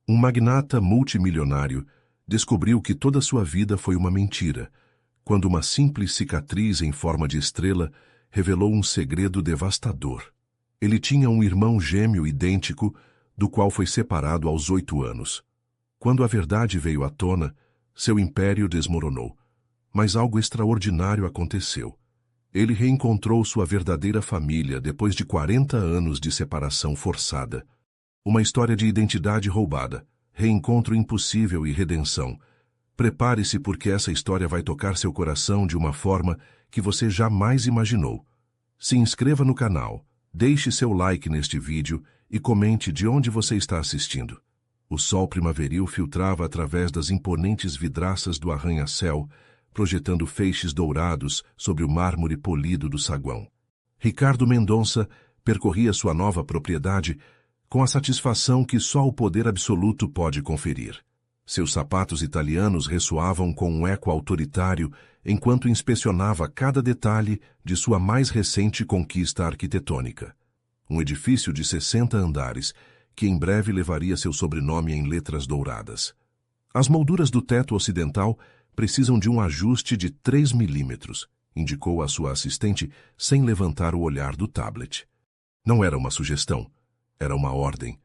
Um magnata multimilionário descobriu que toda sua vida foi uma mentira, quando uma simples cicatriz em forma de estrela revelou um segredo devastador. Ele tinha um irmão gêmeo idêntico, do qual foi separado aos 8 anos. Quando a verdade veio à tona, seu império desmoronou. Mas algo extraordinário aconteceu. Ele reencontrou sua verdadeira família depois de 40 anos de separação forçada. Uma história de identidade roubada, reencontro impossível e redenção. Prepare-se porque essa história vai tocar seu coração de uma forma que você jamais imaginou. Se inscreva no canal, deixe seu like neste vídeo e comente de onde você está assistindo. O sol primaveril filtrava através das imponentes vidraças do arranha-céu, projetando feixes dourados sobre o mármore polido do saguão. Ricardo Mendonça percorria sua nova propriedade com a satisfação que só o poder absoluto pode conferir. Seus sapatos italianos ressoavam com um eco autoritário enquanto inspecionava cada detalhe de sua mais recente conquista arquitetônica. Um edifício de 60 andares, que em breve levaria seu sobrenome em letras douradas. As molduras do teto ocidental precisam de um ajuste de 3 milímetros, indicou a sua assistente sem levantar o olhar do tablet. Não era uma sugestão, era uma ordem.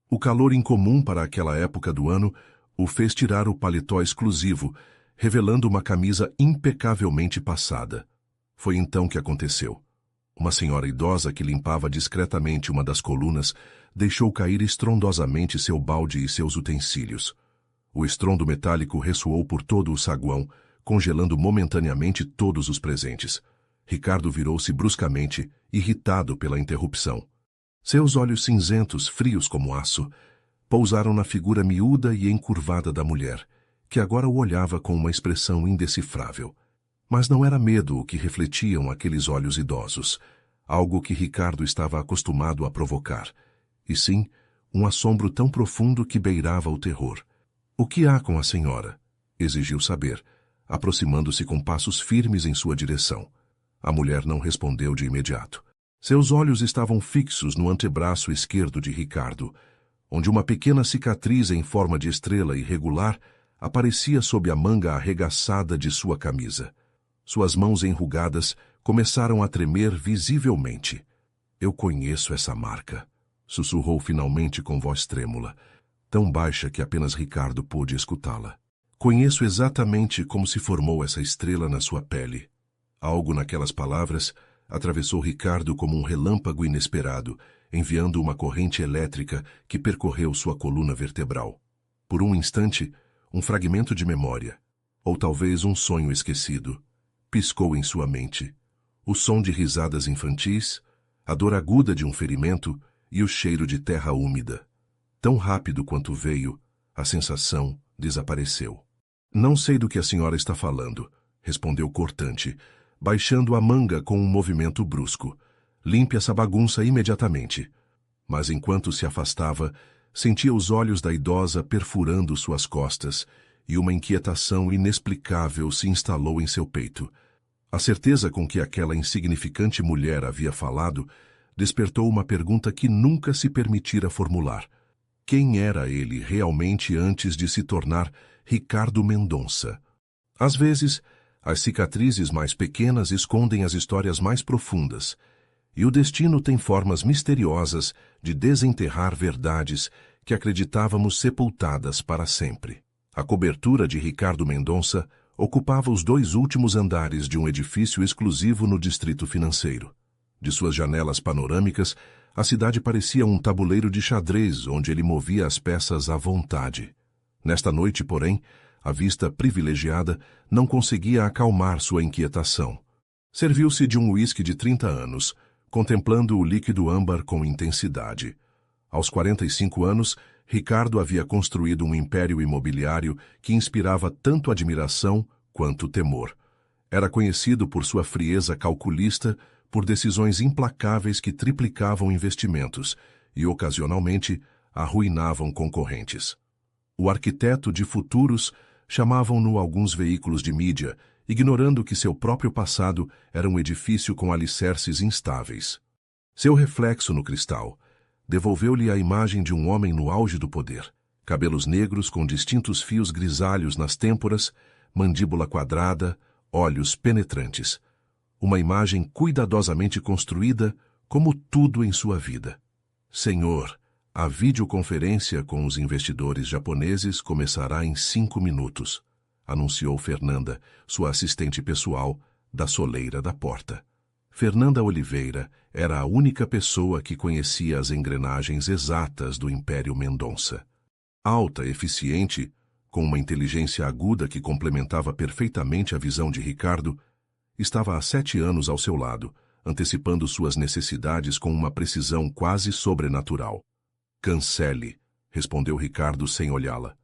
O calor incomum para aquela época do ano o fez tirar o paletó exclusivo, revelando uma camisa impecavelmente passada. Foi então que aconteceu. Uma senhora idosa que limpava discretamente uma das colunas deixou cair estrondosamente seu balde e seus utensílios. O estrondo metálico ressoou por todo o saguão, congelando momentaneamente todos os presentes. Ricardo virou-se bruscamente, irritado pela interrupção. Seus olhos cinzentos, frios como aço, pousaram na figura miúda e encurvada da mulher, que agora o olhava com uma expressão indecifrável. Mas não era medo o que refletiam aqueles olhos idosos, algo que Ricardo estava acostumado a provocar, e sim, um assombro tão profundo que beirava o terror. "O que há com a senhora?" exigiu saber, aproximando-se com passos firmes em sua direção. A mulher não respondeu de imediato. Seus olhos estavam fixos no antebraço esquerdo de Ricardo, onde uma pequena cicatriz em forma de estrela irregular aparecia sob a manga arregaçada de sua camisa. Suas mãos enrugadas começaram a tremer visivelmente. "Eu conheço essa marca", sussurrou finalmente com voz trêmula, tão baixa que apenas Ricardo pôde escutá-la. "Conheço exatamente como se formou essa estrela na sua pele." Algo naquelas palavras atravessou Ricardo como um relâmpago inesperado, enviando uma corrente elétrica que percorreu sua coluna vertebral. Por um instante, um fragmento de memória, ou talvez um sonho esquecido, piscou em sua mente. O som de risadas infantis, a dor aguda de um ferimento e o cheiro de terra úmida. Tão rápido quanto veio, a sensação desapareceu. "Não sei do que a senhora está falando", respondeu cortante, baixando a manga com um movimento brusco. "Limpe essa bagunça imediatamente." Mas enquanto se afastava, sentia os olhos da idosa perfurando suas costas e uma inquietação inexplicável se instalou em seu peito. A certeza com que aquela insignificante mulher havia falado despertou uma pergunta que nunca se permitira formular. Quem era ele realmente antes de se tornar Ricardo Mendonça? Às vezes, as cicatrizes mais pequenas escondem as histórias mais profundas, e o destino tem formas misteriosas de desenterrar verdades que acreditávamos sepultadas para sempre. A cobertura de Ricardo Mendonça ocupava os 2 últimos andares de um edifício exclusivo no distrito financeiro. De suas janelas panorâmicas, a cidade parecia um tabuleiro de xadrez onde ele movia as peças à vontade. Nesta noite, porém, a vista privilegiada não conseguia acalmar sua inquietação. Serviu-se de um uísque de 30 anos, contemplando o líquido âmbar com intensidade. Aos 45 anos, Ricardo havia construído um império imobiliário que inspirava tanto admiração quanto temor. Era conhecido por sua frieza calculista, por decisões implacáveis que triplicavam investimentos e, ocasionalmente, arruinavam concorrentes. O arquiteto de futuros chamavam-no alguns veículos de mídia, ignorando que seu próprio passado era um edifício com alicerces instáveis. Seu reflexo no cristal devolveu-lhe a imagem de um homem no auge do poder, Cabelos negros com distintos fios grisalhos nas têmporas, mandíbula quadrada, olhos penetrantes. Uma imagem cuidadosamente construída, como tudo em sua vida. Senhor, a videoconferência com os investidores japoneses começará em 5 minutos, anunciou Fernanda, sua assistente pessoal, da soleira da porta. Fernanda Oliveira era a única pessoa que conhecia as engrenagens exatas do Império Mendonça. Alta, eficiente, com uma inteligência aguda que complementava perfeitamente a visão de Ricardo, estava há 7 anos ao seu lado, antecipando suas necessidades com uma precisão quase sobrenatural. Cancele, respondeu Ricardo sem olhá-la.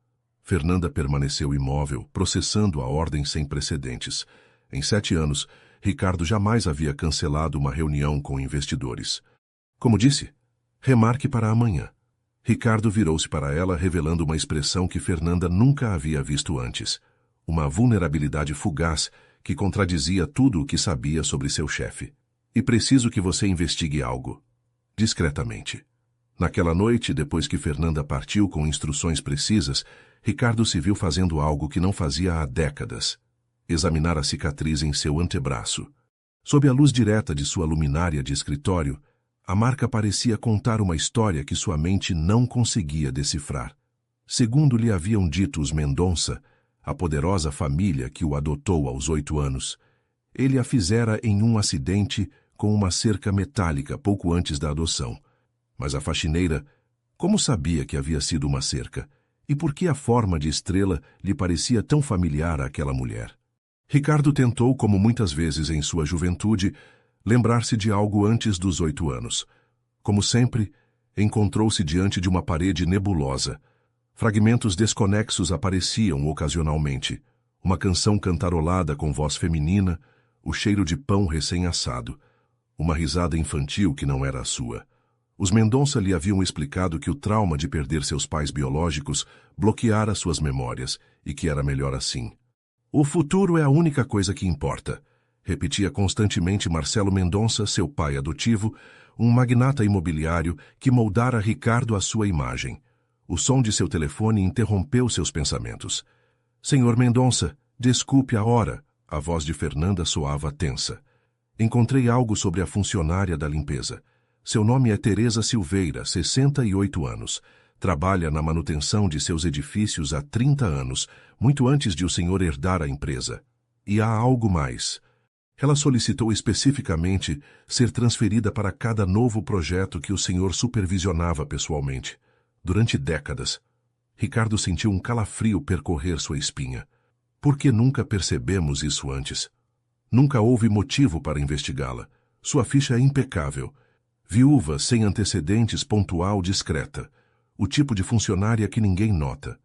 Fernanda permaneceu imóvel, processando a ordem sem precedentes. Em 7 anos, Ricardo jamais havia cancelado uma reunião com investidores. Como disse, remarque para amanhã. Ricardo virou-se para ela, revelando uma expressão que Fernanda nunca havia visto antes. Uma vulnerabilidade fugaz que contradizia tudo o que sabia sobre seu chefe. E preciso que você investigue algo. Discretamente. Naquela noite, depois que Fernanda partiu com instruções precisas, Ricardo se viu fazendo algo que não fazia há décadas. Examinar a cicatriz em seu antebraço. Sob a luz direta de sua luminária de escritório, a marca parecia contar uma história que sua mente não conseguia decifrar. Segundo lhe haviam dito os Mendonça, a poderosa família que o adotou aos 8 anos, ele a fizera em um acidente com uma cerca metálica pouco antes da adoção. Mas a faxineira, como sabia que havia sido uma cerca? E por que a forma de estrela lhe parecia tão familiar àquela mulher? Ricardo tentou, como muitas vezes em sua juventude, lembrar-se de algo antes dos 8 anos. Como sempre, encontrou-se diante de uma parede nebulosa. Fragmentos desconexos apareciam ocasionalmente. Uma canção cantarolada com voz feminina, o cheiro de pão recém-assado. Uma risada infantil que não era a sua. Os Mendonça lhe haviam explicado que o trauma de perder seus pais biológicos bloqueara suas memórias e que era melhor assim. O futuro é a única coisa que importa, repetia constantemente Marcelo Mendonça, seu pai adotivo, um magnata imobiliário que moldara Ricardo à sua imagem. O som de seu telefone interrompeu seus pensamentos. Senhor Mendonça, desculpe a hora. A voz de Fernanda soava tensa. Encontrei algo sobre a funcionária da limpeza. Seu nome é Teresa Silveira, 68 anos. Trabalha na manutenção de seus edifícios há 30 anos, muito antes de o senhor herdar a empresa. E há algo mais. Ela solicitou especificamente ser transferida para cada novo projeto que o senhor supervisionava pessoalmente. Durante décadas, Ricardo sentiu um calafrio percorrer sua espinha. Por que nunca percebemos isso antes? Nunca houve motivo para investigá-la. Sua ficha é impecável. Viúva, sem antecedentes, pontual, discreta. O tipo de funcionária que ninguém nota.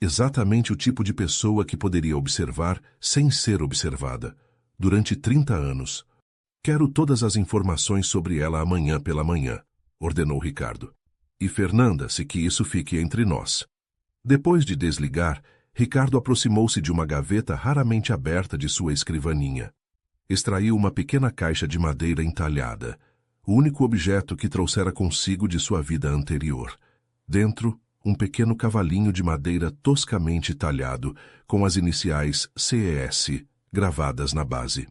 Exatamente o tipo de pessoa que poderia observar sem ser observada. Durante 30 anos. Quero todas as informações sobre ela amanhã pela manhã, ordenou Ricardo. E Fernanda, se que isso fique entre nós. Depois de desligar, Ricardo aproximou-se de uma gaveta raramente aberta de sua escrivaninha. Extraiu uma pequena caixa de madeira entalhada, o único objeto que trouxera consigo de sua vida anterior. Dentro, um pequeno cavalinho de madeira toscamente talhado, com as iniciais CES gravadas na base.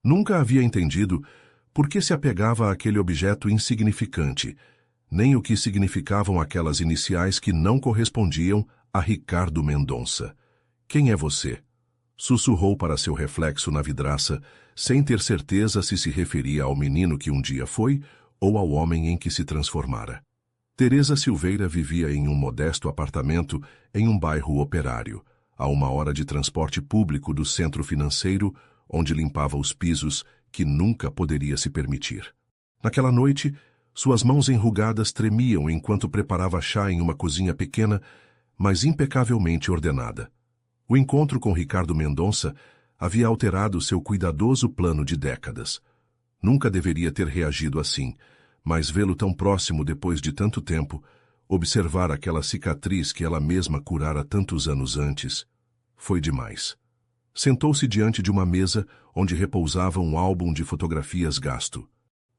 Nunca havia entendido por que se apegava àquele objeto insignificante, nem o que significavam aquelas iniciais que não correspondiam a Ricardo Mendonça. Quem é você? Sussurrou para seu reflexo na vidraça, sem ter certeza se referia ao menino que um dia foi ou ao homem em que se transformara. Teresa Silveira vivia em um modesto apartamento em um bairro operário, a 1 hora de transporte público do centro financeiro, onde limpava os pisos que nunca poderia se permitir. Naquela noite, suas mãos enrugadas tremiam enquanto preparava chá em uma cozinha pequena, mas impecavelmente ordenada. O encontro com Ricardo Mendonça havia alterado seu cuidadoso plano de décadas. Nunca deveria ter reagido assim, mas vê-lo tão próximo depois de tanto tempo, observar aquela cicatriz que ela mesma curara tantos anos antes, foi demais. Sentou-se diante de uma mesa onde repousava um álbum de fotografias gasto.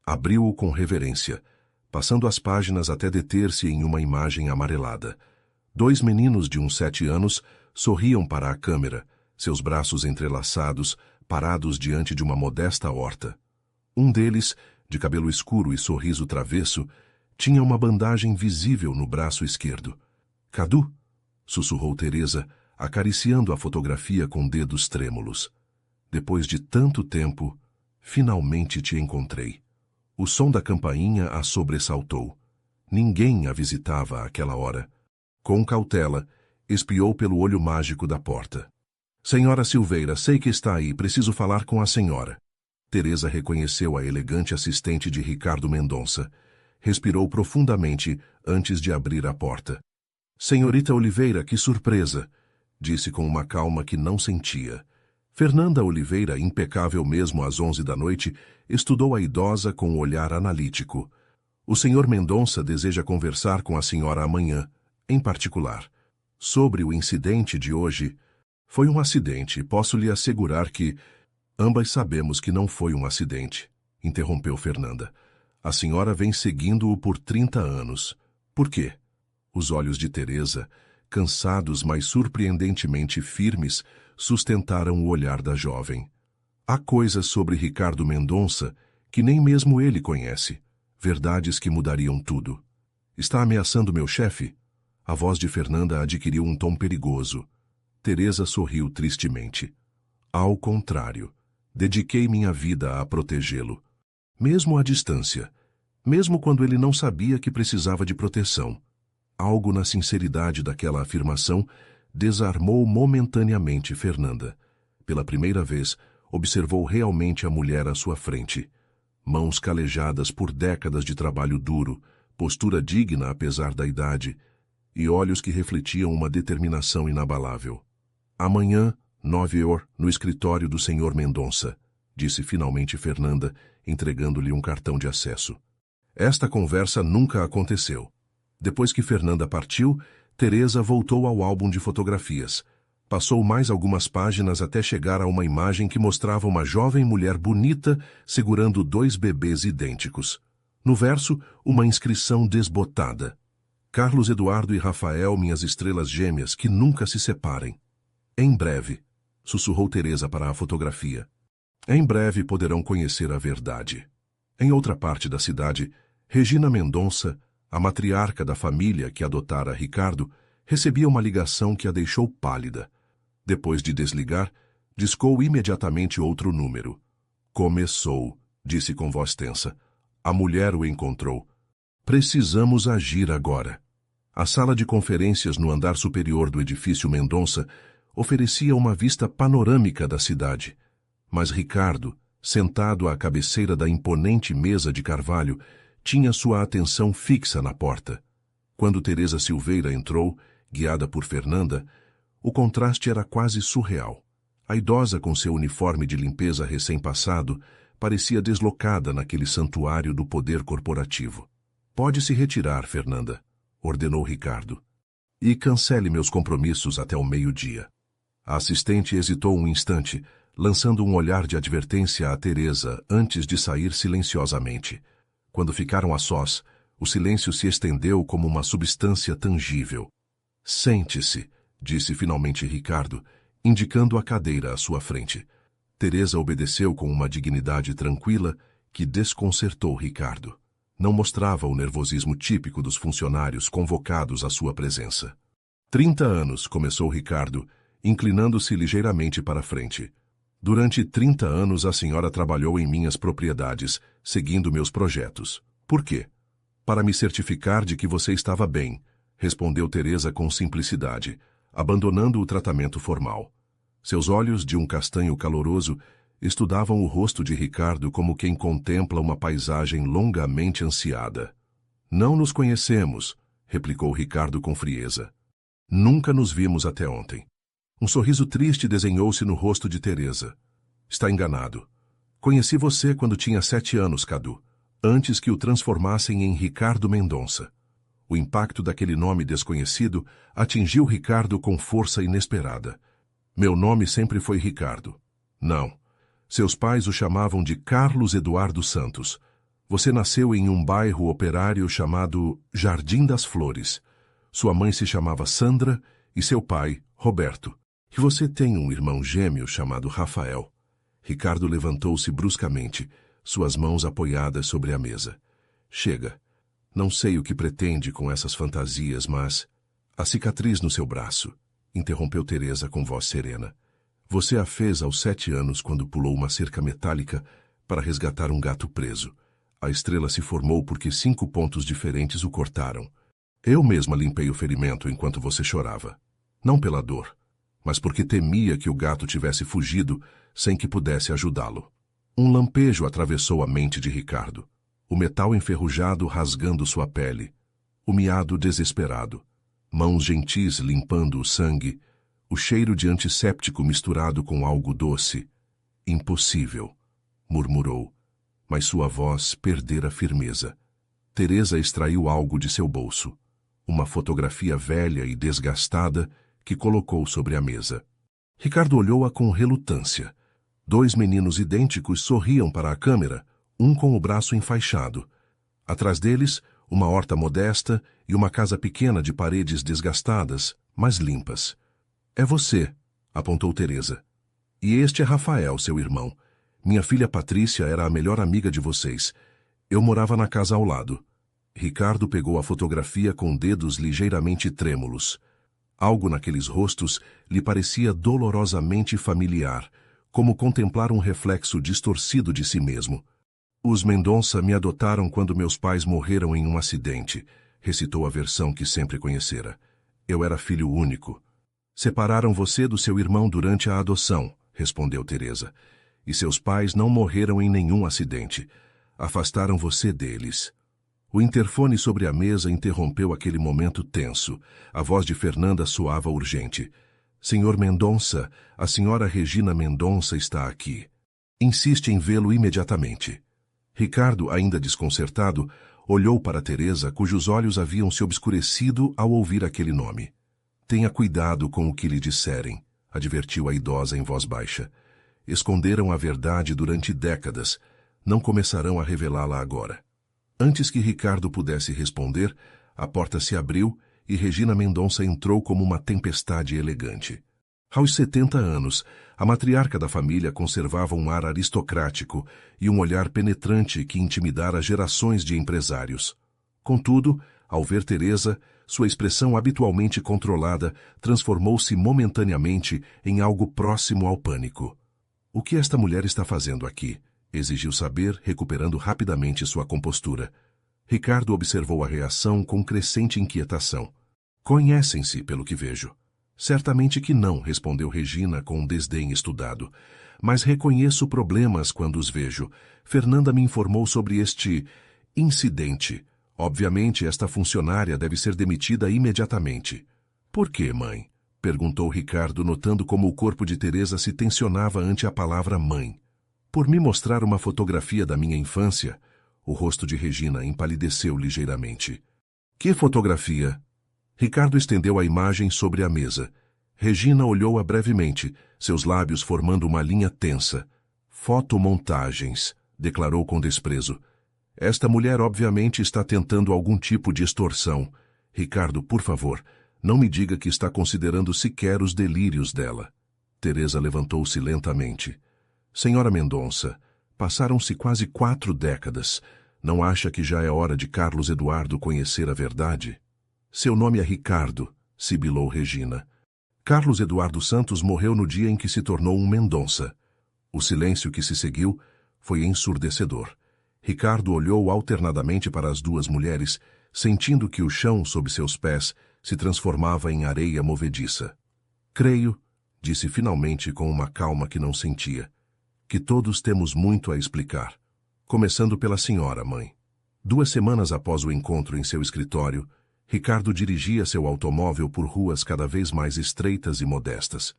Abriu-o com reverência, passando as páginas até deter-se em uma imagem amarelada. 2 meninos de uns 7 anos sorriam para a câmera, seus braços entrelaçados, parados diante de uma modesta horta. Um deles, de cabelo escuro e sorriso travesso, tinha uma bandagem visível no braço esquerdo. "Cadu", sussurrou Teresa, acariciando a fotografia com dedos trêmulos. "Depois de tanto tempo, finalmente te encontrei." O som da campainha a sobressaltou. Ninguém a visitava àquela hora. Com cautela, espiou pelo olho mágico da porta. "Senhora Silveira, sei que está aí, preciso falar com a senhora." Teresa reconheceu a elegante assistente de Ricardo Mendonça. Respirou profundamente antes de abrir a porta. "Senhorita Oliveira, que surpresa!" disse com uma calma que não sentia. Fernanda Oliveira, impecável mesmo às 11 da noite, estudou a idosa com um olhar analítico. "O senhor Mendonça deseja conversar com a senhora amanhã, em particular. Sobre o incidente de hoje." "Foi um acidente, posso lhe assegurar que..." "Ambas sabemos que não foi um acidente", interrompeu Fernanda. "A senhora vem seguindo-o por 30 anos. Por quê?" Os olhos de Teresa, cansados, mas surpreendentemente firmes, sustentaram o olhar da jovem. "Há coisas sobre Ricardo Mendonça que nem mesmo ele conhece. Verdades que mudariam tudo." "Está ameaçando meu chefe?" A voz de Fernanda adquiriu um tom perigoso. Teresa sorriu tristemente. "Ao contrário, dediquei minha vida a protegê-lo. Mesmo à distância. Mesmo quando ele não sabia que precisava de proteção." Algo na sinceridade daquela afirmação desarmou momentaneamente Fernanda. Pela primeira vez, observou realmente a mulher à sua frente. Mãos calejadas por décadas de trabalho duro, postura digna apesar da idade, e olhos que refletiam uma determinação inabalável. "Amanhã, 9h, no escritório do senhor Mendonça", disse finalmente Fernanda, entregando-lhe um cartão de acesso. Esta conversa nunca aconteceu. Depois que Fernanda partiu, Teresa voltou ao álbum de fotografias. Passou mais algumas páginas até chegar a uma imagem que mostrava uma jovem mulher bonita segurando 2 bebês idênticos. No verso, uma inscrição desbotada: "Carlos Eduardo e Rafael, minhas estrelas gêmeas, que nunca se separem." "Em breve", sussurrou Teresa para a fotografia. "Em breve poderão conhecer a verdade." Em outra parte da cidade, Regina Mendonça, a matriarca da família que adotara Ricardo, recebia uma ligação que a deixou pálida. Depois de desligar, discou imediatamente outro número. "Começou", disse com voz tensa. A mulher o encontrou. "Precisamos agir agora." A sala de conferências no andar superior do edifício Mendonça oferecia uma vista panorâmica da cidade. Mas Ricardo, sentado à cabeceira da imponente mesa de carvalho, tinha sua atenção fixa na porta. Quando Teresa Silveira entrou, guiada por Fernanda, o contraste era quase surreal. A idosa, com seu uniforme de limpeza recém-passado, parecia deslocada naquele santuário do poder corporativo. "Pode se retirar, Fernanda", ordenou Ricardo. "E cancele meus compromissos até o meio-dia." A assistente hesitou um instante, lançando um olhar de advertência a Teresa antes de sair silenciosamente. Quando ficaram a sós, o silêncio se estendeu como uma substância tangível. "Sente-se", disse finalmente Ricardo, indicando a cadeira à sua frente. Teresa obedeceu com uma dignidade tranquila que desconcertou Ricardo. Não mostrava o nervosismo típico dos funcionários convocados à sua presença. 30 anos, começou Ricardo, inclinando-se ligeiramente para a frente. "Durante 30 anos a senhora trabalhou em minhas propriedades, seguindo meus projetos. Por quê?" "Para me certificar de que você estava bem", respondeu Teresa com simplicidade, abandonando o tratamento formal. Seus olhos, de um castanho caloroso, estudavam o rosto de Ricardo como quem contempla uma paisagem longamente ansiada. "Não nos conhecemos", replicou Ricardo com frieza. "Nunca nos vimos até ontem." Um sorriso triste desenhou-se no rosto de Teresa. "Está enganado. Conheci você quando tinha 7 anos, Cadu, antes que o transformassem em Ricardo Mendonça." O impacto daquele nome desconhecido atingiu Ricardo com força inesperada. "Meu nome sempre foi Ricardo." "Não. Seus pais o chamavam de Carlos Eduardo Santos. Você nasceu em um bairro operário chamado Jardim das Flores. Sua mãe se chamava Sandra e seu pai, Roberto. E você tem um irmão gêmeo chamado Rafael. Ricardo levantou-se bruscamente, suas mãos apoiadas sobre a mesa. Chega. Não sei o que pretende com essas fantasias, mas... A cicatriz no seu braço, interrompeu Teresa com voz serena. Você a fez aos 7 anos quando pulou uma cerca metálica para resgatar um gato preso. A estrela se formou porque 5 pontos diferentes o cortaram. Eu mesma limpei o ferimento enquanto você chorava. Não pela dor, mas porque temia que o gato tivesse fugido sem que pudesse ajudá-lo. Um lampejo atravessou a mente de Ricardo. O metal enferrujado rasgando sua pele. O miado desesperado. Mãos gentis limpando o sangue. O cheiro de antisséptico misturado com algo doce. Impossível, murmurou, mas sua voz perdera firmeza. Teresa extraiu algo de seu bolso. Uma fotografia velha e desgastada que colocou sobre a mesa. Ricardo olhou-a com relutância. 2 meninos idênticos sorriam para a câmera, um com o braço enfaixado. Atrás deles, uma horta modesta e uma casa pequena de paredes desgastadas, mas limpas. É você, apontou Teresa. E este é Rafael, seu irmão. Minha filha Patrícia era a melhor amiga de vocês. Eu morava na casa ao lado. Ricardo pegou a fotografia com dedos ligeiramente trêmulos. Algo naqueles rostos lhe parecia dolorosamente familiar, como contemplar um reflexo distorcido de si mesmo. Os Mendonça me adotaram quando meus pais morreram em um acidente, recitou a versão que sempre conhecera. Eu era filho único. Separaram você do seu irmão durante a adoção, respondeu Teresa. E seus pais não morreram em nenhum acidente. Afastaram você deles. O interfone sobre a mesa interrompeu aquele momento tenso. A voz de Fernanda soava urgente. Senhor Mendonça, a senhora Regina Mendonça está aqui. Insiste em vê-lo imediatamente. Ricardo, ainda desconcertado, olhou para Teresa, cujos olhos haviam se obscurecido ao ouvir aquele nome. Tenha cuidado com o que lhe disserem, advertiu a idosa em voz baixa. Esconderam a verdade durante décadas. Não começarão a revelá-la agora. Antes que Ricardo pudesse responder, a porta se abriu e Regina Mendonça entrou como uma tempestade elegante. Aos 70 anos, a matriarca da família conservava um ar aristocrático e um olhar penetrante que intimidara gerações de empresários. Contudo, ao ver Teresa, sua expressão habitualmente controlada transformou-se momentaneamente em algo próximo ao pânico. O que esta mulher está fazendo aqui? Exigiu saber, recuperando rapidamente sua compostura. Ricardo observou a reação com crescente inquietação. Conhecem-se, pelo que vejo. Certamente que não, respondeu Regina com um desdém estudado. Mas reconheço problemas quando os vejo. Fernanda me informou sobre este incidente. Obviamente, esta funcionária deve ser demitida imediatamente. Por quê, mãe? Perguntou Ricardo, notando como o corpo de Teresa se tensionava ante a palavra mãe. Por me mostrar uma fotografia da minha infância, o rosto de Regina empalideceu ligeiramente. Que fotografia? Ricardo estendeu a imagem sobre a mesa. Regina olhou-a brevemente, seus lábios formando uma linha tensa. Fotomontagens, declarou com desprezo. Esta mulher obviamente está tentando algum tipo de extorsão. Ricardo, por favor, não me diga que está considerando sequer os delírios dela. Teresa levantou-se lentamente. Senhora Mendonça, passaram-se quase 4 décadas. Não acha que já é hora de Carlos Eduardo conhecer a verdade? Seu nome é Ricardo, sibilou Regina. Carlos Eduardo Santos morreu no dia em que se tornou um Mendonça. O silêncio que se seguiu foi ensurdecedor. Ricardo olhou alternadamente para as 2 mulheres, sentindo que o chão sob seus pés se transformava em areia movediça. Creio, disse finalmente com uma calma que não sentia, que todos temos muito a explicar. Começando pela senhora, mãe. 2 semanas após o encontro em seu escritório, Ricardo dirigia seu automóvel por ruas cada vez mais estreitas e modestas.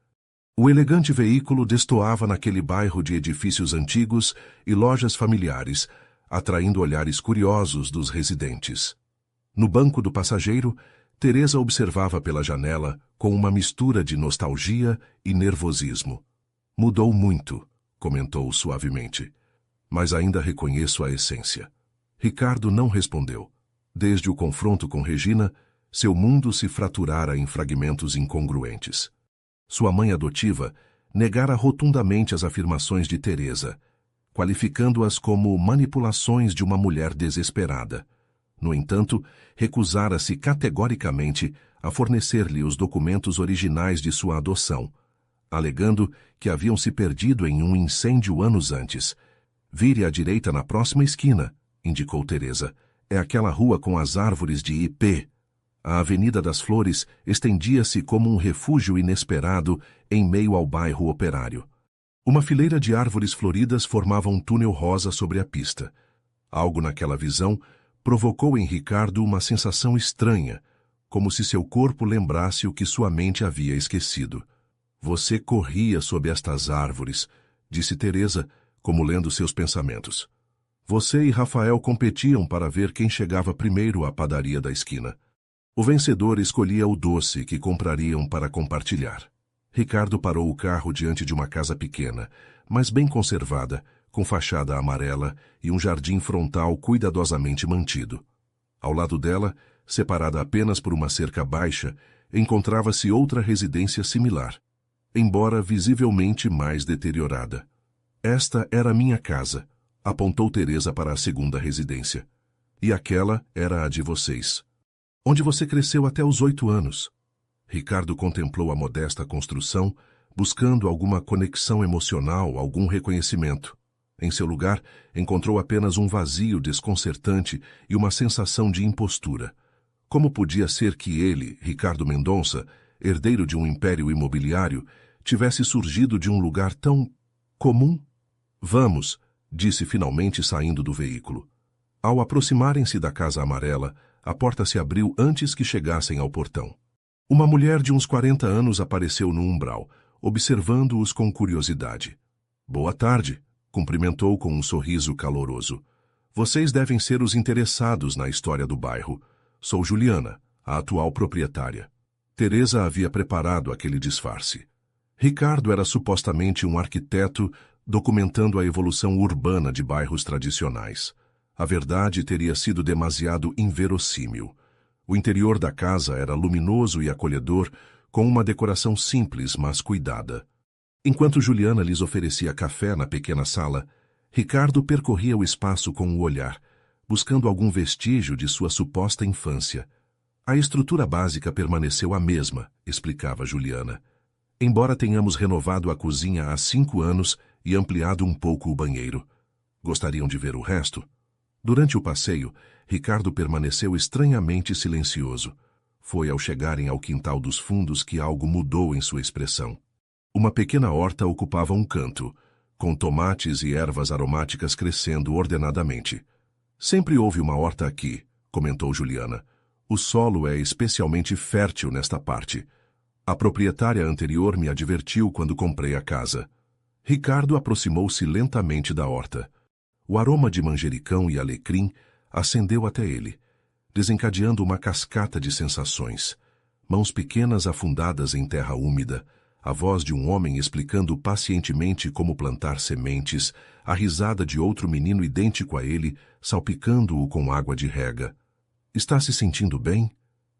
O elegante veículo destoava naquele bairro de edifícios antigos e lojas familiares, atraindo olhares curiosos dos residentes. No banco do passageiro, Teresa observava pela janela com uma mistura de nostalgia e nervosismo. Mudou muito, comentou suavemente. Mas ainda reconheço a essência. Ricardo não respondeu. Desde o confronto com Regina, Seu mundo se fraturara em fragmentos incongruentes. Sua mãe adotiva negara rotundamente as afirmações de Teresa, qualificando-as como manipulações de uma mulher desesperada. No entanto, recusara-se categoricamente a fornecer-lhe os documentos originais de sua adoção, alegando que haviam se perdido em um incêndio anos antes. Vire à direita na próxima esquina, indicou Teresa. É aquela rua com as árvores de ipê. A Avenida das Flores estendia-se como um refúgio inesperado em meio ao bairro operário. Uma fileira de árvores floridas formava um túnel rosa sobre a pista. Algo naquela visão provocou em Ricardo uma sensação estranha, como se seu corpo lembrasse o que sua mente havia esquecido. Você corria sob estas árvores, disse Teresa, como lendo seus pensamentos. Você e Rafael competiam para ver quem chegava primeiro à padaria da esquina. O vencedor escolhia o doce que comprariam para compartilhar. Ricardo parou o carro diante de uma casa pequena, mas bem conservada, com fachada amarela e um jardim frontal cuidadosamente mantido. Ao lado dela, separada apenas por uma cerca baixa, encontrava-se outra residência similar, embora visivelmente mais deteriorada. Esta era minha casa, apontou Teresa para a segunda residência. E aquela era a de vocês. Onde você cresceu até os 8 anos. Ricardo contemplou a modesta construção, buscando alguma conexão emocional, algum reconhecimento. Em seu lugar, encontrou apenas um vazio desconcertante e uma sensação de impostura. Como podia ser que ele, Ricardo Mendonça, herdeiro de um império imobiliário, tivesse surgido de um lugar tão comum? Vamos, disse finalmente saindo do veículo. Ao aproximarem-se da casa amarela, a porta se abriu antes que chegassem ao portão. Uma mulher de uns 40 anos apareceu no umbral, observando-os com curiosidade. Boa tarde, cumprimentou com um sorriso caloroso. Vocês devem ser os interessados na história do bairro. Sou Juliana, a atual proprietária. Teresa havia preparado aquele disfarce. Ricardo era supostamente um arquiteto documentando a evolução urbana de bairros tradicionais. A verdade teria sido demasiado inverossímil. O interior da casa era luminoso e acolhedor, com uma decoração simples, mas cuidada. Enquanto Juliana lhes oferecia café na pequena sala, Ricardo percorria o espaço com o olhar, buscando algum vestígio de sua suposta infância. A estrutura básica permaneceu a mesma, explicava Juliana. Embora tenhamos renovado a cozinha há 5 anos e ampliado um pouco o banheiro. Gostariam de ver o resto? Durante o passeio, Ricardo permaneceu estranhamente silencioso. Foi ao chegarem ao quintal dos fundos que algo mudou em sua expressão. Uma pequena horta ocupava um canto, com tomates e ervas aromáticas crescendo ordenadamente. Sempre houve uma horta aqui, comentou Juliana. O solo é especialmente fértil nesta parte. A proprietária anterior me advertiu quando comprei a casa. Ricardo aproximou-se lentamente da horta. O aroma de manjericão e alecrim ascendeu até ele, desencadeando uma cascata de sensações. Mãos pequenas afundadas em terra úmida, a voz de um homem explicando pacientemente como plantar sementes, a risada de outro menino idêntico a ele, salpicando-o com água de rega. — Está se sentindo bem?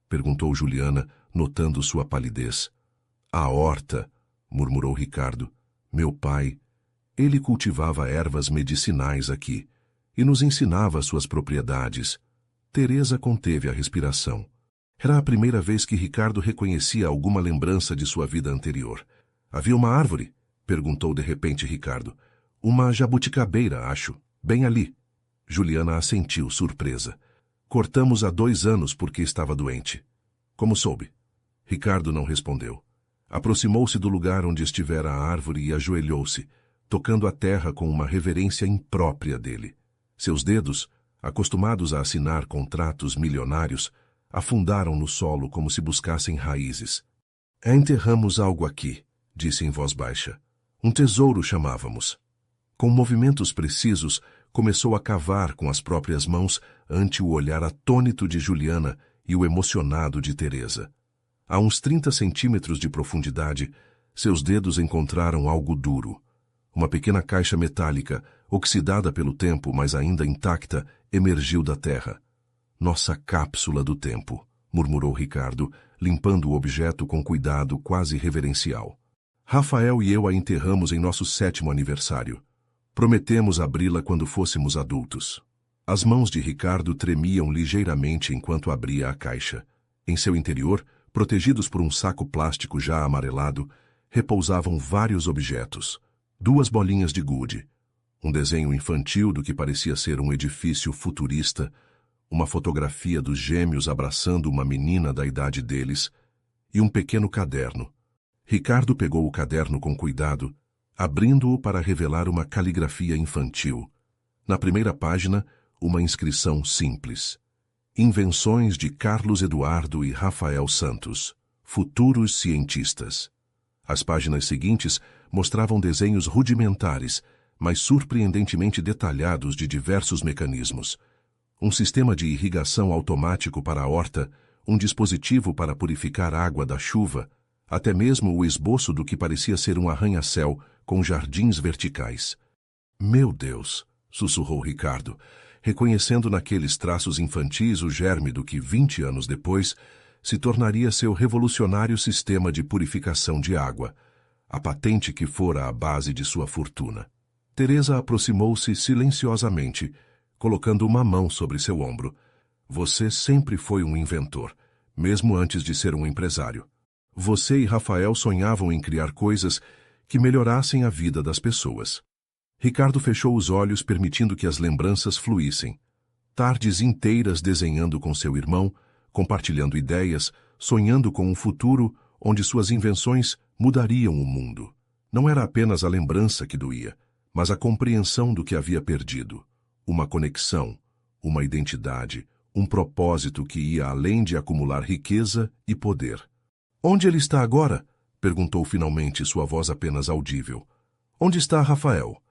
Perguntou Juliana, notando sua palidez. — A horta, murmurou Ricardo. Meu pai. Ele cultivava ervas medicinais aqui e nos ensinava suas propriedades. Teresa conteve a respiração. Era a primeira vez que Ricardo reconhecia alguma lembrança de sua vida anterior. Havia uma árvore? Perguntou de repente Ricardo. Uma jabuticabeira, acho. Bem ali. Juliana assentiu, surpresa. Cortamos há 2 anos porque estava doente. Como soube? Ricardo não respondeu. Aproximou-se do lugar onde estivera a árvore e ajoelhou-se, tocando a terra com uma reverência imprópria dele. Seus dedos, acostumados a assinar contratos milionários, afundaram no solo como se buscassem raízes. Enterramos algo aqui, disse em voz baixa. Um tesouro chamávamos. Com movimentos precisos, começou a cavar com as próprias mãos ante o olhar atônito de Juliana e o emocionado de Teresa. A uns 30 centímetros de profundidade, seus dedos encontraram algo duro. Uma pequena caixa metálica, oxidada pelo tempo, mas ainda intacta, emergiu da terra. Nossa cápsula do tempo, murmurou Ricardo, limpando o objeto com cuidado quase reverencial. Rafael e eu a enterramos em nosso 7º aniversário. Prometemos abri-la quando fôssemos adultos. As mãos de Ricardo tremiam ligeiramente enquanto abria a caixa. Em seu interior, protegidos por um saco plástico já amarelado, repousavam vários objetos. 2 bolinhas de gude, um desenho infantil do que parecia ser um edifício futurista, uma fotografia dos gêmeos abraçando uma menina da idade deles e um pequeno caderno. Ricardo pegou o caderno com cuidado, abrindo-o para revelar uma caligrafia infantil. Na primeira página, uma inscrição simples. Invenções de Carlos Eduardo e Rafael Santos, futuros cientistas. As páginas seguintes mostravam desenhos rudimentares, mas surpreendentemente detalhados de diversos mecanismos. Um sistema de irrigação automático para a horta, um dispositivo para purificar água da chuva, até mesmo o esboço do que parecia ser um arranha-céu com jardins verticais. Meu Deus, sussurrou Ricardo, reconhecendo naqueles traços infantis o germe do que 20 anos depois se tornaria seu revolucionário sistema de purificação de água, a patente que fora a base de sua fortuna. Teresa aproximou-se silenciosamente, colocando uma mão sobre seu ombro. Você sempre foi um inventor, mesmo antes de ser um empresário. Você e Rafael sonhavam em criar coisas que melhorassem a vida das pessoas. Ricardo fechou os olhos, permitindo que as lembranças fluíssem. Tardes inteiras desenhando com seu irmão, compartilhando ideias, sonhando com um futuro onde suas invenções mudariam o mundo. Não era apenas a lembrança que doía, mas a compreensão do que havia perdido. Uma conexão, uma identidade, um propósito que ia além de acumular riqueza e poder. Onde ele está agora? Perguntou finalmente, sua voz apenas audível. Onde está Rafael?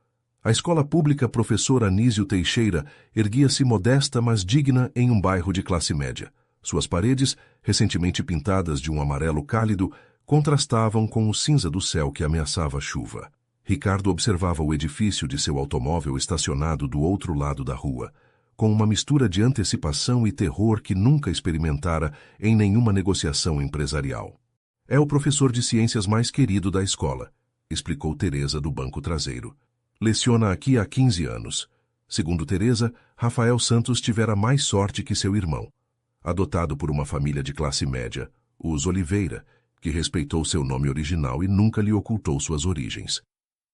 A escola pública Professor Anísio Teixeira erguia-se modesta, mas digna em um bairro de classe média. Suas paredes, recentemente pintadas de um amarelo cálido, contrastavam com o cinza do céu que ameaçava a chuva. Ricardo observava o edifício de seu automóvel estacionado do outro lado da rua, com uma mistura de antecipação e terror que nunca experimentara em nenhuma negociação empresarial. É o professor de ciências mais querido da escola, explicou Teresa do banco traseiro. Leciona aqui há 15 anos. Segundo Teresa, Rafael Santos tivera mais sorte que seu irmão. Adotado por uma família de classe média, os Oliveira, que respeitou seu nome original e nunca lhe ocultou suas origens.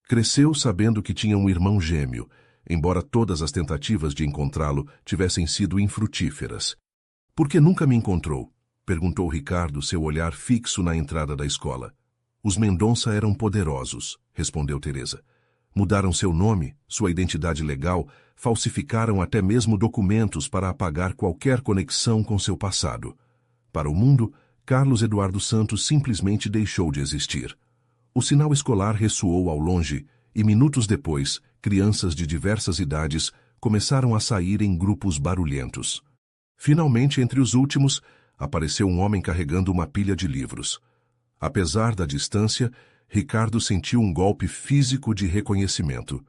Cresceu sabendo que tinha um irmão gêmeo, embora todas as tentativas de encontrá-lo tivessem sido infrutíferas. Por que nunca me encontrou? Perguntou Ricardo, seu olhar fixo na entrada da escola. Os Mendonça eram poderosos, respondeu Teresa. Mudaram seu nome, sua identidade legal, falsificaram até mesmo documentos para apagar qualquer conexão com seu passado. Para o mundo, Carlos Eduardo Santos simplesmente deixou de existir. O sinal escolar ressoou ao longe e, minutos depois, crianças de diversas idades começaram a sair em grupos barulhentos. Finalmente, entre os últimos, apareceu um homem carregando uma pilha de livros. Apesar da distância, Ricardo sentiu um golpe físico de reconhecimento.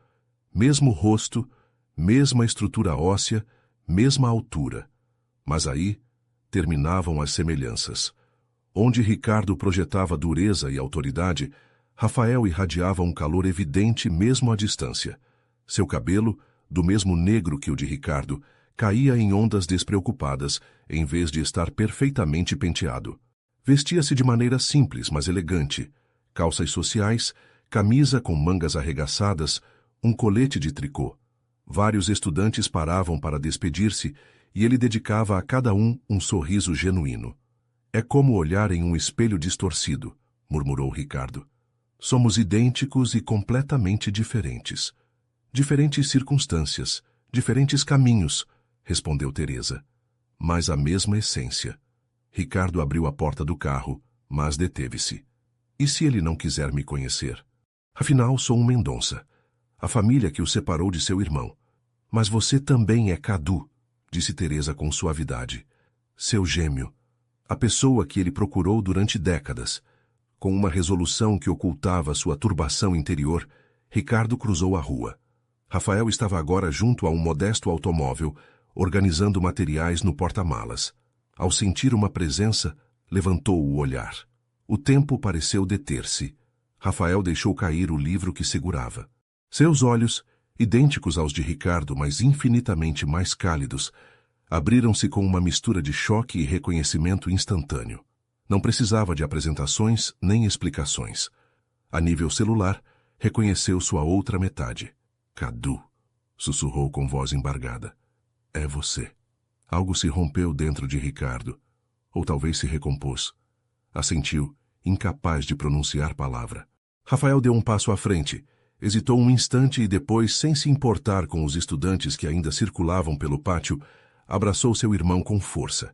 Mesmo rosto, mesma estrutura óssea, mesma altura. Mas aí terminavam as semelhanças. Onde Ricardo projetava dureza e autoridade, Rafael irradiava um calor evidente mesmo à distância. Seu cabelo, do mesmo negro que o de Ricardo, caía em ondas despreocupadas, em vez de estar perfeitamente penteado. Vestia-se de maneira simples, mas elegante. Calças sociais, camisa com mangas arregaçadas, um colete de tricô. Vários estudantes paravam para despedir-se e ele dedicava a cada um sorriso genuíno. É como olhar em um espelho distorcido, murmurou Ricardo. Somos idênticos e completamente diferentes. Diferentes circunstâncias, diferentes caminhos, respondeu Teresa. Mas a mesma essência. Ricardo abriu a porta do carro, mas deteve-se. E se ele não quiser me conhecer? Afinal, sou um Mendonça. A família que o separou de seu irmão. Mas você também é Cadu, disse Teresa com suavidade. Seu gêmeo. A pessoa que ele procurou durante décadas. Com uma resolução que ocultava sua turbação interior, Ricardo cruzou a rua. Rafael estava agora junto a um modesto automóvel, organizando materiais no porta-malas. Ao sentir uma presença, levantou o olhar. O tempo pareceu deter-se. Rafael deixou cair o livro que segurava. Seus olhos, idênticos aos de Ricardo, mas infinitamente mais cálidos, abriram-se com uma mistura de choque e reconhecimento instantâneo. Não precisava de apresentações nem explicações. A nível celular, reconheceu sua outra metade. Cadu, sussurrou com voz embargada. É você. Algo se rompeu dentro de Ricardo. Ou talvez se recompôs. Assentiu, incapaz de pronunciar palavra. Rafael deu um passo à frente. Hesitou um instante e depois, sem se importar com os estudantes que ainda circulavam pelo pátio, abraçou seu irmão com força.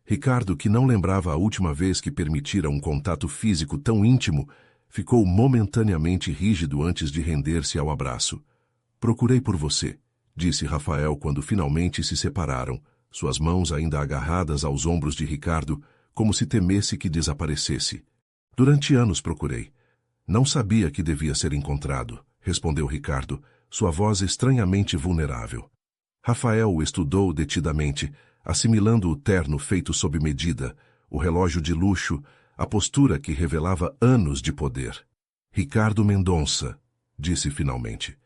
Ricardo, que não lembrava a última vez que permitira um contato físico tão íntimo, ficou momentaneamente rígido antes de render-se ao abraço. Procurei por você, disse Rafael quando finalmente se separaram, suas mãos ainda agarradas aos ombros de Ricardo, como se temesse que desaparecesse. Durante anos procurei. Não sabia que devia ser encontrado, respondeu Ricardo, sua voz estranhamente vulnerável. Rafael o estudou detidamente, assimilando o terno feito sob medida, o relógio de luxo, a postura que revelava anos de poder. Ricardo Mendonça, disse finalmente.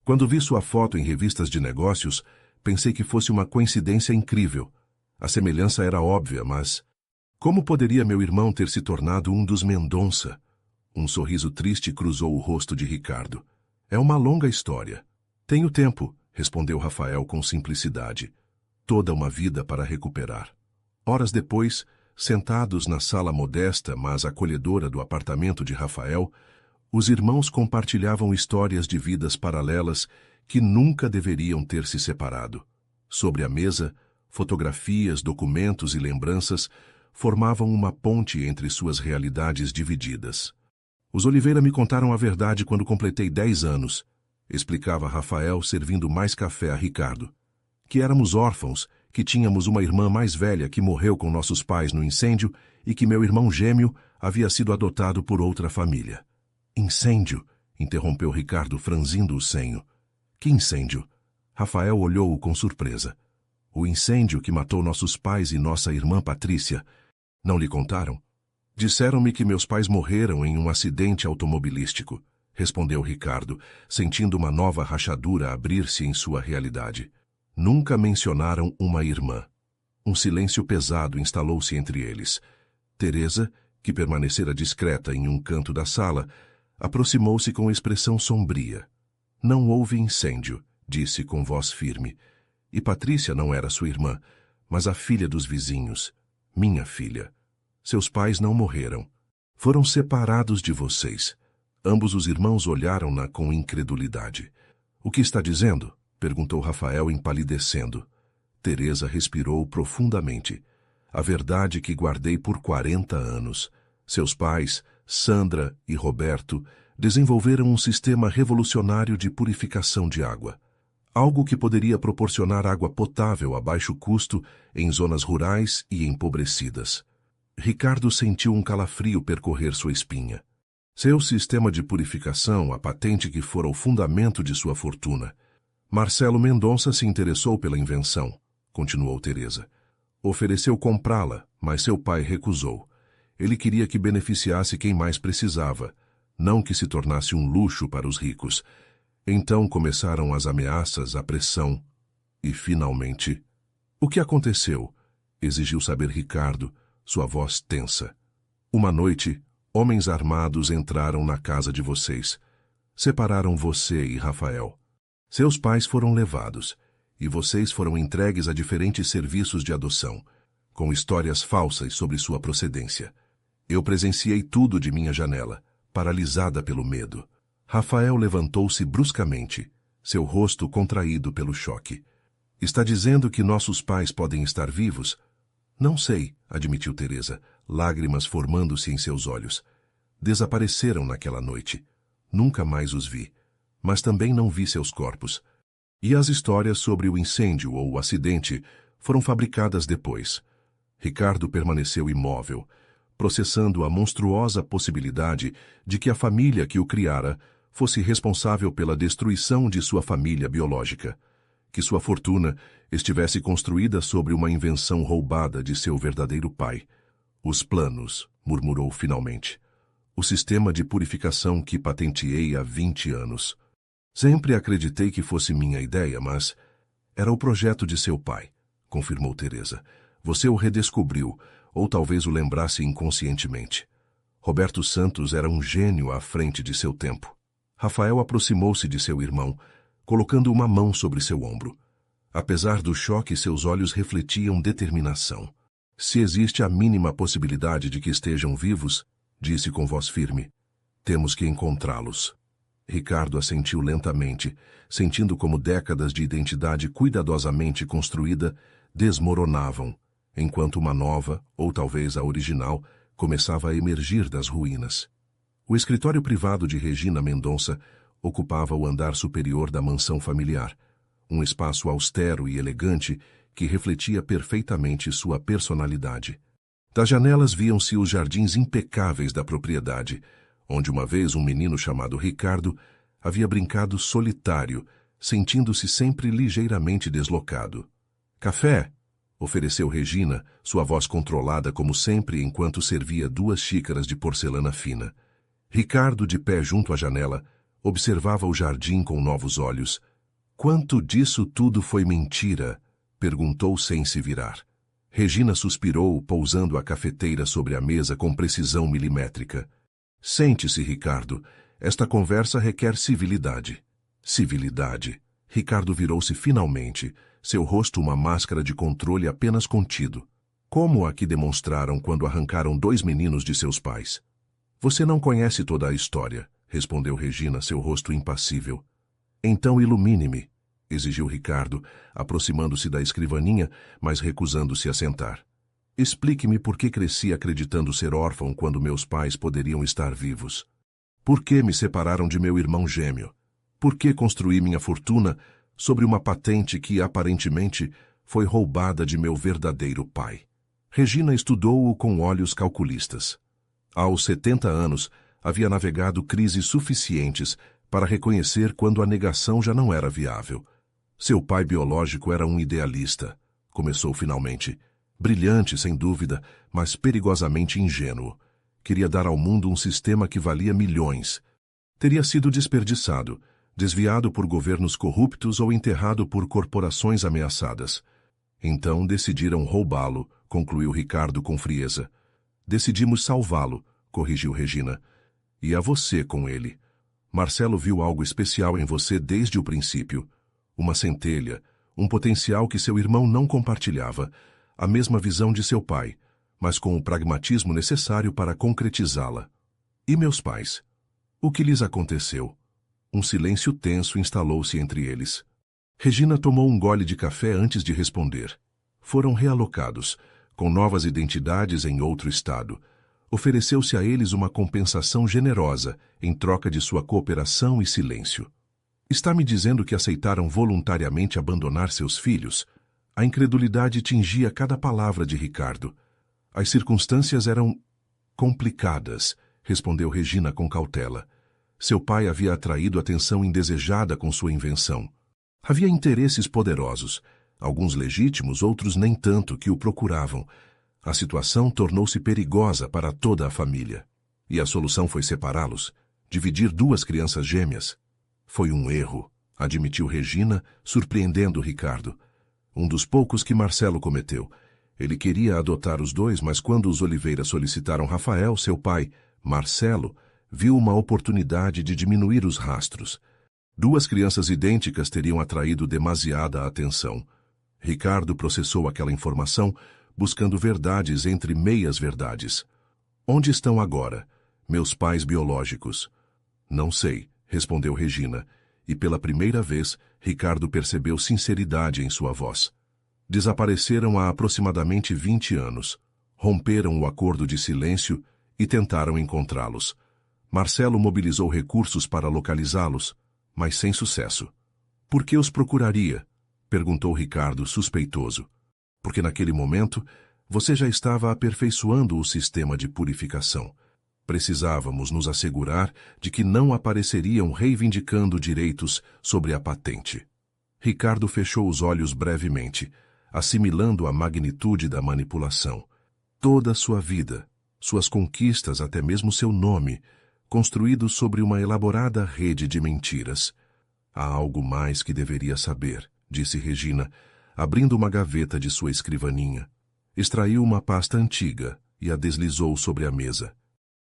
Quando vi sua foto em revistas de negócios, pensei que fosse uma coincidência incrível. A semelhança era óbvia, mas... Como poderia meu irmão ter se tornado um dos Mendonça? Um sorriso triste cruzou o rosto de Ricardo. É uma longa história. Tenho tempo, respondeu Rafael com simplicidade. Toda uma vida para recuperar. Horas depois, sentados na sala modesta, mas acolhedora do apartamento de Rafael, os irmãos compartilhavam histórias de vidas paralelas que nunca deveriam ter se separado. Sobre a mesa, fotografias, documentos e lembranças formavam uma ponte entre suas realidades divididas. Os Oliveira me contaram a verdade quando completei 10 anos, explicava Rafael, servindo mais café a Ricardo. Que éramos órfãos, que tínhamos uma irmã mais velha que morreu com nossos pais no incêndio e que meu irmão gêmeo havia sido adotado por outra família. Incêndio? Interrompeu Ricardo, franzindo o senho. Que incêndio? Rafael olhou-o com surpresa. O incêndio que matou nossos pais e nossa irmã Patrícia. Não lhe contaram? Disseram-me que meus pais morreram em um acidente automobilístico, respondeu Ricardo, sentindo uma nova rachadura abrir-se em sua realidade. Nunca mencionaram uma irmã. Um silêncio pesado instalou-se entre eles. Teresa, que permanecera discreta em um canto da sala, aproximou-se com expressão sombria. Não houve incêndio, disse com voz firme. E Patrícia não era sua irmã, mas a filha dos vizinhos. Minha filha. Seus pais não morreram. Foram separados de vocês. Ambos os irmãos olharam-na com incredulidade. O que está dizendo? Perguntou Rafael empalidecendo. Teresa respirou profundamente. A verdade que guardei por 40 anos. Seus pais, Sandra e Roberto, desenvolveram um sistema revolucionário de purificação de água. Algo que poderia proporcionar água potável a baixo custo em zonas rurais e empobrecidas. Ricardo sentiu um calafrio percorrer sua espinha. Seu sistema de purificação, a patente que fora o fundamento de sua fortuna. Marcelo Mendonça se interessou pela invenção, continuou Teresa. Ofereceu comprá-la, mas seu pai recusou. Ele queria que beneficiasse quem mais precisava, não que se tornasse um luxo para os ricos. Então começaram as ameaças, a pressão. E, finalmente... O que aconteceu? Exigiu saber Ricardo, sua voz tensa. Uma noite, homens armados entraram na casa de vocês. Separaram você e Rafael. Seus pais foram levados, e vocês foram entregues a diferentes serviços de adoção, com histórias falsas sobre sua procedência. Eu presenciei tudo de minha janela, paralisada pelo medo. Rafael levantou-se bruscamente, seu rosto contraído pelo choque. Está dizendo que nossos pais podem estar vivos? Não sei, admitiu Teresa, lágrimas formando-se em seus olhos. Desapareceram naquela noite. Nunca mais os vi. Mas também não vi seus corpos. E as histórias sobre o incêndio ou o acidente foram fabricadas depois. Ricardo permaneceu imóvel, processando a monstruosa possibilidade de que a família que o criara fosse responsável pela destruição de sua família biológica. que sua fortuna estivesse construída sobre uma invenção roubada de seu verdadeiro pai. Os planos, murmurou finalmente. O sistema de purificação que patenteei há 20 anos. Sempre acreditei que fosse minha ideia, mas era o projeto de seu pai, confirmou Teresa. Você o redescobriu, ou talvez o lembrasse inconscientemente. Roberto Santos era um gênio à frente de seu tempo. Rafael aproximou-se de seu irmão, colocando uma mão sobre seu ombro. Apesar do choque, seus olhos refletiam determinação. Se existe a mínima possibilidade de que estejam vivos, disse com voz firme, temos que encontrá-los. Ricardo assentiu lentamente, sentindo como décadas de identidade cuidadosamente construída desmoronavam, enquanto uma nova, ou talvez a original, começava a emergir das ruínas. O escritório privado de Regina Mendonça ocupava o andar superior da mansão familiar, um espaço austero e elegante que refletia perfeitamente sua personalidade. Das janelas viam-se os jardins impecáveis da propriedade, onde uma vez um menino chamado Ricardo havia brincado solitário, sentindo-se sempre ligeiramente deslocado. Café? Ofereceu Regina, sua voz controlada como sempre enquanto servia 2 xícaras de porcelana fina. Ricardo, de pé junto à janela, observava o jardim com novos olhos. Quanto disso tudo foi mentira? Perguntou sem se virar. Regina suspirou, pousando a cafeteira sobre a mesa com precisão milimétrica. Sente-se, Ricardo. Esta conversa requer civilidade. Civilidade. Ricardo virou-se finalmente, seu rosto uma máscara de controle apenas contido. Como a que demonstraram quando arrancaram 2 meninos de seus pais. Você não conhece toda a história, respondeu Regina, seu rosto impassível. Então ilumine-me, exigiu Ricardo, aproximando-se da escrivaninha, mas recusando-se a sentar. Explique-me por que cresci acreditando ser órfão quando meus pais poderiam estar vivos. Por que me separaram de meu irmão gêmeo? Por que construí minha fortuna sobre uma patente que, aparentemente, foi roubada de meu verdadeiro pai? Regina estudou-o com olhos calculistas. Aos 70 anos, havia navegado crises suficientes para reconhecer quando a negação já não era viável. Seu pai biológico era um idealista, começou finalmente. Brilhante, sem dúvida, mas perigosamente ingênuo. Queria dar ao mundo um sistema que valia milhões. Teria sido desperdiçado, desviado por governos corruptos ou enterrado por corporações ameaçadas. Então decidiram roubá-lo, concluiu Ricardo com frieza. Decidimos salvá-lo, corrigiu Regina. E a você com ele. Marcelo viu algo especial em você desde o princípio. Uma centelha, um potencial que seu irmão não compartilhava, a mesma visão de seu pai, mas com o pragmatismo necessário para concretizá-la. E meus pais? O que lhes aconteceu? Um silêncio tenso instalou-se entre eles. Regina tomou um gole de café antes de responder. Foram realocados, com novas identidades em outro estado. Ofereceu-se a eles uma compensação generosa em troca de sua cooperação e silêncio. Está me dizendo que aceitaram voluntariamente abandonar seus filhos? A incredulidade tingia cada palavra de Ricardo. As circunstâncias eram complicadas, respondeu Regina com cautela. Seu pai havia atraído atenção indesejada com sua invenção. Havia interesses poderosos, alguns legítimos, outros nem tanto, que o procuravam. A situação tornou-se perigosa para toda a família. E a solução foi separá-los, dividir 2 crianças gêmeas. Foi um erro, admitiu Regina, surpreendendo Ricardo. Um dos poucos que Marcelo cometeu. Ele queria adotar os 2, mas quando os Oliveira solicitaram Rafael, seu pai, Marcelo, viu uma oportunidade de diminuir os rastros. 2 crianças idênticas teriam atraído demasiada atenção. Ricardo processou aquela informação, buscando verdades entre meias-verdades. Onde estão agora, meus pais biológicos? Não sei, respondeu Regina, e pela primeira vez, Ricardo percebeu sinceridade em sua voz. Desapareceram há aproximadamente 20 anos. Romperam o acordo de silêncio e tentaram encontrá-los. Marcelo mobilizou recursos para localizá-los, mas sem sucesso. Por que os procuraria? Perguntou Ricardo, suspeitoso. Porque naquele momento, você já estava aperfeiçoando o sistema de purificação. Precisávamos nos assegurar de que não apareceriam reivindicando direitos sobre a patente. Ricardo fechou os olhos brevemente, assimilando a magnitude da manipulação. Toda a sua vida, suas conquistas, até mesmo seu nome, construídos sobre uma elaborada rede de mentiras. Há algo mais que deveria saber, disse Regina, abrindo uma gaveta de sua escrivaninha. Extraiu uma pasta antiga e a deslizou sobre a mesa.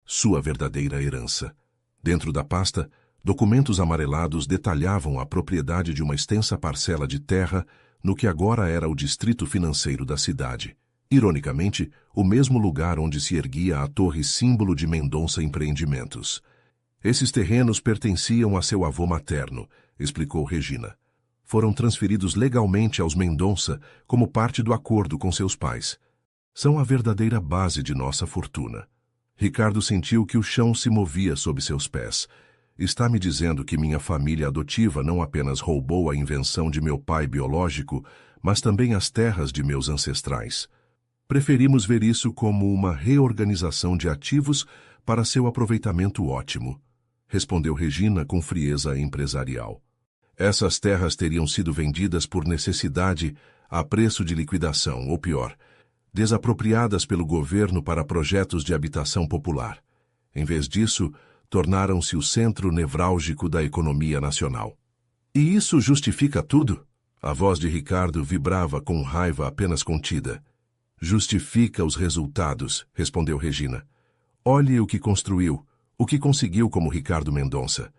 Sua verdadeira herança. Dentro da pasta, documentos amarelados detalhavam a propriedade de uma extensa parcela de terra no que agora era o distrito financeiro da cidade. Ironicamente, o mesmo lugar onde se erguia a torre símbolo de Mendonça Empreendimentos. Esses terrenos pertenciam a seu avô materno, explicou Regina. Foram transferidos legalmente aos Mendonça como parte do acordo com seus pais. São a verdadeira base de nossa fortuna. Ricardo sentiu que o chão se movia sob seus pés. Está me dizendo que minha família adotiva não apenas roubou a invenção de meu pai biológico, mas também as terras de meus ancestrais. Preferimos ver isso como uma reorganização de ativos para seu aproveitamento ótimo, respondeu Regina com frieza empresarial. Essas terras teriam sido vendidas por necessidade a preço de liquidação, ou pior, desapropriadas pelo governo para projetos de habitação popular. Em vez disso, tornaram-se o centro nevrálgico da economia nacional. E isso justifica tudo? A voz de Ricardo vibrava com raiva apenas contida. Justifica os resultados, respondeu Regina. Olhe o que construiu, o que conseguiu como Ricardo Mendonça.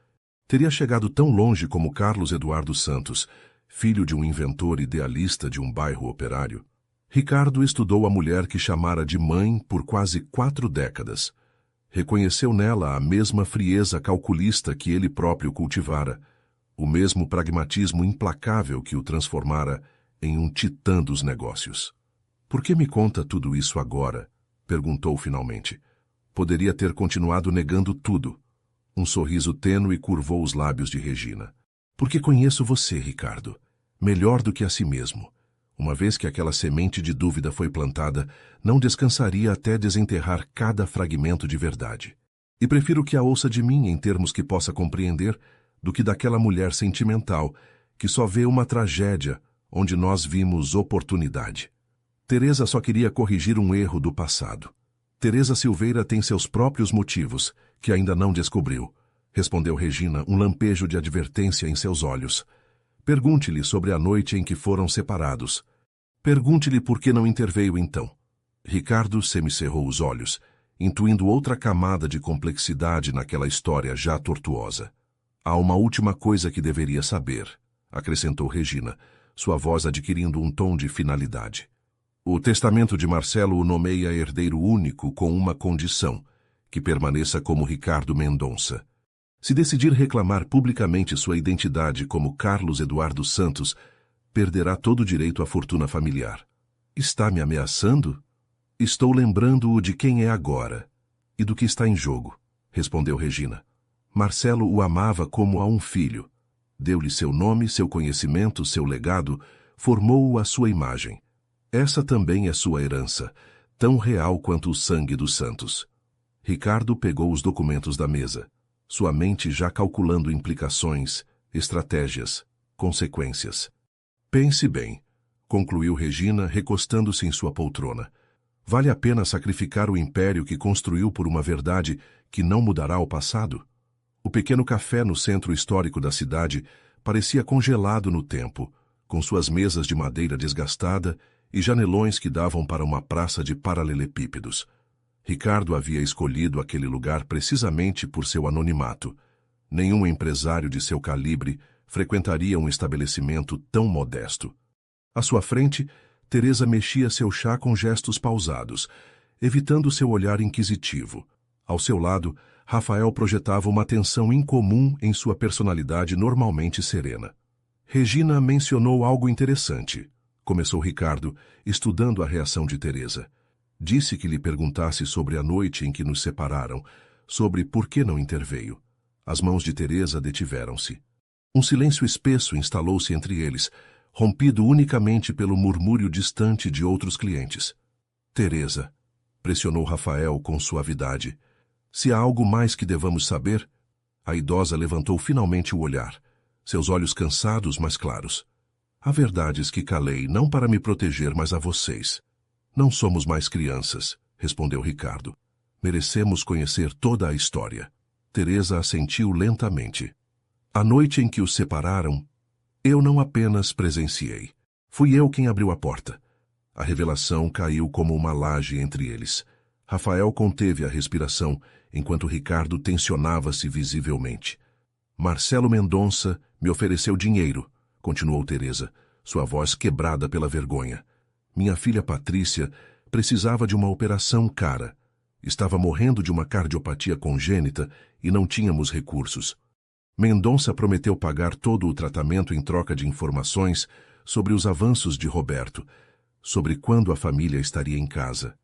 Teria chegado tão longe como Carlos Eduardo Santos, filho de um inventor idealista de um bairro operário. Ricardo estudou a mulher que chamara de mãe por quase 4 décadas. Reconheceu nela a mesma frieza calculista que ele próprio cultivara, o mesmo pragmatismo implacável que o transformara em um titã dos negócios. Por que me conta tudo isso agora? Perguntou finalmente. Poderia ter continuado negando tudo. Um sorriso tênue curvou os lábios de Regina. Porque conheço você, Ricardo, melhor do que a si mesmo. Uma vez que aquela semente de dúvida foi plantada, não descansaria até desenterrar cada fragmento de verdade. E prefiro que a ouça de mim em termos que possa compreender do que daquela mulher sentimental que só vê uma tragédia onde nós vimos oportunidade. Teresa só queria corrigir um erro do passado. Teresa Silveira tem seus próprios motivos, que ainda não descobriu, respondeu Regina, um lampejo de advertência em seus olhos. Pergunte-lhe sobre a noite em que foram separados. Pergunte-lhe por que não interveio então. Ricardo semicerrou os olhos, intuindo outra camada de complexidade naquela história já tortuosa. Há uma última coisa que deveria saber, acrescentou Regina, sua voz adquirindo um tom de finalidade. O testamento de Marcelo o nomeia herdeiro único com uma condição, que permaneça como Ricardo Mendonça. Se decidir reclamar publicamente sua identidade como Carlos Eduardo Santos, perderá todo o direito à fortuna familiar. Está me ameaçando? Estou lembrando-o de quem é agora e do que está em jogo, respondeu Regina. Marcelo o amava como a um filho. Deu-lhe seu nome, seu conhecimento, seu legado, formou-o à sua imagem. Essa também é sua herança, tão real quanto o sangue dos santos. Ricardo pegou os documentos da mesa, sua mente já calculando implicações, estratégias, consequências. Pense bem, concluiu Regina, recostando-se em sua poltrona. Vale a pena sacrificar o império que construiu por uma verdade que não mudará o passado? O pequeno café no centro histórico da cidade parecia congelado no tempo, com suas mesas de madeira desgastada e janelões que davam para uma praça de paralelepípedos. Ricardo havia escolhido aquele lugar precisamente por seu anonimato. Nenhum empresário de seu calibre frequentaria um estabelecimento tão modesto. À sua frente, Teresa mexia seu chá com gestos pausados, evitando seu olhar inquisitivo. Ao seu lado, Rafael projetava uma tensão incomum em sua personalidade normalmente serena. Regina mencionou algo interessante, começou Ricardo, estudando a reação de Teresa. Disse que lhe perguntasse sobre a noite em que nos separaram, sobre por que não interveio. As mãos de Teresa detiveram-se. Um silêncio espesso instalou-se entre eles, rompido unicamente pelo murmúrio distante de outros clientes. Teresa, pressionou Rafael com suavidade. Se há algo mais que devamos saber? A idosa levantou finalmente o olhar, seus olhos cansados, mas claros. Há verdades que calei não para me proteger, mas a vocês. Não somos mais crianças, respondeu Ricardo. Merecemos conhecer toda a história. Teresa assentiu lentamente. A noite em que os separaram, eu não apenas presenciei. Fui eu quem abriu a porta. A revelação caiu como uma laje entre eles. Rafael conteve a respiração, enquanto Ricardo tensionava-se visivelmente. Marcelo Mendonça me ofereceu dinheiro, continuou Teresa, sua voz quebrada pela vergonha. Minha filha Patrícia precisava de uma operação cara. Estava morrendo de uma cardiopatia congênita e não tínhamos recursos. Mendonça prometeu pagar todo o tratamento em troca de informações sobre os avanços de Roberto, sobre quando a família estaria em casa.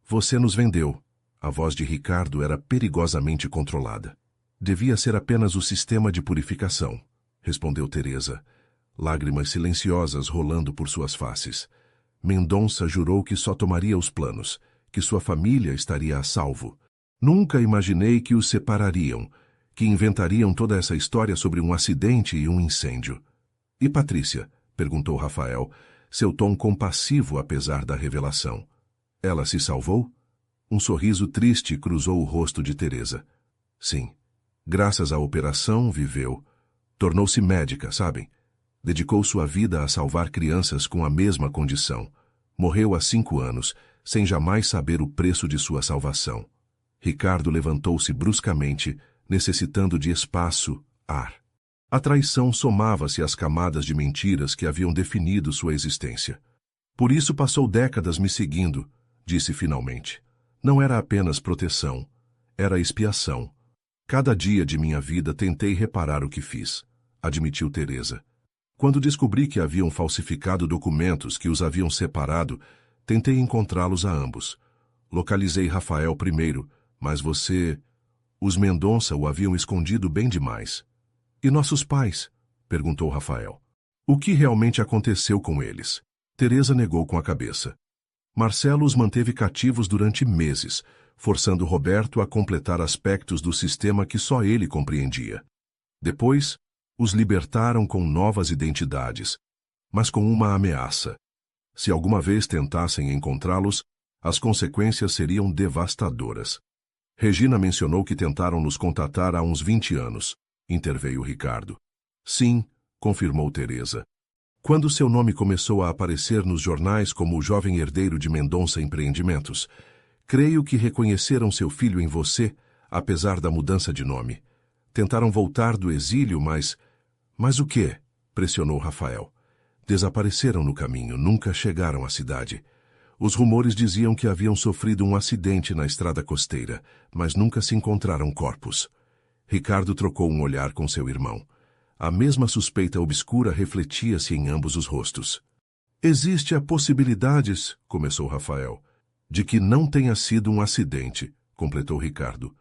Você nos vendeu. A voz de Ricardo era perigosamente controlada. Devia ser apenas o sistema de purificação, respondeu Teresa, lágrimas silenciosas rolando por suas faces. Mendonça jurou que só tomaria os planos, que sua família estaria a salvo. Nunca imaginei que os separariam, que inventariam toda essa história sobre um acidente e um incêndio. E Patrícia? Perguntou Rafael, seu tom compassivo apesar da revelação. Ela se salvou? Um sorriso triste cruzou o rosto de Teresa. Sim. Graças à operação, viveu. Tornou-se médica, sabem? Dedicou sua vida a salvar crianças com a mesma condição. Morreu há 5 anos, sem jamais saber o preço de sua salvação. Ricardo levantou-se bruscamente, necessitando de espaço, ar. A traição somava-se às camadas de mentiras que haviam definido sua existência. Por isso passou décadas me seguindo, disse finalmente. Não era apenas proteção, era expiação. Cada dia de minha vida tentei reparar o que fiz, admitiu Teresa. Quando descobri que haviam falsificado documentos que os haviam separado, tentei encontrá-los a ambos. Localizei Rafael primeiro, mas você... Os Mendonça o haviam escondido bem demais. E nossos pais? Perguntou Rafael. O que realmente aconteceu com eles? Teresa negou com a cabeça. Marcelo os manteve cativos durante meses, forçando Roberto a completar aspectos do sistema que só ele compreendia. Depois, os libertaram com novas identidades, mas com uma ameaça. Se alguma vez tentassem encontrá-los, as consequências seriam devastadoras. Regina mencionou que tentaram nos contatar há uns 20 anos, interveio Ricardo. Sim, confirmou Teresa. Quando seu nome começou a aparecer nos jornais como o jovem herdeiro de Mendonça Empreendimentos, creio que reconheceram seu filho em você, apesar da mudança de nome. Tentaram voltar do exílio, mas... Mas o quê? Pressionou Rafael. Desapareceram no caminho, nunca chegaram à cidade. Os rumores diziam que haviam sofrido um acidente na estrada costeira, mas nunca se encontraram corpos. Ricardo trocou um olhar com seu irmão. A mesma suspeita obscura refletia-se em ambos os rostos. Existe a possibilidade, começou Rafael, de que não tenha sido um acidente, completou Ricardo.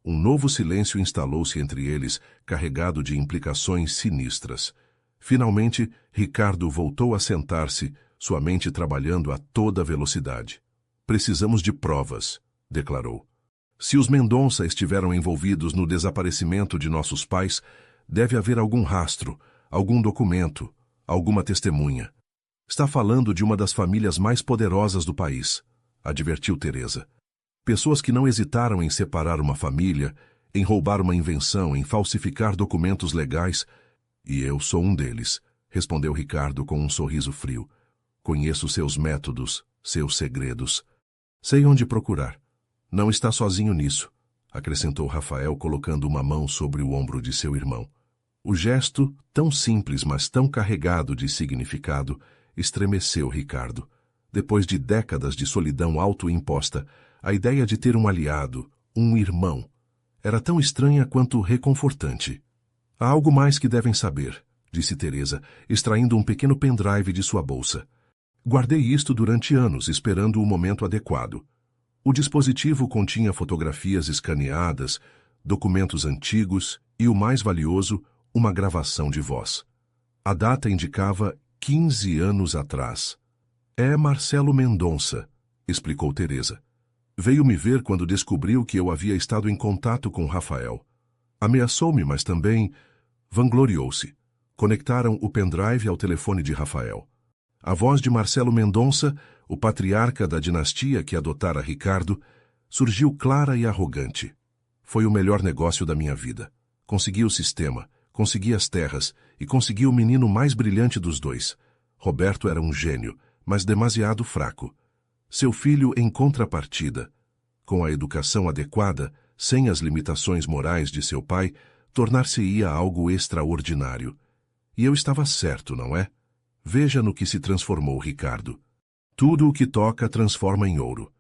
Um novo silêncio instalou-se entre eles, carregado de implicações sinistras. Finalmente, Ricardo voltou a sentar-se, sua mente trabalhando a toda velocidade. Precisamos de provas, declarou. Se os Mendonça estiveram envolvidos no desaparecimento de nossos pais, deve haver algum rastro, algum documento, alguma testemunha. Está falando de uma das famílias mais poderosas do país, advertiu Teresa. Pessoas que não hesitaram em separar uma família, em roubar uma invenção, em falsificar documentos legais. E eu sou um deles, respondeu Ricardo com um sorriso frio. Conheço seus métodos, seus segredos. Sei onde procurar. Não está sozinho nisso, acrescentou Rafael colocando uma mão sobre o ombro de seu irmão. O gesto, tão simples mas tão carregado de significado, estremeceu Ricardo. Depois de décadas de solidão autoimposta, a ideia de ter um aliado, um irmão, era tão estranha quanto reconfortante. Há algo mais que devem saber, disse Teresa, extraindo um pequeno pendrive de sua bolsa. Guardei isto durante anos, esperando o momento adequado. O dispositivo continha fotografias escaneadas, documentos antigos e, o mais valioso, uma gravação de voz. A data indicava 15 anos atrás. É Marcelo Mendonça, explicou Teresa. Veio me ver quando descobriu que eu havia estado em contato com Rafael. Ameaçou-me, mas também vangloriou-se. Conectaram o pendrive ao telefone de Rafael. A voz de Marcelo Mendonça, o patriarca da dinastia que adotara Ricardo, surgiu clara e arrogante. Foi o melhor negócio da minha vida. Consegui o sistema, consegui as terras e consegui o menino mais brilhante dos dois. Roberto era um gênio, mas demasiado fraco. Seu filho, em contrapartida, com a educação adequada, sem as limitações morais de seu pai, tornar-se-ia algo extraordinário. E eu estava certo, não é? Veja no que se transformou Ricardo. Tudo o que toca transforma em ouro,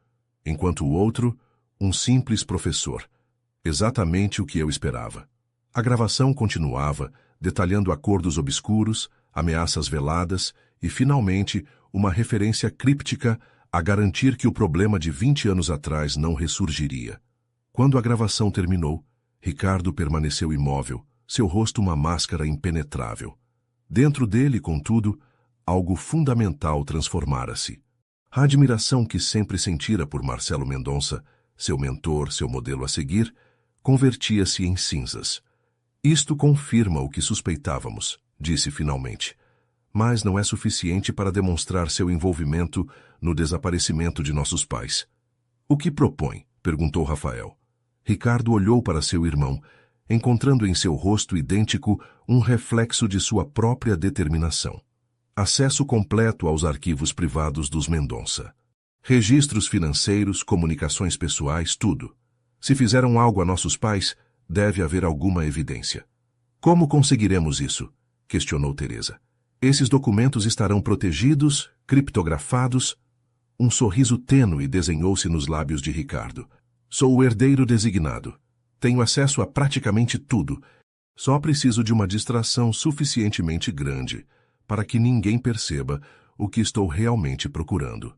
enquanto o outro, um simples professor. Exatamente o que eu esperava. A gravação continuava, detalhando acordos obscuros, ameaças veladas e, finalmente, uma referência críptica a garantir que o problema de 20 anos atrás não ressurgiria. Quando a gravação terminou, Ricardo permaneceu imóvel, seu rosto uma máscara impenetrável. Dentro dele, contudo, algo fundamental transformara-se. A admiração que sempre sentira por Marcelo Mendonça, seu mentor, seu modelo a seguir, convertia-se em cinzas. Isto confirma o que suspeitávamos, disse finalmente. Mas não é suficiente para demonstrar seu envolvimento no desaparecimento de nossos pais. O que propõe? Perguntou Rafael. Ricardo olhou para seu irmão, encontrando em seu rosto idêntico um reflexo de sua própria determinação. Acesso completo aos arquivos privados dos Mendonça. Registros financeiros, comunicações pessoais, tudo. Se fizeram algo a nossos pais, deve haver alguma evidência. Como conseguiremos isso? Questionou Teresa. Esses documentos estarão protegidos, criptografados. Um sorriso tênue desenhou-se nos lábios de Ricardo. Sou o herdeiro designado. Tenho acesso a praticamente tudo. Só preciso de uma distração suficientemente grande para que ninguém perceba o que estou realmente procurando.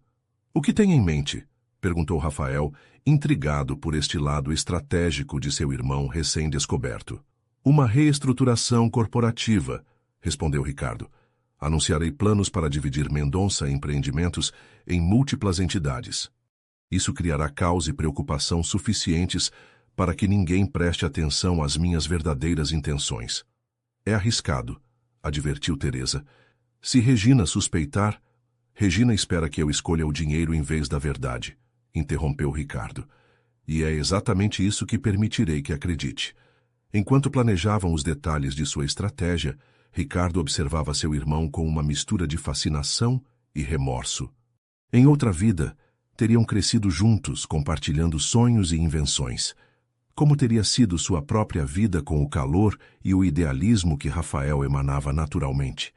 O que tem em mente? Perguntou Rafael, intrigado por este lado estratégico de seu irmão recém-descoberto. Uma reestruturação corporativa, respondeu Ricardo. Anunciarei planos para dividir Mendonça Empreendimentos em múltiplas entidades. Isso criará caos e preocupação suficientes para que ninguém preste atenção às minhas verdadeiras intenções. É arriscado, advertiu Teresa. Se Regina suspeitar, Regina espera que eu escolha o dinheiro em vez da verdade, interrompeu Ricardo. E é exatamente isso que permitirei que acredite. Enquanto planejavam os detalhes de sua estratégia, Ricardo observava seu irmão com uma mistura de fascinação e remorso. Em outra vida, teriam crescido juntos, compartilhando sonhos e invenções. Como teria sido sua própria vida com o calor e o idealismo que Rafael emanava naturalmente?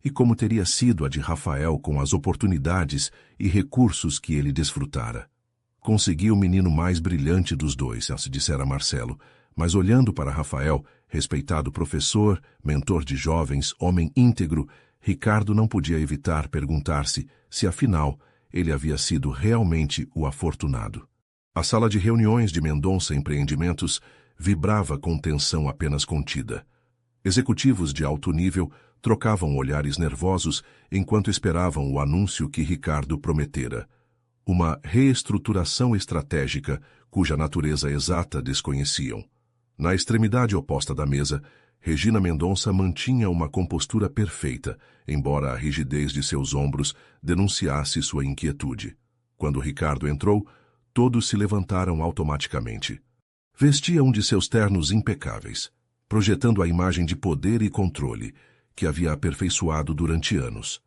E como teria sido a de Rafael com as oportunidades e recursos que ele desfrutara? Consegui o menino mais brilhante dos dois, dissera Marcelo, mas olhando para Rafael, respeitado professor, mentor de jovens, homem íntegro, Ricardo não podia evitar perguntar-se se, afinal, ele havia sido realmente o afortunado. A sala de reuniões de Mendonça Empreendimentos vibrava com tensão apenas contida. Executivos de alto nível trocavam olhares nervosos enquanto esperavam o anúncio que Ricardo prometera. Uma reestruturação estratégica cuja natureza exata desconheciam. Na extremidade oposta da mesa, Regina Mendonça mantinha uma compostura perfeita, embora a rigidez de seus ombros denunciasse sua inquietude. Quando Ricardo entrou, todos se levantaram automaticamente. Vestia um de seus ternos impecáveis, projetando a imagem de poder e controle que havia aperfeiçoado durante anos.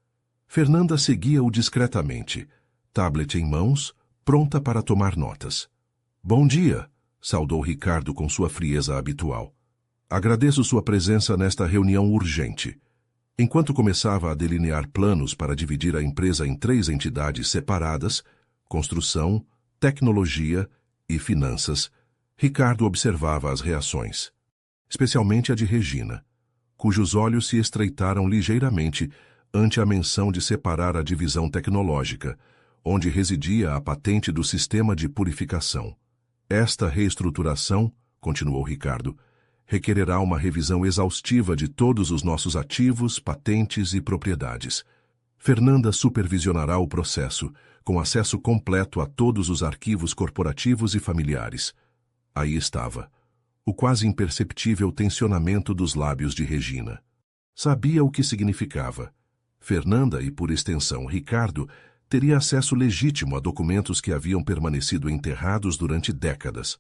Fernanda seguia-o discretamente, tablet em mãos, pronta para tomar notas. Bom dia, saudou Ricardo com sua frieza habitual. Agradeço sua presença nesta reunião urgente. Enquanto começava a delinear planos para dividir a empresa em 3 entidades separadas, construção, tecnologia e finanças, Ricardo observava as reações, especialmente a de Regina, cujos olhos se estreitaram ligeiramente ante a menção de separar a divisão tecnológica, onde residia a patente do sistema de purificação. Esta reestruturação, continuou Ricardo, requererá uma revisão exaustiva de todos os nossos ativos, patentes e propriedades. Fernanda supervisionará o processo, com acesso completo a todos os arquivos corporativos e familiares. Aí estava, o quase imperceptível tensionamento dos lábios de Regina. Sabia o que significava. Fernanda e, por extensão, Ricardo, teria acesso legítimo a documentos que haviam permanecido enterrados durante décadas.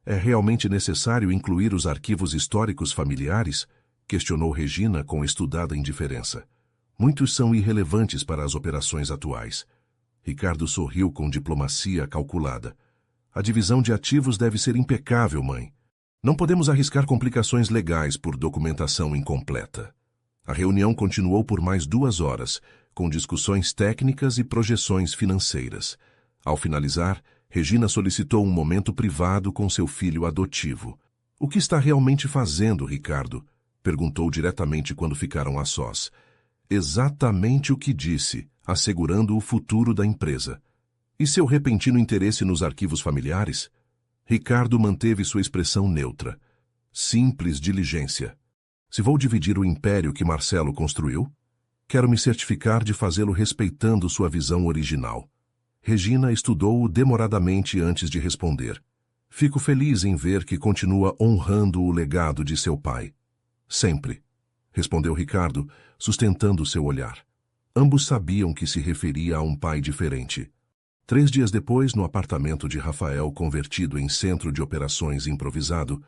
É realmente necessário incluir os arquivos históricos familiares? Questionou Regina com estudada indiferença. Muitos são irrelevantes para as operações atuais. Ricardo sorriu com diplomacia calculada. A divisão de ativos deve ser impecável, mãe. Não podemos arriscar complicações legais por documentação incompleta. A reunião continuou por mais 2 horas, com discussões técnicas e projeções financeiras. Ao finalizar, Regina solicitou um momento privado com seu filho adotivo. O que está realmente fazendo, Ricardo? Perguntou diretamente quando ficaram a sós. Exatamente o que disse, assegurando o futuro da empresa. E seu repentino interesse nos arquivos familiares? Ricardo manteve sua expressão neutra. Simples diligência. Se vou dividir o império que Marcelo construiu, quero me certificar de fazê-lo respeitando sua visão original. Regina estudou-o demoradamente antes de responder. Fico feliz em ver que continua honrando o legado de seu pai. Sempre, respondeu Ricardo, sustentando seu olhar. Ambos sabiam que se referia a um pai diferente. 3 dias depois, no apartamento de Rafael convertido em centro de operações improvisado,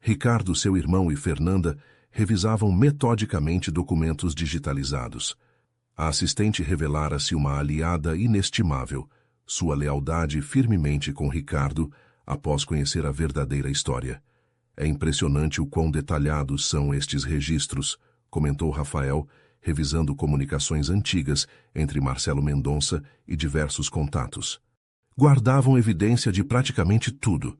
Ricardo, seu irmão e Fernanda revisavam metodicamente documentos digitalizados. A assistente revelara-se uma aliada inestimável, sua lealdade firmemente com Ricardo após conhecer a verdadeira história. É impressionante o quão detalhados são estes registros, comentou Rafael, revisando comunicações antigas entre Marcelo Mendonça e diversos contatos. Guardavam evidência de praticamente tudo.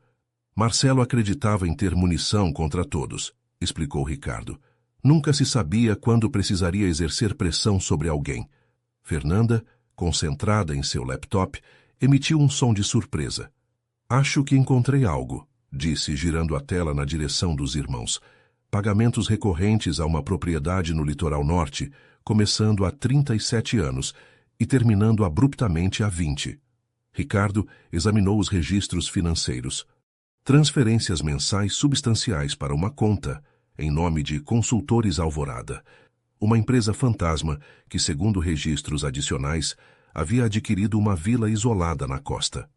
Marcelo acreditava em ter munição contra todos, explicou Ricardo. Nunca se sabia quando precisaria exercer pressão sobre alguém. Fernanda, concentrada em seu laptop, emitiu um som de surpresa. Acho que encontrei algo, disse, girando a tela na direção dos irmãos. Pagamentos recorrentes a uma propriedade no litoral norte, começando há 37 anos e terminando abruptamente há 20. Ricardo examinou os registros financeiros. Transferências mensais substanciais para uma conta, em nome de Consultores Alvorada, uma empresa fantasma que, segundo registros adicionais, havia adquirido uma vila isolada na costa.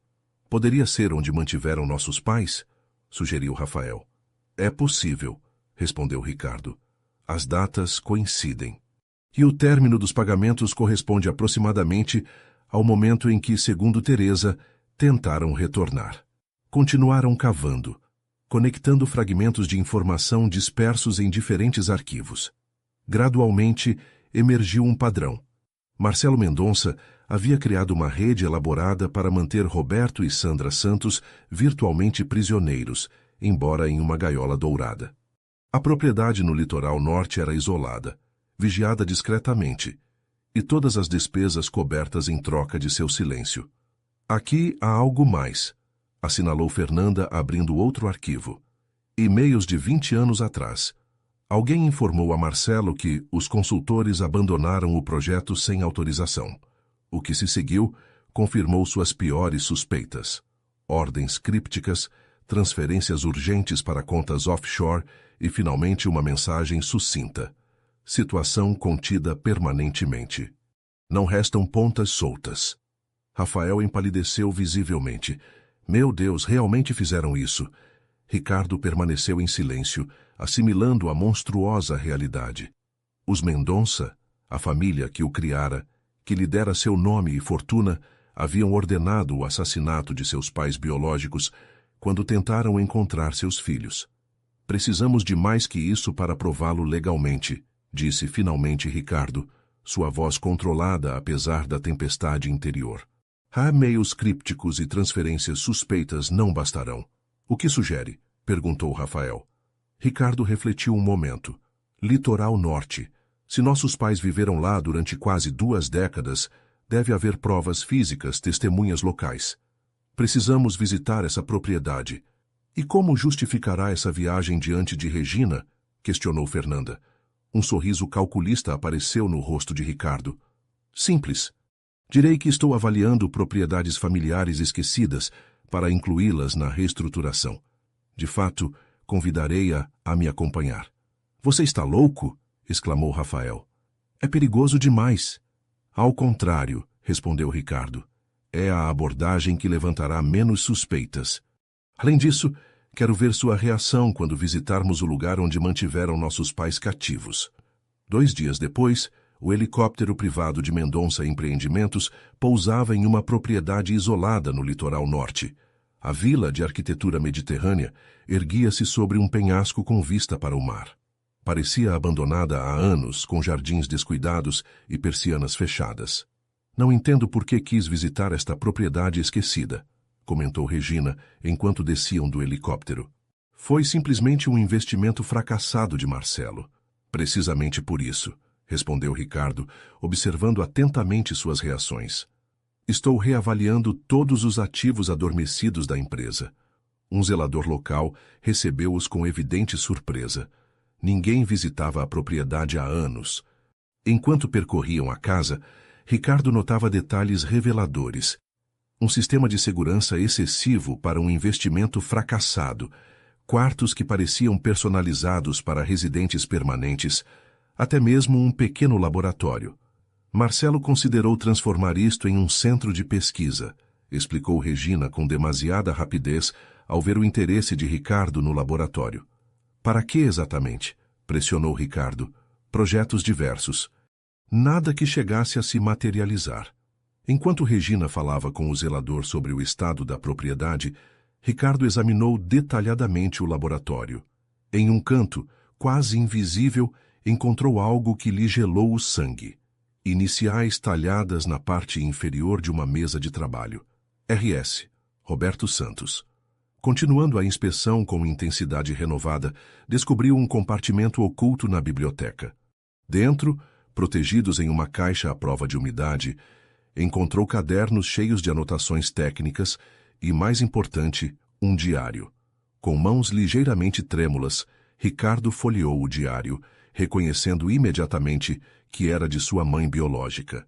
Poderia ser onde mantiveram nossos pais? Sugeriu Rafael. É possível, respondeu Ricardo. As datas coincidem. E o término dos pagamentos corresponde aproximadamente ao momento em que, segundo Teresa, tentaram retornar. Continuaram cavando, conectando fragmentos de informação dispersos em diferentes arquivos. Gradualmente, emergiu um padrão. Marcelo Mendonça havia criado uma rede elaborada para manter Roberto e Sandra Santos virtualmente prisioneiros, embora em uma gaiola dourada. A propriedade no litoral norte era isolada, vigiada discretamente, e todas as despesas cobertas em troca de seu silêncio. Aqui há algo mais, assinalou Fernanda abrindo outro arquivo. E-mails de 20 anos atrás. Alguém informou a Marcelo que os consultores abandonaram o projeto sem autorização. O que se seguiu confirmou suas piores suspeitas. Ordens crípticas, transferências urgentes para contas offshore e, finalmente, uma mensagem sucinta. Situação contida permanentemente. Não restam pontas soltas. Rafael empalideceu visivelmente. Meu Deus, realmente fizeram isso. Ricardo permaneceu em silêncio, assimilando a monstruosa realidade. Os Mendonça, a família que o criara, que lhe dera seu nome e fortuna, haviam ordenado o assassinato de seus pais biológicos quando tentaram encontrar seus filhos. Precisamos de mais que isso para prová-lo legalmente, disse finalmente Ricardo, sua voz controlada apesar da tempestade interior. E-mails crípticos e transferências suspeitas não bastarão. O que sugere? Perguntou Rafael. Ricardo refletiu um momento. Litoral norte. Se nossos pais viveram lá durante quase 2 décadas, deve haver provas físicas, testemunhas locais. Precisamos visitar essa propriedade. E como justificará essa viagem diante de Regina? Questionou Fernanda. Um sorriso calculista apareceu no rosto de Ricardo. Simples. Direi que estou avaliando propriedades familiares esquecidas para incluí-las na reestruturação. De fato, convidarei-a a me acompanhar. Você está louco? exclamou Rafael. É perigoso demais. Ao contrário, respondeu Ricardo. É a abordagem que levantará menos suspeitas. Além disso, quero ver sua reação quando visitarmos o lugar onde mantiveram nossos pais cativos. 2 dias depois, o helicóptero privado de Mendonça Empreendimentos pousava em uma propriedade isolada no litoral norte. A vila, de arquitetura mediterrânea, erguia-se sobre um penhasco com vista para o mar. Parecia abandonada há anos, com jardins descuidados e persianas fechadas. Não entendo por que quis visitar esta propriedade esquecida, comentou Regina enquanto desciam do helicóptero. Foi simplesmente um investimento fracassado de Marcelo. Precisamente por isso, respondeu Ricardo, observando atentamente suas reações. Estou reavaliando todos os ativos adormecidos da empresa. Um zelador local recebeu-os com evidente surpresa. Ninguém visitava a propriedade há anos. Enquanto percorriam a casa, Ricardo notava detalhes reveladores. Um sistema de segurança excessivo para um investimento fracassado, quartos que pareciam personalizados para residentes permanentes, até mesmo um pequeno laboratório. Marcelo considerou transformar isto em um centro de pesquisa, explicou Regina com demasiada rapidez ao ver o interesse de Ricardo no laboratório. Para que exatamente? Pressionou Ricardo. Projetos diversos. Nada que chegasse a se materializar. Enquanto Regina falava com o zelador sobre o estado da propriedade, Ricardo examinou detalhadamente o laboratório. Em um canto, quase invisível, encontrou algo que lhe gelou o sangue. Iniciais talhadas na parte inferior de uma mesa de trabalho. R.S. Roberto Santos. Continuando a inspeção com intensidade renovada, descobriu um compartimento oculto na biblioteca. Dentro, protegidos em uma caixa à prova de umidade, encontrou cadernos cheios de anotações técnicas e, mais importante, um diário. Com mãos ligeiramente trêmulas, Ricardo folheou o diário, reconhecendo imediatamente que era de sua mãe biológica.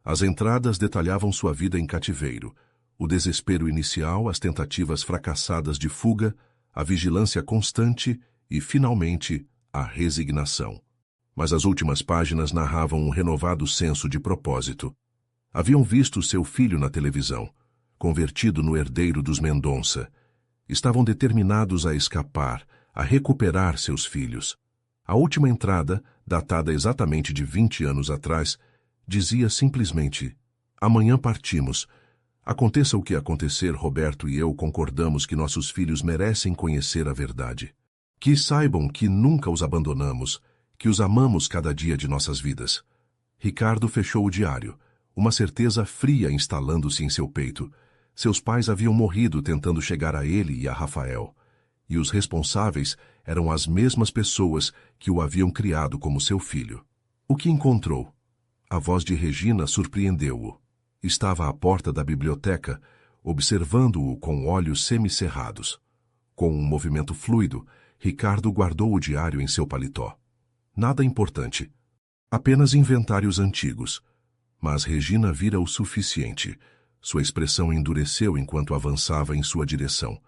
As entradas detalhavam sua vida em cativeiro, o desespero inicial, as tentativas fracassadas de fuga, a vigilância constante e, finalmente, a resignação. Mas as últimas páginas narravam um renovado senso de propósito. Haviam visto seu filho na televisão, convertido no herdeiro dos Mendonça. Estavam determinados a escapar, a recuperar seus filhos. A última entrada, datada exatamente de 20 anos atrás, dizia simplesmente: amanhã partimos. Aconteça o que acontecer, Roberto e eu concordamos que nossos filhos merecem conhecer a verdade. Que saibam que nunca os abandonamos, que os amamos cada dia de nossas vidas. Ricardo fechou o diário, uma certeza fria instalando-se em seu peito. Seus pais haviam morrido tentando chegar a ele e a Rafael. E os responsáveis eram as mesmas pessoas que o haviam criado como seu filho. O que encontrou? A voz de Regina surpreendeu-o. Estava à porta da biblioteca, observando-o com olhos semicerrados. Com um movimento fluido, Ricardo guardou o diário em seu paletó. Nada importante. Apenas inventários antigos. Mas Regina vira o suficiente. Sua expressão endureceu enquanto avançava em sua direção.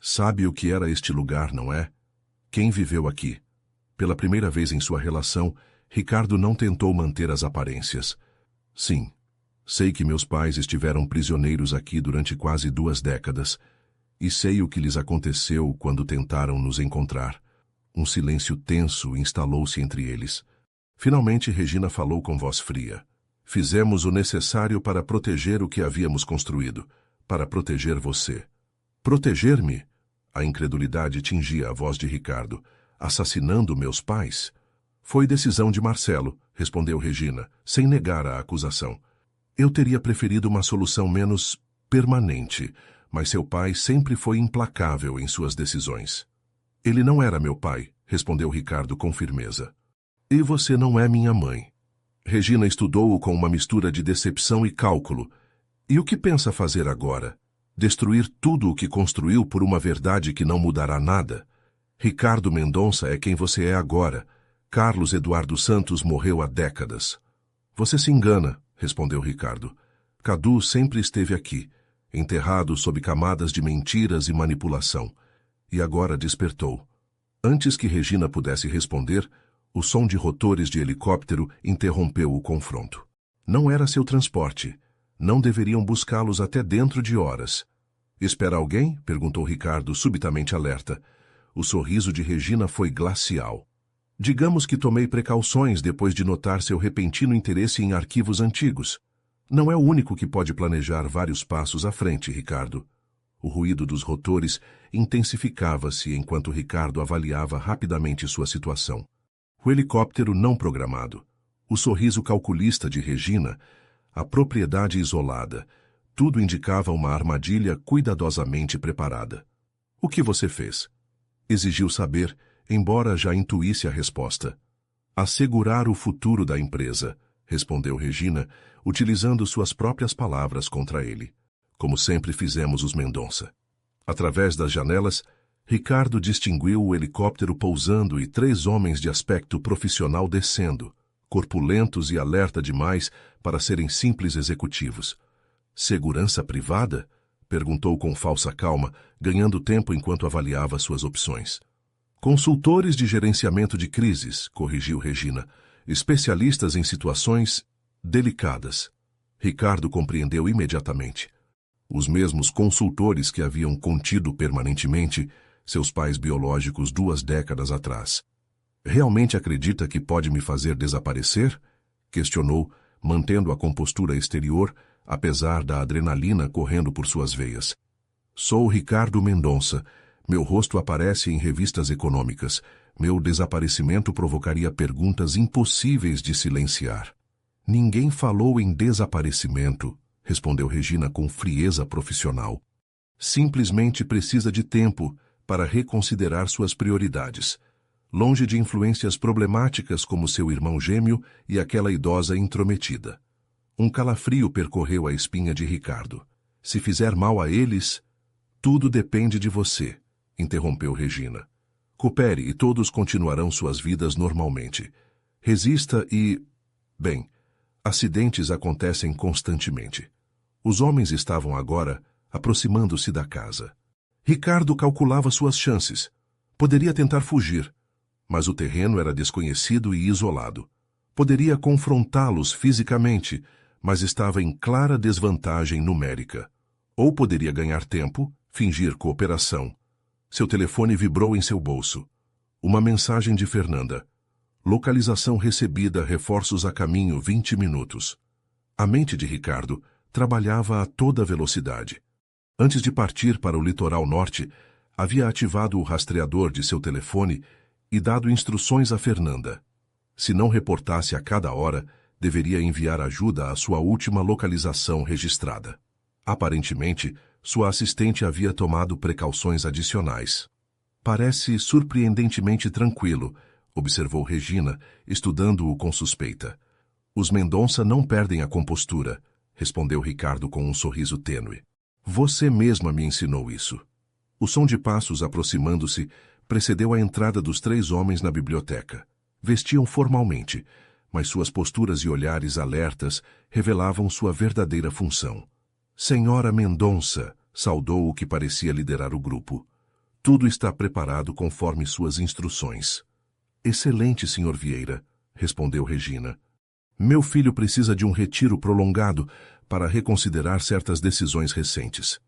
Sabe o que era este lugar, não é? Quem viveu aqui? Pela primeira vez em sua relação, Ricardo não tentou manter as aparências. Sim, sei que meus pais estiveram prisioneiros aqui durante quase 2 décadas, e sei o que lhes aconteceu quando tentaram nos encontrar. Um silêncio tenso instalou-se entre eles. Finalmente, Regina falou com voz fria. Fizemos o necessário para proteger o que havíamos construído, para proteger você. Proteger-me? A incredulidade tingia a voz de Ricardo. Assassinando meus pais? Foi decisão de Marcelo, respondeu Regina, sem negar a acusação. Eu teria preferido uma solução menos permanente, mas seu pai sempre foi implacável em suas decisões. Ele não era meu pai, respondeu Ricardo com firmeza. E você não é minha mãe. Regina estudou-o com uma mistura de decepção e cálculo. E o que pensa fazer agora? Destruir tudo o que construiu por uma verdade que não mudará nada? Ricardo Mendonça é quem você é agora. Carlos Eduardo Santos morreu há décadas. Você se engana, respondeu Ricardo. Cadu sempre esteve aqui, enterrado sob camadas de mentiras e manipulação. E agora despertou. Antes que Regina pudesse responder, O som de rotores de helicóptero interrompeu o confronto. Não era seu transporte. Não deveriam buscá-los até dentro de horas. Espera alguém? Perguntou Ricardo, subitamente alerta. O sorriso de Regina foi glacial. Digamos que tomei precauções depois de notar seu repentino interesse em arquivos antigos. Não é o único que pode planejar vários passos à frente, Ricardo. O ruído dos rotores intensificava-se enquanto Ricardo avaliava rapidamente sua situação. O helicóptero não programado, o sorriso calculista de Regina, a propriedade isolada, tudo indicava uma armadilha cuidadosamente preparada. O que você fez? Exigiu saber, embora já intuísse a resposta. Assegurar o futuro da empresa, respondeu Regina, utilizando suas próprias palavras contra ele, como sempre fizemos os Mendonça. Através das janelas, Ricardo distinguiu o helicóptero pousando e 3 homens de aspecto profissional descendo, corpulentos e alerta demais para serem simples executivos. Segurança privada? Perguntou com falsa calma, ganhando tempo enquanto avaliava suas opções. Consultores de gerenciamento de crises, corrigiu Regina, especialistas em situações delicadas. Ricardo compreendeu imediatamente. Os mesmos consultores que haviam contido permanentemente seus pais biológicos 2 décadas atrás. Realmente acredita que pode me fazer desaparecer? Questionou, mantendo a compostura exterior, apesar da adrenalina correndo por suas veias. Sou Ricardo Mendonça. Meu rosto aparece em revistas econômicas. Meu desaparecimento provocaria perguntas impossíveis de silenciar. Ninguém falou em desaparecimento, respondeu Regina com frieza profissional. Simplesmente precisa de tempo para reconsiderar suas prioridades, longe de influências problemáticas como seu irmão gêmeo e aquela idosa intrometida. Um calafrio percorreu a espinha de Ricardo. Se fizer mal a eles, tudo depende de você, interrompeu Regina. Coopere e todos continuarão suas vidas normalmente. Resista e... Bem, acidentes acontecem constantemente. Os homens estavam agora aproximando-se da casa. Ricardo calculava suas chances. Poderia tentar fugir, mas o terreno era desconhecido e isolado. Poderia confrontá-los fisicamente, mas estava em clara desvantagem numérica. Ou poderia ganhar tempo, fingir cooperação. Seu telefone vibrou em seu bolso. Uma mensagem de Fernanda. Localização recebida, reforços a caminho, 20 minutos. A mente de Ricardo trabalhava a toda velocidade. Antes de partir para o litoral norte, havia ativado o rastreador de seu telefone e dado instruções a Fernanda. Se não reportasse a cada hora, deveria enviar ajuda à sua última localização registrada. Aparentemente, sua assistente havia tomado precauções adicionais. Parece surpreendentemente tranquilo, observou Regina, estudando-o com suspeita. Os Mendonça não perdem a compostura, respondeu Ricardo com um sorriso tênue. Você mesma me ensinou isso. O som de passos aproximando-se precedeu a entrada dos 3 homens na biblioteca. Vestiam formalmente, mas suas posturas e olhares alertas revelavam sua verdadeira função. Senhora Mendonça, saudou o que parecia liderar o grupo. Tudo está preparado conforme suas instruções. Excelente, Sr. Vieira, respondeu Regina. Meu filho precisa de um retiro prolongado para reconsiderar certas decisões recentes.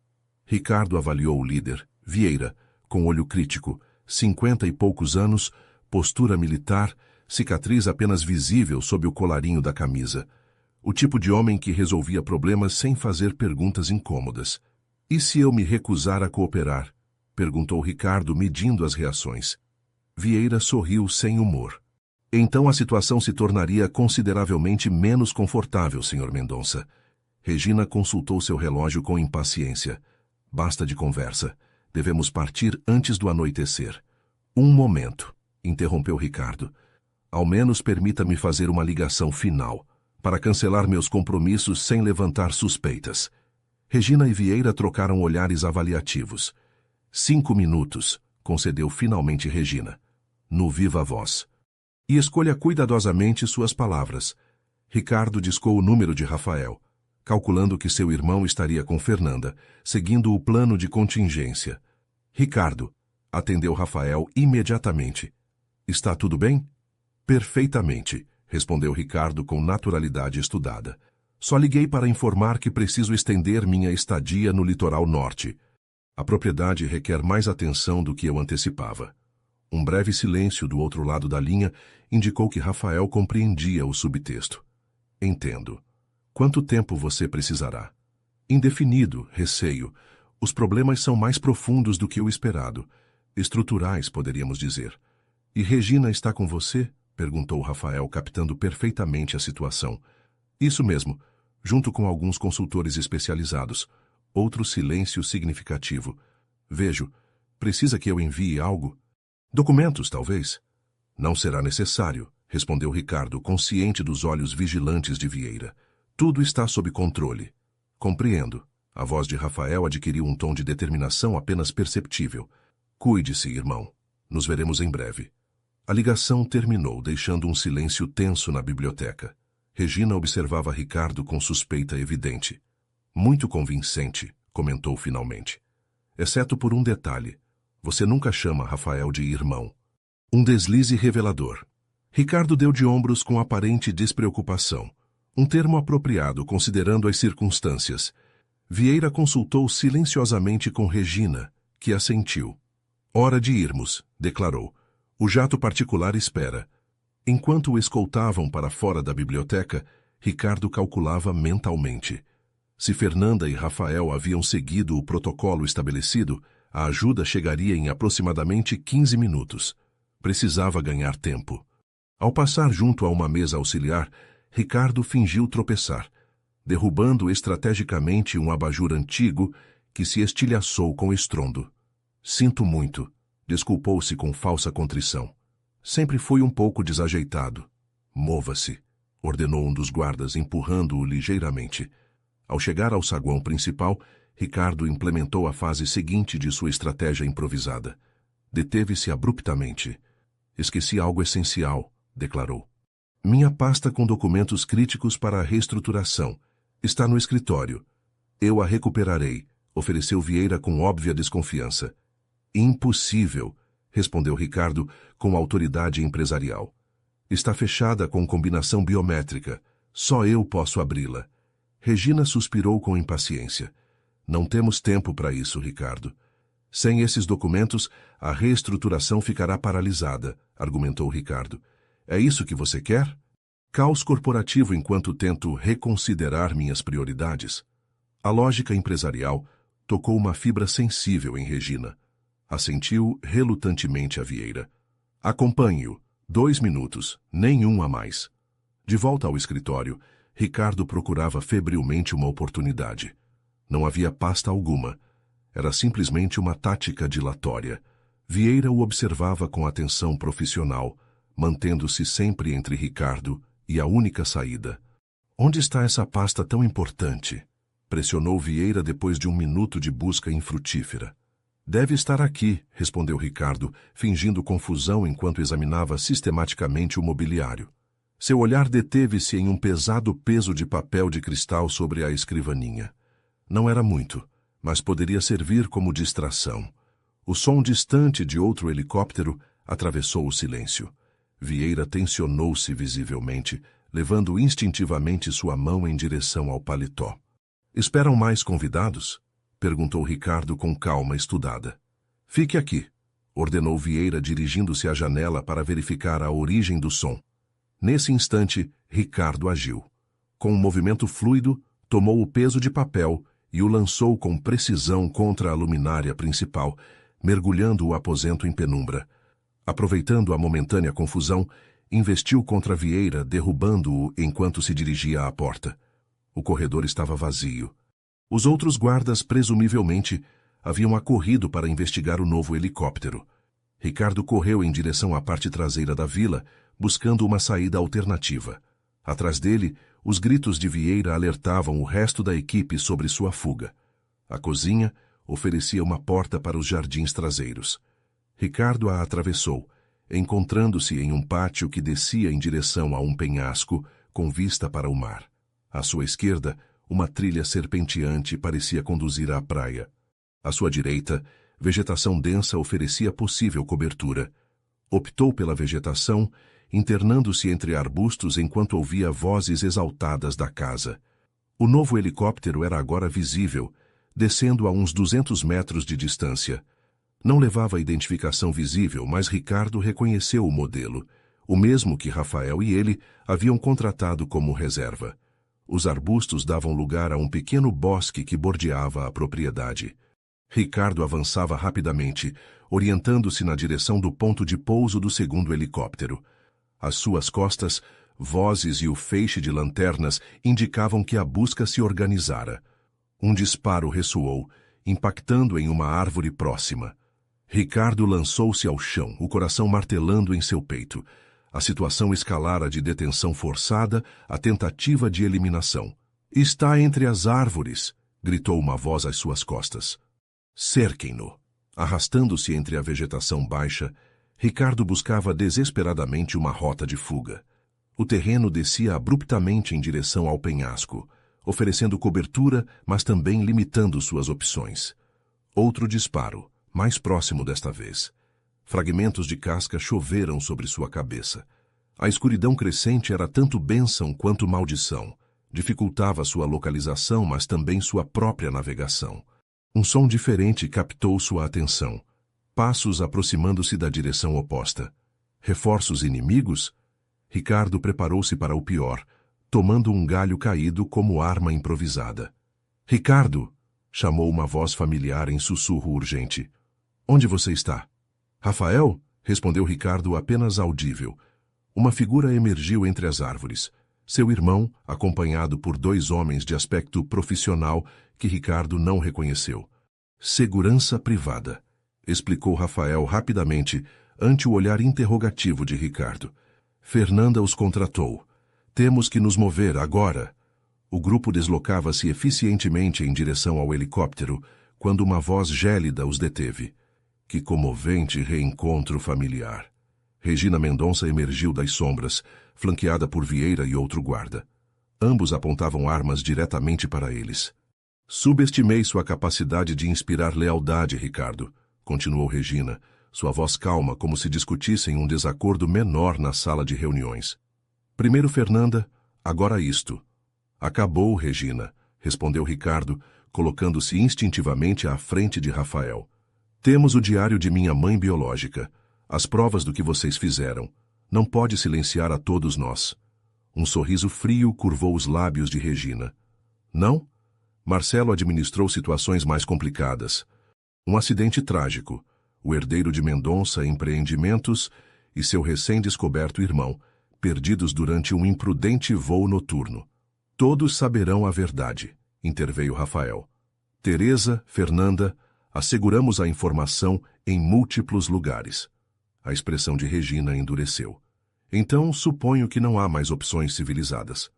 Ricardo avaliou o líder, Vieira, com olho crítico, 50 e poucos anos, postura militar, cicatriz apenas visível sob o colarinho da camisa. O tipo de homem que resolvia problemas sem fazer perguntas incômodas. E se eu me recusar a cooperar? Perguntou Ricardo, medindo as reações. Vieira sorriu sem humor. Então a situação se tornaria consideravelmente menos confortável, Sr. Mendonça. Regina consultou seu relógio com impaciência. Basta de conversa. Devemos partir antes do anoitecer. Um momento, interrompeu Ricardo. Ao menos permita-me fazer uma ligação final, para cancelar meus compromissos sem levantar suspeitas. Regina e Vieira trocaram olhares avaliativos. 5 minutos, concedeu finalmente Regina. No viva voz. E escolha cuidadosamente suas palavras. Ricardo discou o número de Rafael, calculando que seu irmão estaria com Fernanda, seguindo o plano de contingência. Ricardo, atendeu Rafael imediatamente. Está tudo bem? Perfeitamente, respondeu Ricardo com naturalidade estudada. Só liguei para informar que preciso estender minha estadia no litoral norte. A propriedade requer mais atenção do que eu antecipava. Um breve silêncio do outro lado da linha indicou que Rafael compreendia o subtexto. Entendo. Quanto tempo você precisará? Indefinido, receio. Os problemas são mais profundos do que o esperado. Estruturais, poderíamos dizer. E Regina está com você? Perguntou Rafael, captando perfeitamente a situação. Isso mesmo, junto com alguns consultores especializados. Outro silêncio significativo. Vejo. Precisa que eu envie algo? Documentos, talvez? Não será necessário, respondeu Ricardo, consciente dos olhos vigilantes de Vieira. Tudo está sob controle. Compreendo. A voz de Rafael adquiriu um tom de determinação apenas perceptível. Cuide-se, irmão. Nos veremos em breve. A ligação terminou, deixando um silêncio tenso na biblioteca. Regina observava Ricardo com suspeita evidente. Muito convincente, comentou finalmente. Exceto por um detalhe. Você nunca chama Rafael de irmão. Um deslize revelador. Ricardo deu de ombros com aparente despreocupação. Um termo apropriado, considerando as circunstâncias. Vieira consultou silenciosamente com Regina, que assentiu. Hora de irmos, declarou. O jato particular espera. Enquanto o escoltavam para fora da biblioteca, Ricardo calculava mentalmente. Se Fernanda e Rafael haviam seguido o protocolo estabelecido, a ajuda chegaria em aproximadamente 15 minutos. Precisava ganhar tempo. Ao passar junto a uma mesa auxiliar, Ricardo fingiu tropeçar, derrubando estrategicamente um abajur antigo que se estilhaçou com estrondo. Sinto muito, desculpou-se com falsa contrição. Sempre fui um pouco desajeitado. Mova-se, ordenou um dos guardas, empurrando-o ligeiramente. Ao chegar ao saguão principal, Ricardo implementou a fase seguinte de sua estratégia improvisada. Deteve-se abruptamente. Esqueci algo essencial, declarou. Minha pasta com documentos críticos para a reestruturação. Está no escritório. Eu a recuperarei, ofereceu Vieira com óbvia desconfiança. Impossível, respondeu Ricardo com autoridade empresarial. Está fechada com combinação biométrica. Só eu posso abri-la. Regina suspirou com impaciência. Não temos tempo para isso, Ricardo. Sem esses documentos, a reestruturação ficará paralisada, argumentou Ricardo. É isso que você quer? Caos corporativo enquanto tento reconsiderar minhas prioridades? A lógica empresarial tocou uma fibra sensível em Regina. Assentiu relutantemente a Vieira. Acompanhe-o. 2 minutos, nenhum a mais. De volta ao escritório, Ricardo procurava febrilmente uma oportunidade. Não havia pasta alguma. Era simplesmente uma tática dilatória. Vieira o observava com atenção profissional, mantendo-se sempre entre Ricardo e a única saída. Onde está essa pasta tão importante? Pressionou Vieira depois de 1 minuto de busca infrutífera. Deve estar aqui, respondeu Ricardo, fingindo confusão enquanto examinava sistematicamente o mobiliário. Seu olhar deteve-se em um pesado peso de papel de cristal sobre a escrivaninha. Não era muito, mas poderia servir como distração. O som distante de outro helicóptero atravessou o silêncio. Vieira tensionou-se visivelmente, levando instintivamente sua mão em direção ao paletó. Esperam mais convidados? Perguntou Ricardo com calma estudada. Fique aqui, ordenou Vieira dirigindo-se à janela para verificar a origem do som. Nesse instante, Ricardo agiu. Com um movimento fluido, tomou o peso de papel e o lançou com precisão contra a luminária principal, mergulhando o aposento em penumbra. Aproveitando a momentânea confusão, investiu contra Vieira, derrubando-o enquanto se dirigia à porta. O corredor estava vazio. Os outros guardas, presumivelmente, haviam acorrido para investigar o novo helicóptero. Ricardo correu em direção à parte traseira da vila, buscando uma saída alternativa. Atrás dele, os gritos de Vieira alertavam o resto da equipe sobre sua fuga. A cozinha oferecia uma porta para os jardins traseiros. Ricardo a atravessou, encontrando-se em um pátio que descia em direção a um penhasco com vista para o mar. À sua esquerda, uma trilha serpenteante parecia conduzir à praia. À sua direita, vegetação densa oferecia possível cobertura. Optou pela vegetação, internando-se entre arbustos enquanto ouvia vozes exaltadas da casa. O novo helicóptero era agora visível, descendo a uns 200 metros de distância. Não levava identificação visível, mas Ricardo reconheceu o modelo, o mesmo que Rafael e ele haviam contratado como reserva. Os arbustos davam lugar a um pequeno bosque que bordeava a propriedade. Ricardo avançava rapidamente, orientando-se na direção do ponto de pouso do segundo helicóptero. Às suas costas, vozes e o feixe de lanternas indicavam que a busca se organizara. Um disparo ressoou, impactando em uma árvore próxima. Ricardo lançou-se ao chão, o coração martelando em seu peito. A situação escalara de detenção forçada à tentativa de eliminação. "Está entre as árvores!" gritou uma voz às suas costas. "Cerquem-no!" Arrastando-se entre a vegetação baixa, Ricardo buscava desesperadamente uma rota de fuga. O terreno descia abruptamente em direção ao penhasco, oferecendo cobertura, mas também limitando suas opções. Outro disparo, mais próximo desta vez. Fragmentos de casca choveram sobre sua cabeça. A escuridão crescente era tanto bênção quanto maldição. Dificultava sua localização, mas também sua própria navegação. Um som diferente captou sua atenção. Passos aproximando-se da direção oposta. Reforços inimigos? Ricardo preparou-se para o pior, tomando um galho caído como arma improvisada. "Ricardo!" chamou uma voz familiar em sussurro urgente. "Onde você está?" "Rafael?" respondeu Ricardo apenas audível. Uma figura emergiu entre as árvores. Seu irmão, acompanhado por dois homens de aspecto profissional que Ricardo não reconheceu. "Segurança privada", explicou Rafael rapidamente, ante o olhar interrogativo de Ricardo. "Fernanda os contratou. Temos que nos mover agora." O grupo deslocava-se eficientemente em direção ao helicóptero, quando uma voz gélida os deteve. Que comovente reencontro familiar. Regina Mendonça emergiu das sombras, flanqueada por Vieira e outro guarda. Ambos apontavam armas diretamente para eles. "Subestimei sua capacidade de inspirar lealdade, Ricardo", continuou Regina, sua voz calma como se discutissem um desacordo menor na sala de reuniões. "Primeiro Fernanda, agora isto." "Acabou, Regina", respondeu Ricardo, colocando-se instintivamente à frente de Rafael. "Temos o diário de minha mãe biológica, as provas do que vocês fizeram. Não pode silenciar a todos nós." Um sorriso frio curvou os lábios de Regina. "Não?" Marcelo administrou situações mais complicadas. Um acidente trágico, o herdeiro de Mendonça Empreendimentos e seu recém-descoberto irmão, perdidos durante um imprudente voo noturno. "Todos saberão a verdade", interveio Rafael. "Teresa, Fernanda, asseguramos a informação em múltiplos lugares." A expressão de Regina endureceu. "Então, suponho que não há mais opções civilizadas."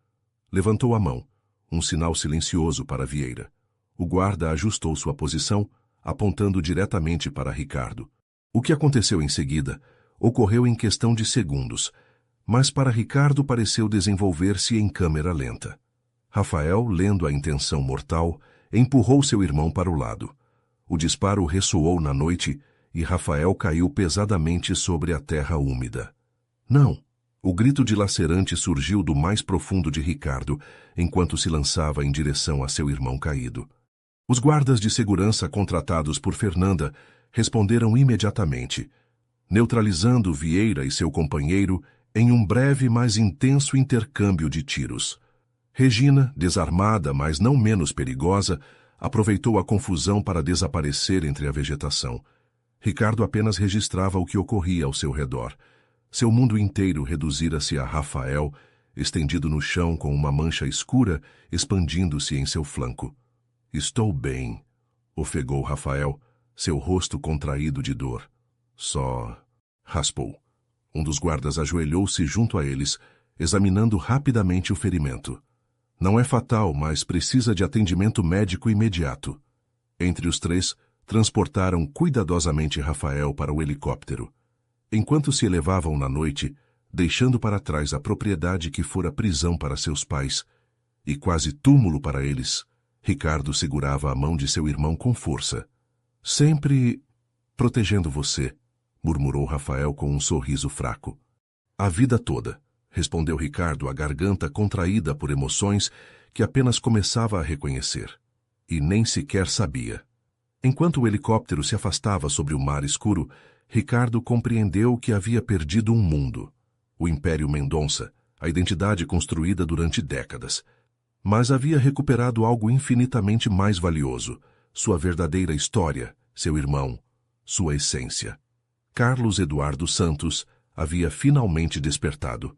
Levantou a mão, um sinal silencioso para Vieira. O guarda ajustou sua posição, apontando diretamente para Ricardo. O que aconteceu em seguida ocorreu em questão de segundos, mas para Ricardo pareceu desenvolver-se em câmera lenta. Rafael, lendo a intenção mortal, empurrou seu irmão para o lado. O disparo ressoou na noite e Rafael caiu pesadamente sobre a terra úmida. "Não!" O grito dilacerante surgiu do mais profundo de Ricardo, enquanto se lançava em direção a seu irmão caído. Os guardas de segurança contratados por Fernanda responderam imediatamente, neutralizando Vieira e seu companheiro em um breve, mas intenso intercâmbio de tiros. Regina, desarmada, mas não menos perigosa, aproveitou a confusão para desaparecer entre a vegetação. Ricardo apenas registrava o que ocorria ao seu redor. Seu mundo inteiro reduzira-se a Rafael, estendido no chão com uma mancha escura expandindo-se em seu flanco. "Estou bem", ofegou Rafael, seu rosto contraído de dor. "Só..." raspou. Um dos guardas ajoelhou-se junto a eles, examinando rapidamente o ferimento. "Não é fatal, mas precisa de atendimento médico imediato." Entre os três, transportaram cuidadosamente Rafael para o helicóptero. Enquanto se elevavam na noite, deixando para trás a propriedade que fora prisão para seus pais, e quase túmulo para eles, Ricardo segurava a mão de seu irmão com força. "Sempre protegendo você", murmurou Rafael com um sorriso fraco. A vida toda, respondeu Ricardo, a garganta contraída por emoções que apenas começava a reconhecer. E nem sequer sabia. Enquanto o helicóptero se afastava sobre o mar escuro, Ricardo compreendeu que havia perdido um mundo. O Império Mendonça, a identidade construída durante décadas. Mas havia recuperado algo infinitamente mais valioso, sua verdadeira história, seu irmão, sua essência. Carlos Eduardo Santos havia finalmente despertado.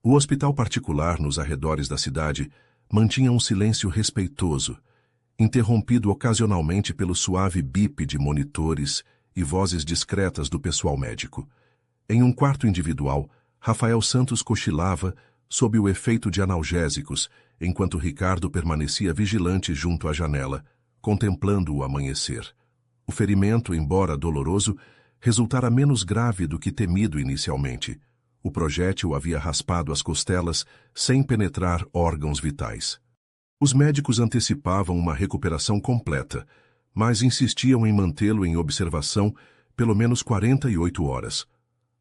O hospital particular nos arredores da cidade mantinha um silêncio respeitoso, interrompido ocasionalmente pelo suave bip de monitores e vozes discretas do pessoal médico. Em um quarto individual, Rafael Santos cochilava sob o efeito de analgésicos, enquanto Ricardo permanecia vigilante junto à janela, contemplando o amanhecer. O ferimento, embora doloroso, resultara menos grave do que temido inicialmente. O projétil havia raspado as costelas sem penetrar órgãos vitais. Os médicos antecipavam uma recuperação completa, mas insistiam em mantê-lo em observação pelo menos 48 horas.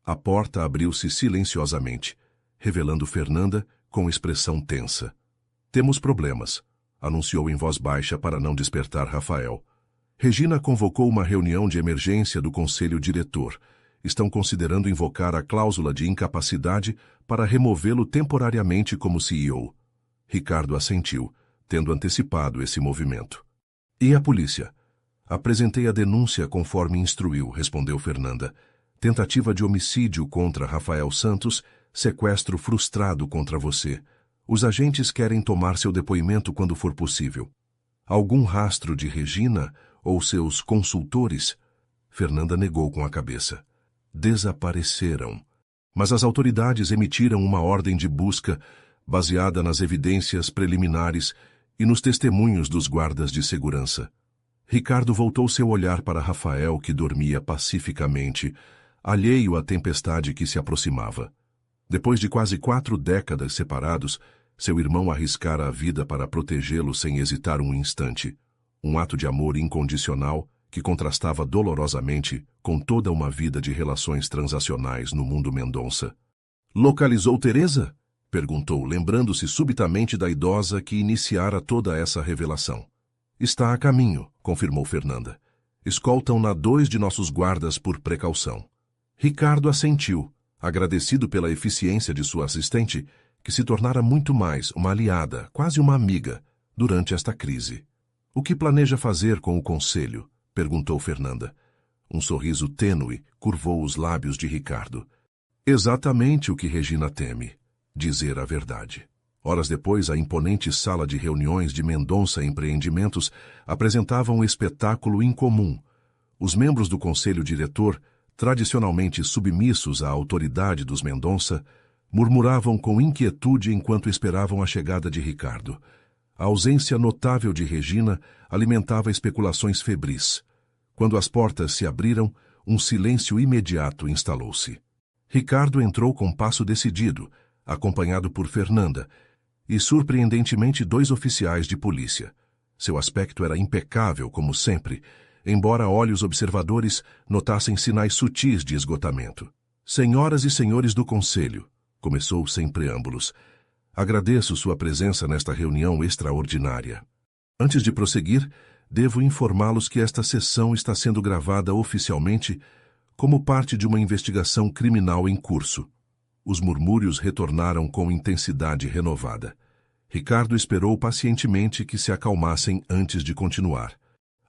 A porta abriu-se silenciosamente, revelando Fernanda com expressão tensa. "Temos problemas", anunciou em voz baixa para não despertar Rafael. Regina convocou uma reunião de emergência do conselho diretor. Estão considerando invocar a cláusula de incapacidade para removê-lo temporariamente como CEO. Ricardo assentiu, tendo antecipado esse movimento. "E a polícia?" "Apresentei a denúncia conforme instruiu", respondeu Fernanda. "Tentativa de homicídio contra Rafael Santos, sequestro frustrado contra você. Os agentes querem tomar seu depoimento quando for possível." "Algum rastro de Regina ou seus consultores?" Fernanda negou com a cabeça. "Desapareceram. Mas as autoridades emitiram uma ordem de busca baseada nas evidências preliminares e nos testemunhos dos guardas de segurança." Ricardo voltou seu olhar para Rafael, que dormia pacificamente, alheio à tempestade que se aproximava. Depois de quase 4 décadas separados, seu irmão arriscara a vida para protegê-lo sem hesitar um instante. Um ato de amor incondicional que contrastava dolorosamente com toda uma vida de relações transacionais no mundo Mendonça. "Localizou Teresa?" perguntou, lembrando-se subitamente da idosa que iniciara toda essa revelação. "Está a caminho", confirmou Fernanda. "Escoltam-na 2 de nossos guardas por precaução." Ricardo assentiu, agradecido pela eficiência de sua assistente, que se tornara muito mais uma aliada, quase uma amiga, durante esta crise. "O que planeja fazer com o conselho?" perguntou Fernanda. Um sorriso tênue curvou os lábios de Ricardo. "Exatamente o que Regina teme: dizer a verdade." Horas depois, a imponente sala de reuniões de Mendonça Empreendimentos apresentava um espetáculo incomum. Os membros do conselho diretor, tradicionalmente submissos à autoridade dos Mendonça, murmuravam com inquietude enquanto esperavam a chegada de Ricardo. A ausência notável de Regina alimentava especulações febris. Quando as portas se abriram, um silêncio imediato instalou-se. Ricardo entrou com passo decidido, acompanhado por Fernanda, e surpreendentemente 2 oficiais de polícia. Seu aspecto era impecável, como sempre, embora olhos observadores notassem sinais sutis de esgotamento. "Senhoras e senhores do conselho", começou sem preâmbulos, "agradeço sua presença nesta reunião extraordinária. Antes de prosseguir, devo informá-los que esta sessão está sendo gravada oficialmente como parte de uma investigação criminal em curso." Os murmúrios retornaram com intensidade renovada. Ricardo esperou pacientemente que se acalmassem antes de continuar.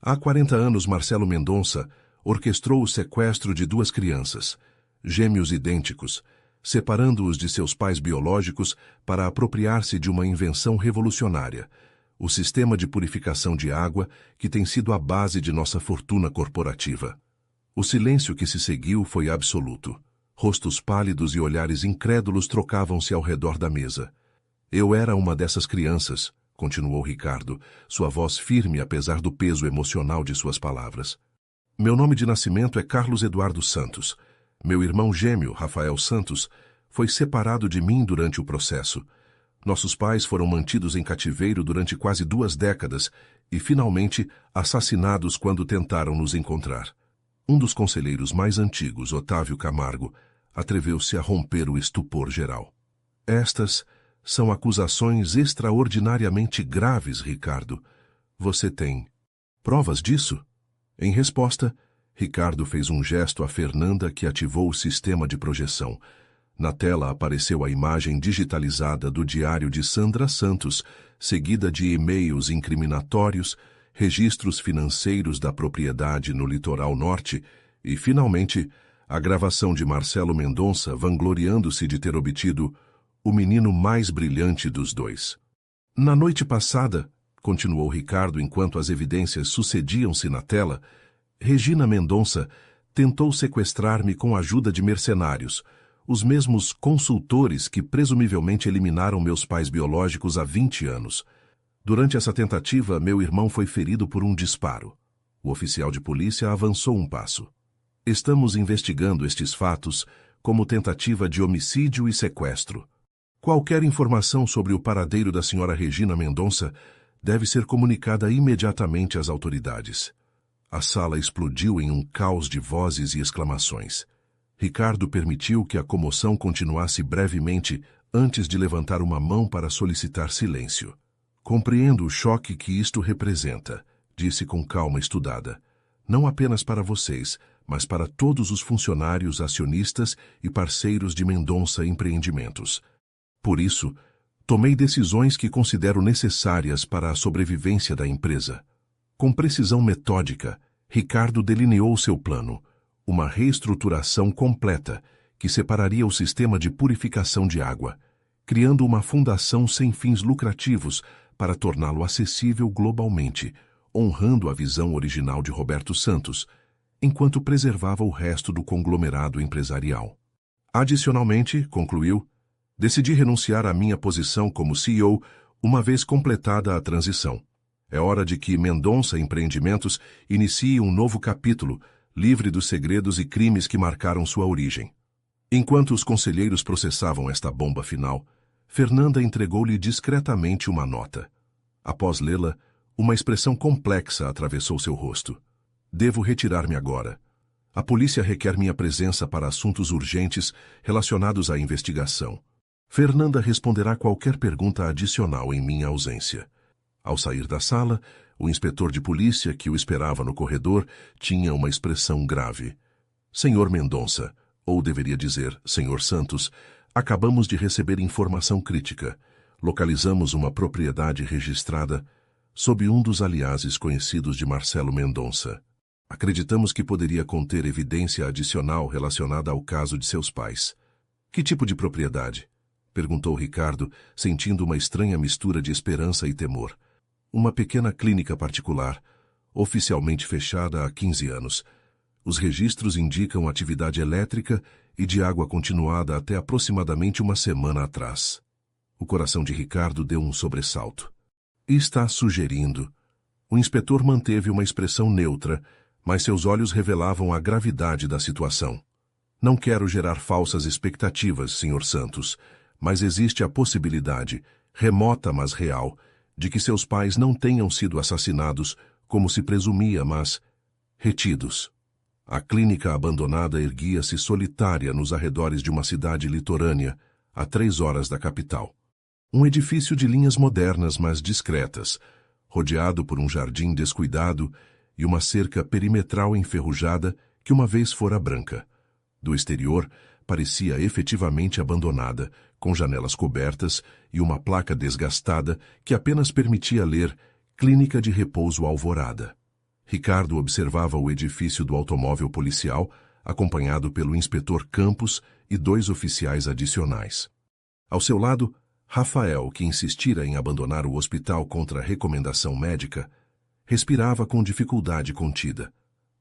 Há 40 anos, Marcelo Mendonça orquestrou o sequestro de 2 crianças, gêmeos idênticos, separando-os de seus pais biológicos para apropriar-se de uma invenção revolucionária, o sistema de purificação de água que tem sido a base de nossa fortuna corporativa. O silêncio que se seguiu foi absoluto. Rostos pálidos e olhares incrédulos trocavam-se ao redor da mesa. "Eu era uma dessas crianças", continuou Ricardo, sua voz firme apesar do peso emocional de suas palavras. "Meu nome de nascimento é Carlos Eduardo Santos. Meu irmão gêmeo, Rafael Santos, foi separado de mim durante o processo. Nossos pais foram mantidos em cativeiro durante quase 2 décadas e, finalmente, assassinados quando tentaram nos encontrar. Um dos conselheiros mais antigos, Otávio Camargo, atreveu-se a romper o estupor geral. Estas são acusações extraordinariamente graves, Ricardo. Você tem provas disso? Em resposta, Ricardo fez um gesto a Fernanda que ativou o sistema de projeção. Na tela apareceu a imagem digitalizada do diário de Sandra Santos, seguida de e-mails incriminatórios, registros financeiros da propriedade no litoral norte e, finalmente, a gravação de Marcelo Mendonça vangloriando-se de ter obtido o menino mais brilhante dos dois. Na noite passada, continuou Ricardo enquanto as evidências sucediam-se na tela, Regina Mendonça tentou sequestrar-me com a ajuda de mercenários, os mesmos consultores que presumivelmente eliminaram meus pais biológicos há 20 anos. Durante essa tentativa, meu irmão foi ferido por um disparo. O oficial de polícia avançou um passo. Estamos investigando estes fatos como tentativa de homicídio e sequestro. Qualquer informação sobre o paradeiro da senhora Regina Mendonça deve ser comunicada imediatamente às autoridades. A sala explodiu em um caos de vozes e exclamações. Ricardo permitiu que a comoção continuasse brevemente antes de levantar uma mão para solicitar silêncio. Compreendo o choque que isto representa, disse com calma estudada. Não apenas para vocês, mas para todos os funcionários, acionistas e parceiros de Mendonça Empreendimentos. Por isso, tomei decisões que considero necessárias para a sobrevivência da empresa. Com precisão metódica, Ricardo delineou seu plano, uma reestruturação completa que separaria o sistema de purificação de água, criando uma fundação sem fins lucrativos para torná-lo acessível globalmente, honrando a visão original de Roberto Santos, enquanto preservava o resto do conglomerado empresarial. Adicionalmente, concluiu, decidi renunciar à minha posição como CEO uma vez completada a transição. É hora de que Mendonça Empreendimentos inicie um novo capítulo, livre dos segredos e crimes que marcaram sua origem. Enquanto os conselheiros processavam esta bomba final, Fernanda entregou-lhe discretamente uma nota. Após lê-la, uma expressão complexa atravessou seu rosto. Devo retirar-me agora. A polícia requer minha presença para assuntos urgentes relacionados à investigação. Fernanda responderá qualquer pergunta adicional em minha ausência. Ao sair da sala, o inspetor de polícia, que o esperava no corredor, tinha uma expressão grave. Senhor Mendonça, ou deveria dizer, Senhor Santos, acabamos de receber informação crítica. Localizamos uma propriedade registrada sob um dos aliases conhecidos de Marcelo Mendonça. Acreditamos que poderia conter evidência adicional relacionada ao caso de seus pais. Que tipo de propriedade? Perguntou Ricardo, sentindo uma estranha mistura de esperança e temor. Uma pequena clínica particular, oficialmente fechada há 15 anos. Os registros indicam atividade elétrica e de água continuada até aproximadamente uma semana atrás. O coração de Ricardo deu um sobressalto. Está sugerindo. O inspetor manteve uma expressão neutra, mas seus olhos revelavam a gravidade da situação. Não quero gerar falsas expectativas, Sr. Santos, mas existe a possibilidade, remota mas real, de que seus pais não tenham sido assassinados, como se presumia, mas retidos. A clínica abandonada erguia-se solitária nos arredores de uma cidade litorânea, a 3 horas da capital. Um edifício de linhas modernas, mas discretas, rodeado por um jardim descuidado e uma cerca perimetral enferrujada que uma vez fora branca. Do exterior, parecia efetivamente abandonada, com janelas cobertas e uma placa desgastada que apenas permitia ler Clínica de Repouso Alvorada. Ricardo observava o edifício do automóvel policial, acompanhado pelo inspetor Campos e 2 oficiais adicionais. Ao seu lado, Rafael, que insistira em abandonar o hospital contra recomendação médica, respirava com dificuldade contida.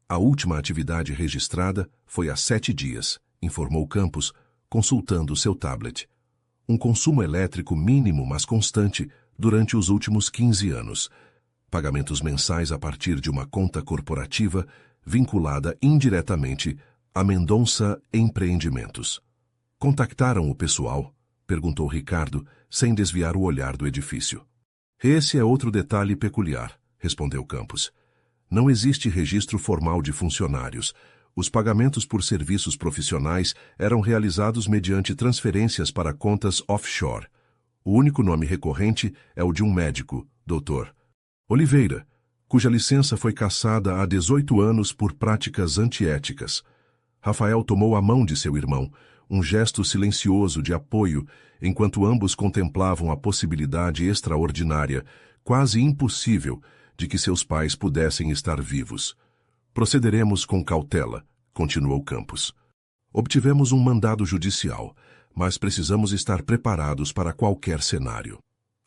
A última atividade registrada foi há 7 dias, informou Campos, consultando seu tablet. Um consumo elétrico mínimo, mas constante, durante os últimos 15 anos. Pagamentos mensais a partir de uma conta corporativa vinculada indiretamente a Mendonça Empreendimentos. Contactaram o pessoal? Perguntou Ricardo, sem desviar o olhar do edifício. Esse é outro detalhe peculiar, respondeu Campos. Não existe registro formal de funcionários, Os pagamentos por serviços profissionais eram realizados mediante transferências para contas offshore. O único nome recorrente é o de um médico, Dr. Oliveira, cuja licença foi cassada há 18 anos por práticas antiéticas. Rafael tomou a mão de seu irmão, um gesto silencioso de apoio, enquanto ambos contemplavam a possibilidade extraordinária, quase impossível, de que seus pais pudessem estar vivos. Procederemos com cautela, continuou Campos. Obtivemos um mandado judicial, mas precisamos estar preparados para qualquer cenário.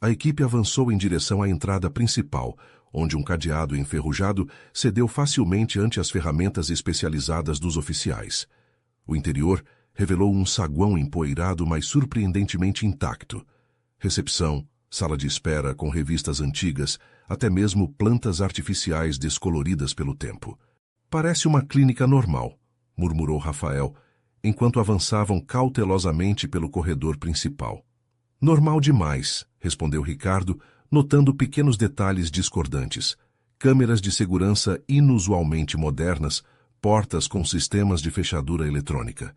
A equipe avançou em direção à entrada principal, onde um cadeado enferrujado cedeu facilmente ante as ferramentas especializadas dos oficiais. O interior revelou um saguão empoeirado, mas surpreendentemente intacto. Recepção, sala de espera com revistas antigas, até mesmo plantas artificiais descoloridas pelo tempo. Parece uma clínica normal, murmurou Rafael, enquanto avançavam cautelosamente pelo corredor principal. Normal demais, respondeu Ricardo, notando pequenos detalhes discordantes. Câmeras de segurança inusualmente modernas, portas com sistemas de fechadura eletrônica.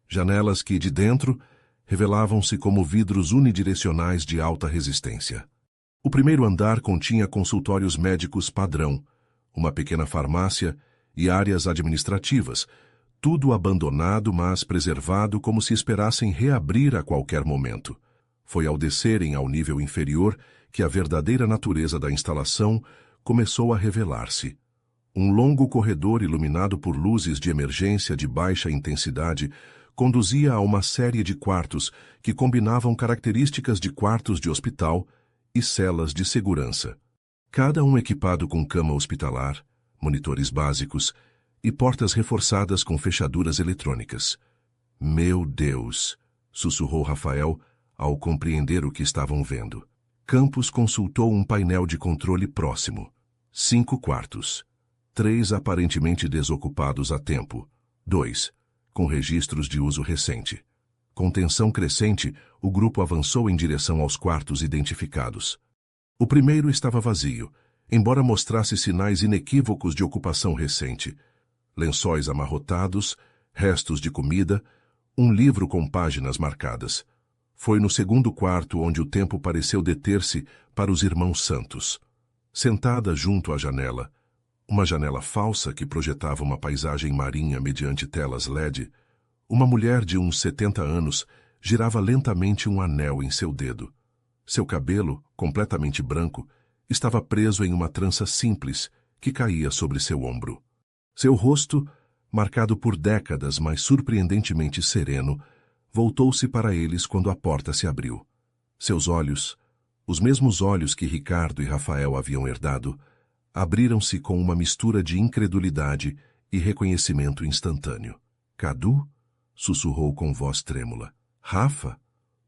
Janelas que, de dentro, revelavam-se como vidros unidirecionais de alta resistência. O primeiro andar continha consultórios médicos padrão, uma pequena farmácia e áreas administrativas, tudo abandonado, mas preservado como se esperassem reabrir a qualquer momento. Foi ao descerem ao nível inferior que a verdadeira natureza da instalação começou a revelar-se. Um longo corredor iluminado por luzes de emergência de baixa intensidade conduzia a uma série de quartos que combinavam características de quartos de hospital e celas de segurança. Cada um equipado com cama hospitalar, monitores básicos e portas reforçadas com fechaduras eletrônicas. Meu Deus! Sussurrou Rafael ao compreender o que estavam vendo. Campos consultou um painel de controle próximo. 5 quartos. 3 aparentemente desocupados a tempo. 2, com registros de uso recente. Com tensão crescente, o grupo avançou em direção aos quartos identificados. O primeiro estava vazio, embora mostrasse sinais inequívocos de ocupação recente. Lençóis amarrotados, restos de comida, um livro com páginas marcadas. Foi no segundo quarto onde o tempo pareceu deter-se para os irmãos Santos. Sentada junto à janela, uma janela falsa que projetava uma paisagem marinha mediante telas LED, uma mulher de uns 70 anos girava lentamente um anel em seu dedo. Seu cabelo, completamente branco, estava preso em uma trança simples que caía sobre seu ombro. Seu rosto, marcado por décadas, mas surpreendentemente sereno, voltou-se para eles quando a porta se abriu. Seus olhos, os mesmos olhos que Ricardo e Rafael haviam herdado, abriram-se com uma mistura de incredulidade e reconhecimento instantâneo. Cadu? Sussurrou com voz trêmula. Rafa?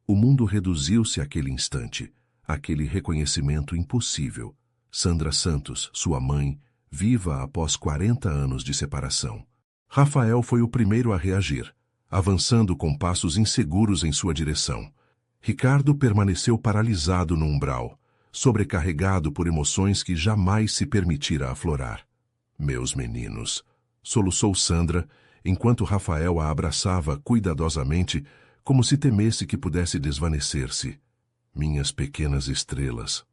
O mundo reduziu-se àquele instante, àquele reconhecimento impossível. Sandra Santos, sua mãe, viva após 40 anos de separação. Rafael foi o primeiro a reagir, avançando com passos inseguros em sua direção. Ricardo permaneceu paralisado no umbral, sobrecarregado por emoções que jamais se permitira aflorar. Meus meninos, soluçou Sandra, enquanto Rafael a abraçava cuidadosamente, como se temesse que pudesse desvanecer-se. Minhas pequenas estrelas.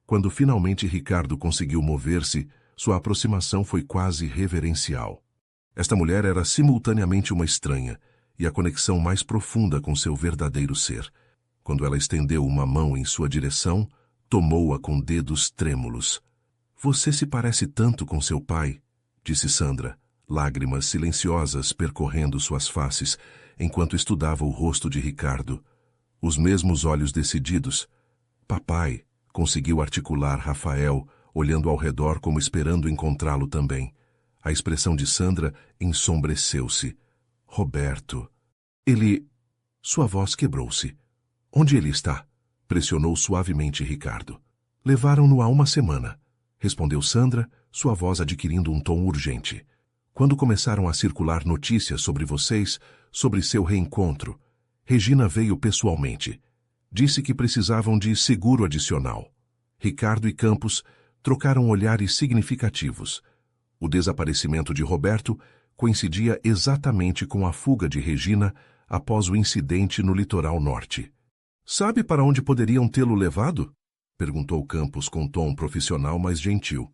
Quando finalmente Ricardo conseguiu mover-se, sua aproximação foi quase reverencial. Esta mulher era simultaneamente uma estranha e a conexão mais profunda com seu verdadeiro ser. Quando ela estendeu uma mão em sua direção, tomou-a com dedos trêmulos. Você se parece tanto com seu pai, disse Sandra, lágrimas silenciosas percorrendo suas faces, enquanto estudava o rosto de Ricardo. Os mesmos olhos decididos. Papai, conseguiu articular Rafael, olhando ao redor como esperando encontrá-lo também. A expressão de Sandra ensombreceu-se. Roberto. Ele... Sua voz quebrou-se. Onde ele está? Pressionou suavemente Ricardo. Levaram-no há uma semana, respondeu Sandra, sua voz adquirindo um tom urgente. Quando começaram a circular notícias sobre vocês, sobre seu reencontro, Regina veio pessoalmente. Disse que precisavam de seguro adicional. Ricardo e Campos trocaram olhares significativos. O desaparecimento de Roberto coincidia exatamente com a fuga de Regina após o incidente no litoral norte. Sabe para onde poderiam tê-lo levado? Perguntou Campos com tom profissional, mas gentil.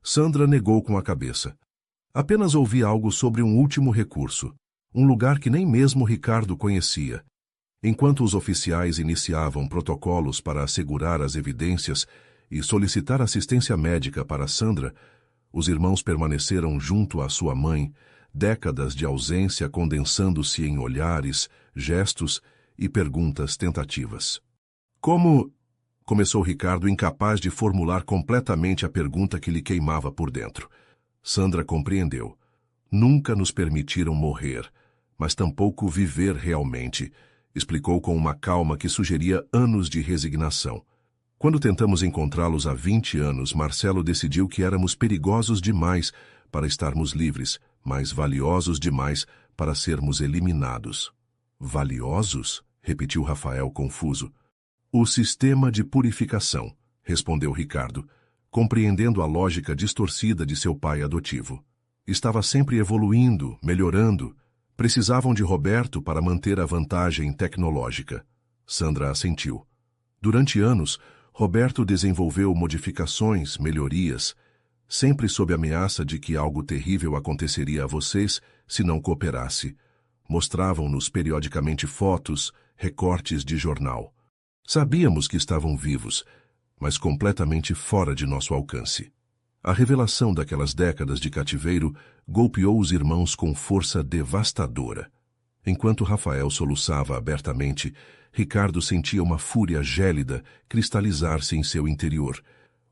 Sandra negou com a cabeça. Apenas ouvi algo sobre um último recurso, um lugar que nem mesmo Ricardo conhecia. Enquanto os oficiais iniciavam protocolos para assegurar as evidências e solicitar assistência médica para Sandra, os irmãos permaneceram junto à sua mãe, décadas de ausência condensando-se em olhares, gestos e perguntas tentativas. Como... Começou Ricardo, incapaz de formular completamente a pergunta que lhe queimava por dentro. Sandra compreendeu. Nunca nos permitiram morrer, mas tampouco viver realmente, explicou com uma calma que sugeria anos de resignação. Quando tentamos encontrá-los há 20 anos, Marcelo decidiu que éramos perigosos demais para estarmos livres, mas valiosos demais para sermos eliminados. Valiosos? Repetiu Rafael confuso. O sistema de purificação, respondeu Ricardo, compreendendo a lógica distorcida de seu pai adotivo. Estava sempre evoluindo, melhorando. Precisavam de Roberto para manter a vantagem tecnológica. Sandra assentiu. Durante anos, Roberto desenvolveu modificações, melhorias, sempre sob ameaça de que algo terrível aconteceria a vocês se não cooperasse. Mostravam-nos periodicamente fotos, recortes de jornal. Sabíamos que estavam vivos, mas completamente fora de nosso alcance. A revelação daquelas décadas de cativeiro golpeou os irmãos com força devastadora. Enquanto Rafael soluçava abertamente, Ricardo sentia uma fúria gélida cristalizar-se em seu interior,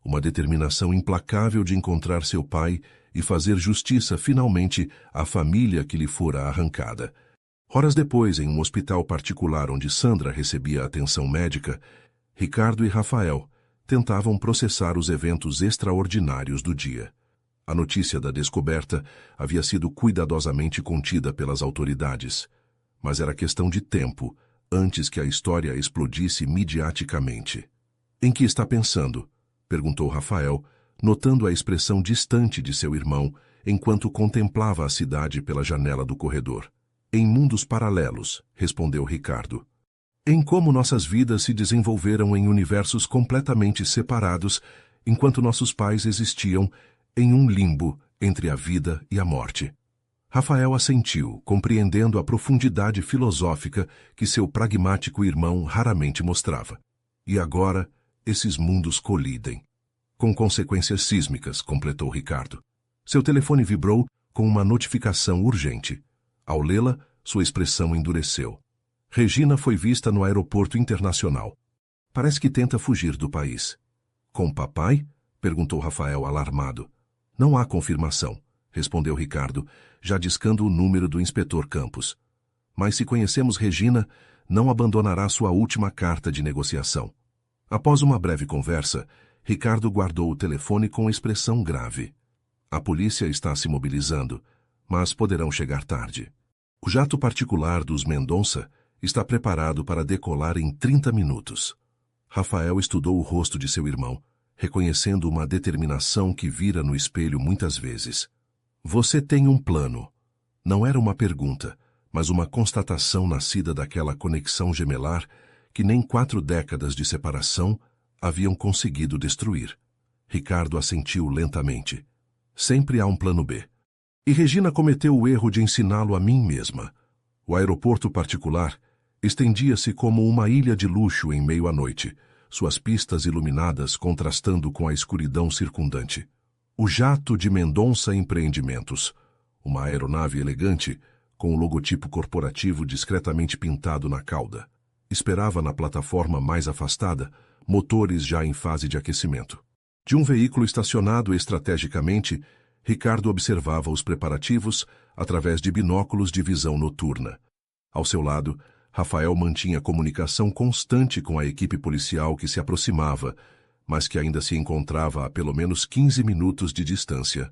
uma determinação implacável de encontrar seu pai e fazer justiça finalmente à família que lhe fora arrancada. Horas depois, em um hospital particular onde Sandra recebia atenção médica, Ricardo e Rafael tentavam processar os eventos extraordinários do dia. A notícia da descoberta havia sido cuidadosamente contida pelas autoridades, mas era questão de tempo antes que a história explodisse midiaticamente. Em que está pensando? Perguntou Rafael, notando a expressão distante de seu irmão enquanto contemplava a cidade pela janela do corredor. Em mundos paralelos, respondeu Ricardo. Em como nossas vidas se desenvolveram em universos completamente separados, enquanto nossos pais existiam em um limbo entre a vida e a morte. Rafael assentiu, compreendendo a profundidade filosófica que seu pragmático irmão raramente mostrava. E agora, esses mundos colidem. Com consequências sísmicas, completou Ricardo. Seu telefone vibrou com uma notificação urgente. Ao lê-la, sua expressão endureceu. Regina foi vista no aeroporto internacional. Parece que tenta fugir do país. Com papai? Perguntou Rafael alarmado. Não há confirmação, respondeu Ricardo, já discando o número do inspetor Campos. Mas se conhecemos Regina, não abandonará sua última carta de negociação. Após uma breve conversa, Ricardo guardou o telefone com expressão grave. A polícia está se mobilizando, mas poderão chegar tarde. O jato particular dos Mendonça está preparado para decolar em 30 minutos. Rafael estudou o rosto de seu irmão, reconhecendo uma determinação que vira no espelho muitas vezes. Você tem um plano. Não era uma pergunta, mas uma constatação nascida daquela conexão gemelar que nem 4 décadas de separação haviam conseguido destruir. Ricardo assentiu lentamente. Sempre há um plano B. E Regina cometeu o erro de ensiná-lo a mim mesma. O aeroporto particular estendia-se como uma ilha de luxo em meio à noite, suas pistas iluminadas contrastando com a escuridão circundante. O jato de Mendonça Empreendimentos, uma aeronave elegante, com o logotipo corporativo discretamente pintado na cauda, esperava na plataforma mais afastada, motores já em fase de aquecimento. De um veículo estacionado estrategicamente, Ricardo observava os preparativos através de binóculos de visão noturna. Ao seu lado, Rafael mantinha comunicação constante com a equipe policial que se aproximava, mas que ainda se encontrava a pelo menos 15 minutos de distância.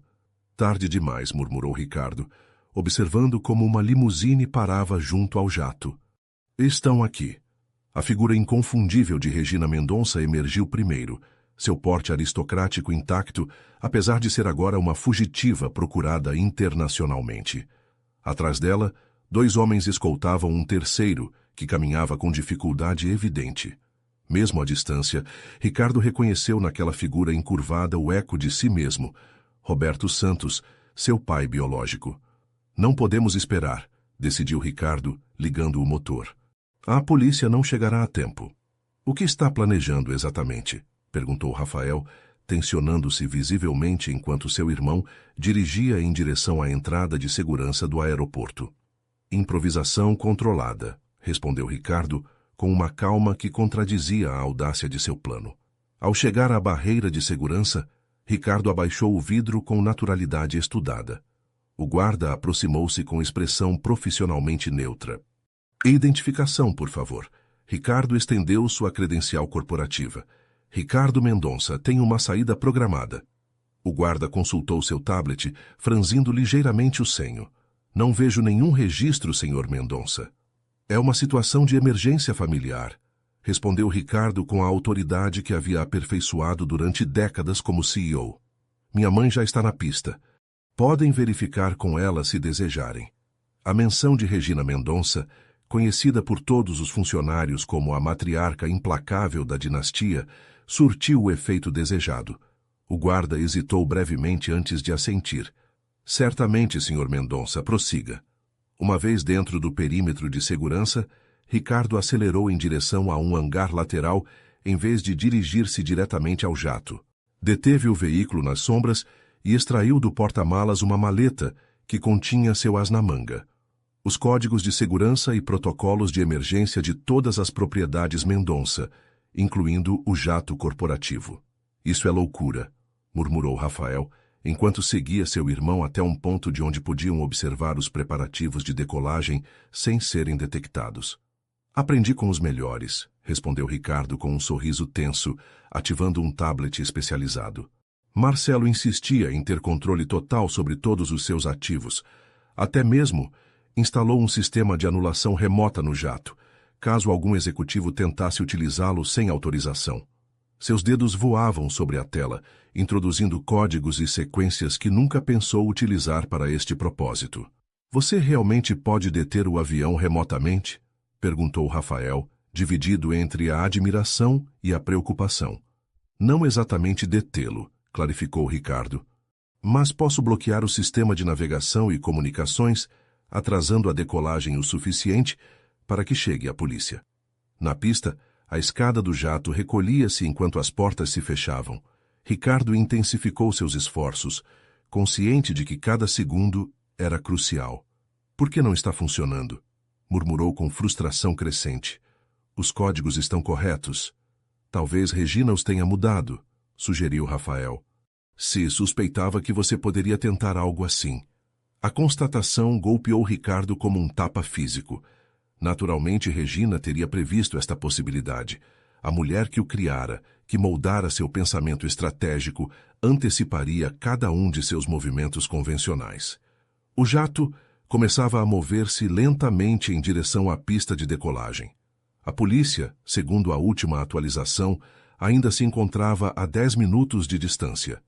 Tarde demais, murmurou Ricardo, observando como uma limusine parava junto ao jato. Estão aqui. A figura inconfundível de Regina Mendonça emergiu primeiro, seu porte aristocrático intacto, apesar de ser agora uma fugitiva procurada internacionalmente. Atrás dela, 2 homens escoltavam um terceiro, que caminhava com dificuldade evidente. Mesmo à distância, Ricardo reconheceu naquela figura encurvada o eco de si mesmo, Roberto Santos, seu pai biológico. Não podemos esperar, decidiu Ricardo, ligando o motor. A polícia não chegará a tempo. O que está planejando exatamente? Perguntou Rafael, tensionando-se visivelmente enquanto seu irmão dirigia em direção à entrada de segurança do aeroporto. Improvisação controlada, respondeu Ricardo, com uma calma que contradizia a audácia de seu plano. Ao chegar à barreira de segurança, Ricardo abaixou o vidro com naturalidade estudada. O guarda aproximou-se com expressão profissionalmente neutra. Identificação, por favor. Ricardo estendeu sua credencial corporativa. Ricardo Mendonça tem uma saída programada. O guarda consultou seu tablet, franzindo ligeiramente o senho. Não vejo nenhum registro, senhor Mendonça. É uma situação de emergência familiar, respondeu Ricardo com a autoridade que havia aperfeiçoado durante décadas como CEO. Minha mãe já está na pista. Podem verificar com ela se desejarem. A menção de Regina Mendonça, conhecida por todos os funcionários como a matriarca implacável da dinastia, surtiu o efeito desejado. O guarda hesitou brevemente antes de assentir. Certamente, senhor Mendonça, prossiga. Uma vez dentro do perímetro de segurança, Ricardo acelerou em direção a um hangar lateral em vez de dirigir-se diretamente ao jato. Deteve o veículo nas sombras e extraiu do porta-malas uma maleta que continha seu as na manga. Os códigos de segurança e protocolos de emergência de todas as propriedades Mendonça, incluindo o jato corporativo. Isso é loucura, murmurou Rafael, enquanto seguia seu irmão até um ponto de onde podiam observar os preparativos de decolagem sem serem detectados. Aprendi com os melhores, respondeu Ricardo com um sorriso tenso, ativando um tablet especializado. Marcelo insistia em ter controle total sobre todos os seus ativos. Até mesmo instalou um sistema de anulação remota no jato, caso algum executivo tentasse utilizá-lo sem autorização. Seus dedos voavam sobre a tela, introduzindo códigos e sequências que nunca pensou utilizar para este propósito. Você realmente pode deter o avião remotamente? Perguntou Rafael, dividido entre a admiração e a preocupação. Não exatamente detê-lo, clarificou Ricardo. Mas posso bloquear o sistema de navegação e comunicações, atrasando a decolagem o suficiente para que chegue a polícia. Na pista, a escada do jato recolhia-se enquanto as portas se fechavam. Ricardo intensificou seus esforços, consciente de que cada segundo era crucial. Por que não está funcionando? Murmurou com frustração crescente. Os códigos estão corretos. Talvez Regina os tenha mudado, sugeriu Rafael. Se suspeitava que você poderia tentar algo assim. A constatação golpeou Ricardo como um tapa físico. Naturalmente, Regina teria previsto esta possibilidade. A mulher que o criara, que moldara seu pensamento estratégico, anteciparia cada um de seus movimentos convencionais. O jato começava a mover-se lentamente em direção à pista de decolagem. A polícia, segundo a última atualização, ainda se encontrava a 10 minutos de distância.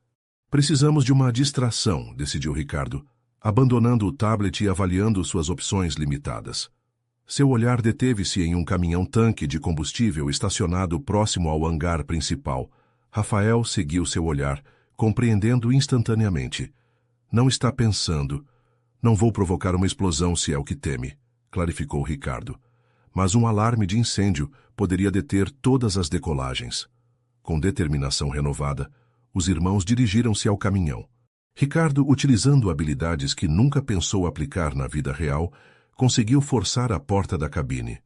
Precisamos de uma distração, decidiu Ricardo, abandonando o tablet e avaliando suas opções limitadas. Seu olhar deteve-se em um caminhão-tanque de combustível estacionado próximo ao hangar principal. Rafael seguiu seu olhar, compreendendo instantaneamente. Não está pensando. Não vou provocar uma explosão se é o que teme, clarificou Ricardo. Mas um alarme de incêndio poderia deter todas as decolagens. Com determinação renovada, os irmãos dirigiram-se ao caminhão. Ricardo, utilizando habilidades que nunca pensou aplicar na vida real, conseguiu forçar a porta da cabine.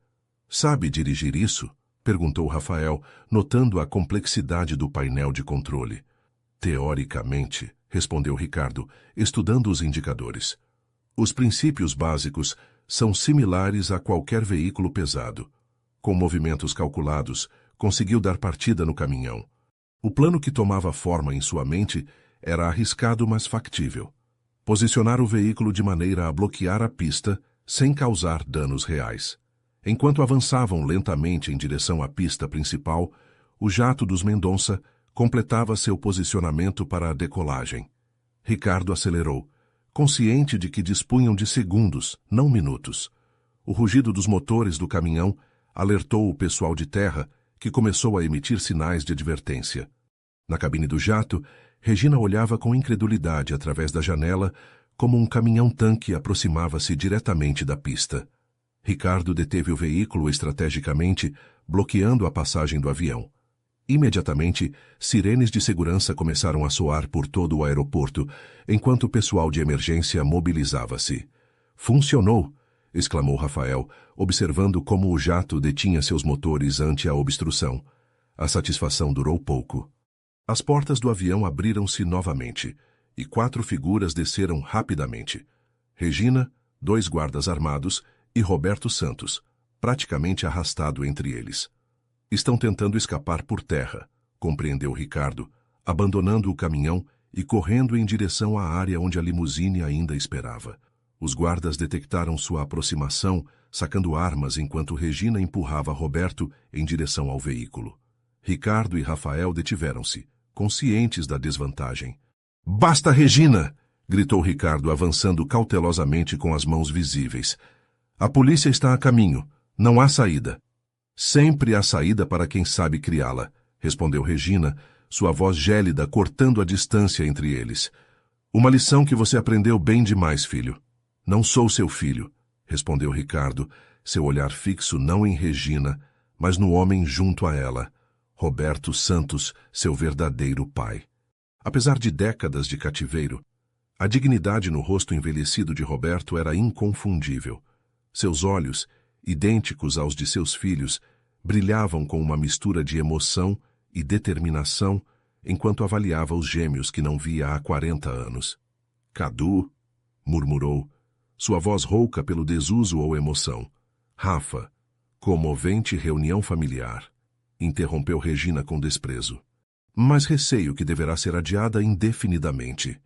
Sabe dirigir isso? Perguntou Rafael, notando a complexidade do painel de controle. Teoricamente, respondeu Ricardo, estudando os indicadores. Os princípios básicos são similares a qualquer veículo pesado. Com movimentos calculados, conseguiu dar partida no caminhão. O plano que tomava forma em sua mente era arriscado, mas factível. Posicionar o veículo de maneira a bloquear a pista sem causar danos reais. Enquanto avançavam lentamente em direção à pista principal, o jato dos Mendonça completava seu posicionamento para a decolagem. Ricardo acelerou, consciente de que dispunham de segundos, não minutos. O rugido dos motores do caminhão alertou o pessoal de terra, que começou a emitir sinais de advertência. Na cabine do jato, Regina olhava com incredulidade através da janela como um caminhão-tanque aproximava-se diretamente da pista. Ricardo deteve o veículo estrategicamente, bloqueando a passagem do avião. Imediatamente, sirenes de segurança começaram a soar por todo o aeroporto, enquanto o pessoal de emergência mobilizava-se. "Funcionou!" exclamou Rafael, observando como o jato detinha seus motores ante a obstrução. A satisfação durou pouco. As portas do avião abriram-se novamente, e 4 figuras desceram rapidamente. Regina, 2 guardas armados e Roberto Santos, praticamente arrastado entre eles. "Estão tentando escapar por terra", compreendeu Ricardo, abandonando o caminhão e correndo em direção à área onde a limusine ainda esperava. Os guardas detectaram sua aproximação, sacando armas enquanto Regina empurrava Roberto em direção ao veículo. Ricardo e Rafael detiveram-se, conscientes da desvantagem. "Basta, Regina!" gritou Ricardo, avançando cautelosamente com as mãos visíveis. "A polícia está a caminho. Não há saída." "Sempre há saída para quem sabe criá-la", respondeu Regina, sua voz gélida cortando a distância entre eles. "Uma lição que você aprendeu bem demais, filho." "Não sou seu filho", respondeu Ricardo, seu olhar fixo não em Regina, mas no homem junto a ela, Roberto Santos, seu verdadeiro pai. Apesar de décadas de cativeiro, a dignidade no rosto envelhecido de Roberto era inconfundível. Seus olhos, idênticos aos de seus filhos, brilhavam com uma mistura de emoção e determinação enquanto avaliava os gêmeos que não via há 40 anos. "Cadu", murmurou, sua voz rouca pelo desuso ou emoção. "Rafa, comovente reunião familiar", interrompeu Regina com desprezo. "Mas receio que deverá ser adiada indefinidamente."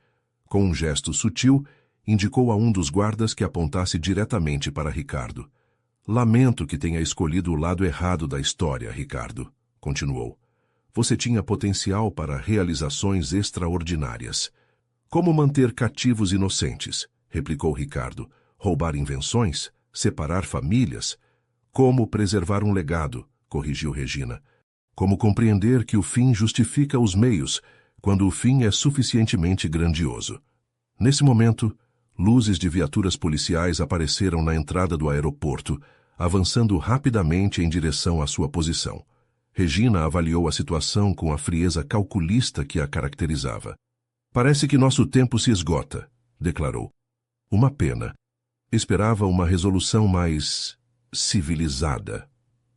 Com um gesto sutil, indicou a um dos guardas que apontasse diretamente para Ricardo. "Lamento que tenha escolhido o lado errado da história, Ricardo", continuou. "Você tinha potencial para realizações extraordinárias." "Como manter cativos inocentes?", replicou Ricardo. "Roubar invenções? Separar famílias?" "Como preservar um legado?", corrigiu Regina. "Como compreender que o fim justifica os meios, quando o fim é suficientemente grandioso." Nesse momento, luzes de viaturas policiais apareceram na entrada do aeroporto, avançando rapidamente em direção à sua posição. Regina avaliou a situação com a frieza calculista que a caracterizava. "Parece que nosso tempo se esgota", declarou. "Uma pena. Esperava uma resolução mais civilizada."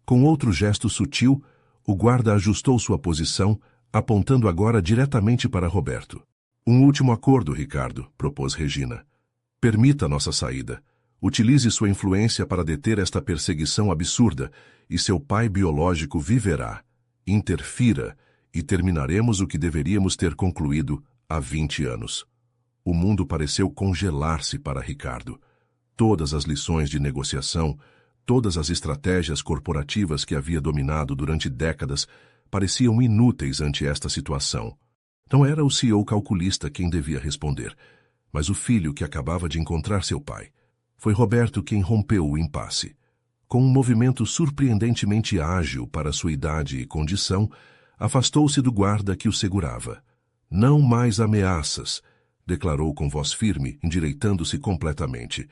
Com outro gesto sutil, o guarda ajustou sua posição, apontando agora diretamente para Roberto. "Um último acordo, Ricardo", propôs Regina. "Permita nossa saída. Utilize sua influência para deter esta perseguição absurda, e seu pai biológico viverá. Interfira, e terminaremos o que deveríamos ter concluído há 20 anos. O mundo pareceu congelar-se para Ricardo. Todas as lições de negociação, todas as estratégias corporativas que havia dominado durante décadas pareciam inúteis ante esta situação. Não era o CEO calculista quem devia responder, mas o filho que acabava de encontrar seu pai. Foi Roberto quem rompeu o impasse. Com um movimento surpreendentemente ágil para sua idade e condição, afastou-se do guarda que o segurava. "Não mais ameaças", declarou com voz firme, endireitando-se completamente.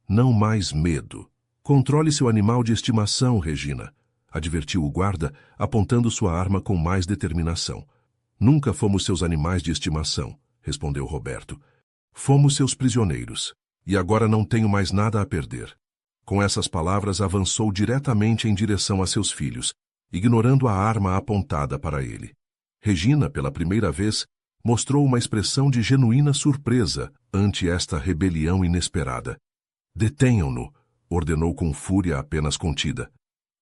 "Não mais medo. Controle seu animal de estimação, Regina", advertiu o guarda, apontando sua arma com mais determinação. "Nunca fomos seus animais de estimação", respondeu Roberto. "Fomos seus prisioneiros, e agora não tenho mais nada a perder." Com essas palavras avançou diretamente em direção a seus filhos, ignorando a arma apontada para ele. Regina, pela primeira vez, mostrou uma expressão de genuína surpresa ante esta rebelião inesperada. "Detenham-no", ordenou com fúria apenas contida.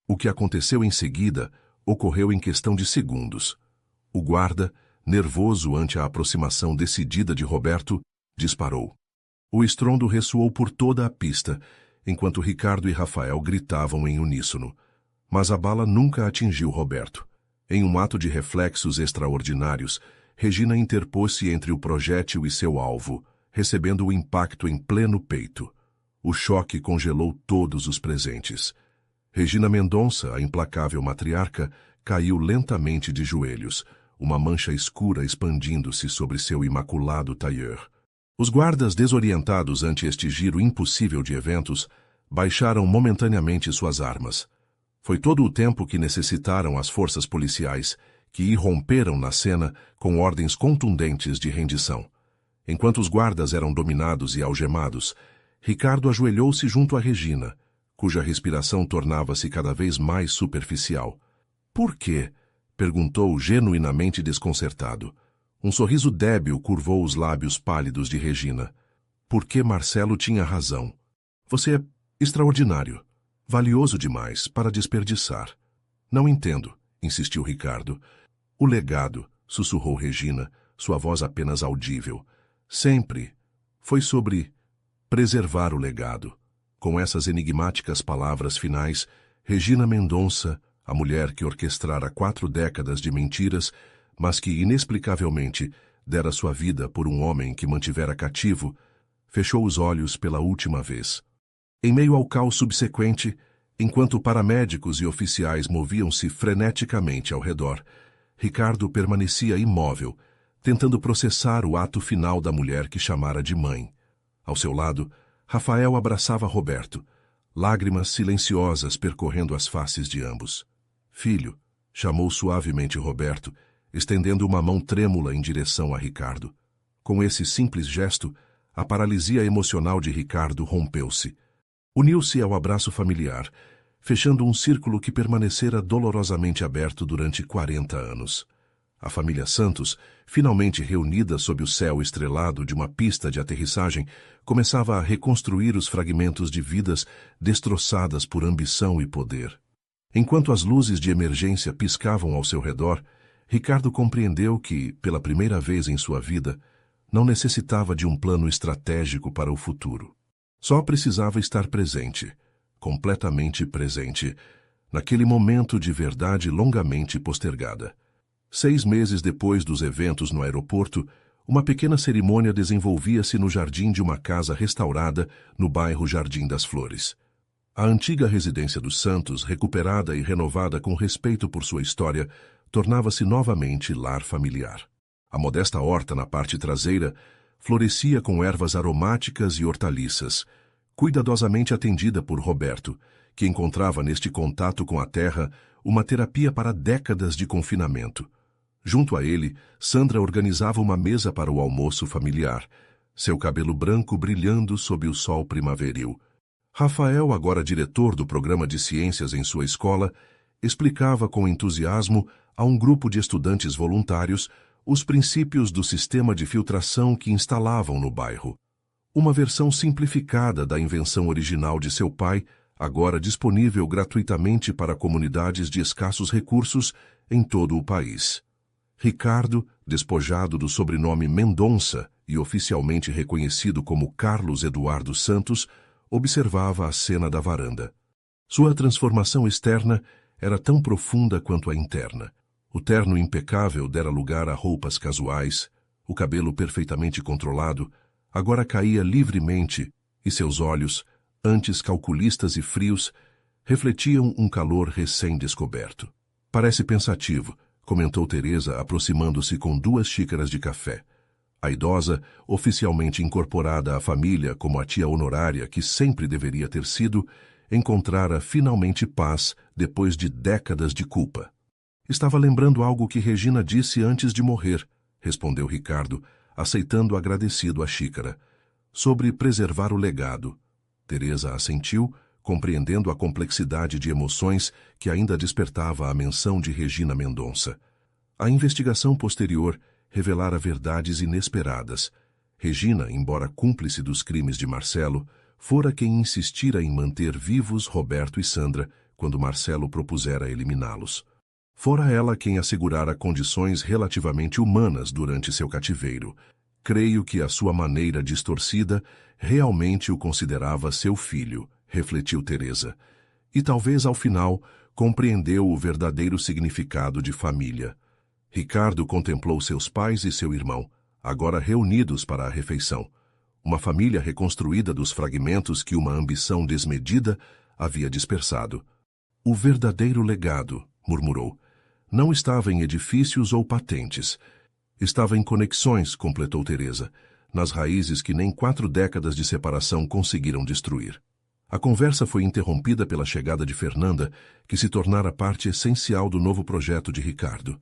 O que aconteceu em seguida ocorreu em questão de segundos. O guarda, nervoso ante a aproximação decidida de Roberto, disparou. O estrondo ressoou por toda a pista, enquanto Ricardo e Rafael gritavam em uníssono. Mas a bala nunca atingiu Roberto. Em um ato de reflexos extraordinários, Regina interpôs-se entre o projétil e seu alvo, recebendo o impacto em pleno peito. O choque congelou todos os presentes. Regina Mendonça, a implacável matriarca, caiu lentamente de joelhos, uma mancha escura expandindo-se sobre seu imaculado tailleur. Os guardas, desorientados ante este giro impossível de eventos, baixaram momentaneamente suas armas. Foi todo o tempo que necessitaram as forças policiais, que irromperam na cena com ordens contundentes de rendição. Enquanto os guardas eram dominados e algemados, Ricardo ajoelhou-se junto a Regina, cuja respiração tornava-se cada vez mais superficial. "Por quê?" perguntou genuinamente desconcertado. Um sorriso débil curvou os lábios pálidos de Regina. "Porque Marcelo tinha razão. Você é extraordinário, valioso demais para desperdiçar." "Não entendo", insistiu Ricardo. "O legado", sussurrou Regina, sua voz apenas audível. "Sempre foi sobre preservar o legado." Com essas enigmáticas palavras finais, Regina Mendonça, a mulher que orquestrara 4 décadas de mentiras, mas que inexplicavelmente dera sua vida por um homem que mantivera cativo, fechou os olhos pela última vez. Em meio ao caos subsequente, enquanto paramédicos e oficiais moviam-se freneticamente ao redor, Ricardo permanecia imóvel, tentando processar o ato final da mulher que chamara de mãe. Ao seu lado, Rafael abraçava Roberto, lágrimas silenciosas percorrendo as faces de ambos. "Filho", chamou suavemente Roberto, estendendo uma mão trêmula em direção a Ricardo. Com esse simples gesto, a paralisia emocional de Ricardo rompeu-se. Uniu-se ao abraço familiar, fechando um círculo que permanecera dolorosamente aberto durante 40 anos. A família Santos, finalmente reunida sob o céu estrelado de uma pista de aterrissagem, começava a reconstruir os fragmentos de vidas destroçadas por ambição e poder. Enquanto as luzes de emergência piscavam ao seu redor, Ricardo compreendeu que, pela primeira vez em sua vida, não necessitava de um plano estratégico para o futuro. Só precisava estar presente, completamente presente, naquele momento de verdade longamente postergada. 6 meses depois dos eventos no aeroporto, uma pequena cerimônia desenvolvia-se no jardim de uma casa restaurada no bairro Jardim das Flores. A antiga residência dos Santos, recuperada e renovada com respeito por sua história, tornava-se novamente lar familiar. A modesta horta na parte traseira florescia com ervas aromáticas e hortaliças, cuidadosamente atendida por Roberto, que encontrava neste contato com a terra uma terapia para décadas de confinamento. Junto a ele, Sandra organizava uma mesa para o almoço familiar, seu cabelo branco brilhando sob o sol primaveril. Rafael, agora diretor do programa de ciências em sua escola, explicava com entusiasmo a um grupo de estudantes voluntários os princípios do sistema de filtração que instalavam no bairro. Uma versão simplificada da invenção original de seu pai, agora disponível gratuitamente para comunidades de escassos recursos em todo o país. Ricardo, despojado do sobrenome Mendonça e oficialmente reconhecido como Carlos Eduardo Santos, observava a cena da varanda. Sua transformação externa era tão profunda quanto a interna. O terno impecável dera lugar a roupas casuais, o cabelo perfeitamente controlado, agora caía livremente e seus olhos, antes calculistas e frios, refletiam um calor recém-descoberto. "Parece pensativo", comentou Teresa, aproximando-se com 2 xícaras de café. A idosa, oficialmente incorporada à família como a tia honorária que sempre deveria ter sido, encontrara finalmente paz depois de décadas de culpa. "Estava lembrando algo que Regina disse antes de morrer", respondeu Ricardo, aceitando agradecido a xícara. "Sobre preservar o legado." Teresa assentiu, compreendendo a complexidade de emoções que ainda despertava a menção de Regina Mendonça. A investigação posterior revelara verdades inesperadas. Regina, embora cúmplice dos crimes de Marcelo, fora quem insistira em manter vivos Roberto e Sandra quando Marcelo propusera eliminá-los. Fora ela quem assegurara condições relativamente humanas durante seu cativeiro. "Creio que a sua maneira distorcida realmente o considerava seu filho", refletiu Teresa. E talvez ao final compreendeu o verdadeiro significado de família. Ricardo contemplou seus pais e seu irmão, agora reunidos para a refeição. Uma família reconstruída dos fragmentos que uma ambição desmedida havia dispersado. O verdadeiro legado, murmurou, não estava em edifícios ou patentes. Estava em conexões, completou Teresa, nas raízes que nem 4 décadas de separação conseguiram destruir. A conversa foi interrompida pela chegada de Fernanda, que se tornara parte essencial do novo projeto de Ricardo.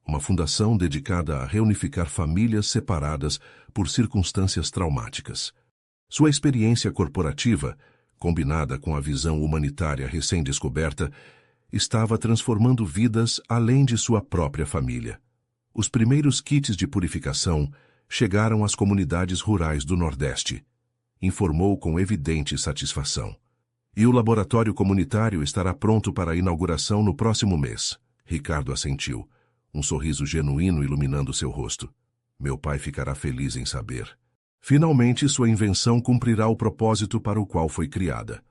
Uma fundação dedicada a reunificar famílias separadas por circunstâncias traumáticas. Sua experiência corporativa, combinada com a visão humanitária recém-descoberta, estava transformando vidas além de sua própria família. Os primeiros kits de purificação chegaram às comunidades rurais do Nordeste, informou com evidente satisfação. E o laboratório comunitário estará pronto para a inauguração no próximo mês. Ricardo assentiu, um sorriso genuíno iluminando seu rosto. Meu pai ficará feliz em saber. Finalmente sua invenção cumprirá o propósito para o qual foi criada.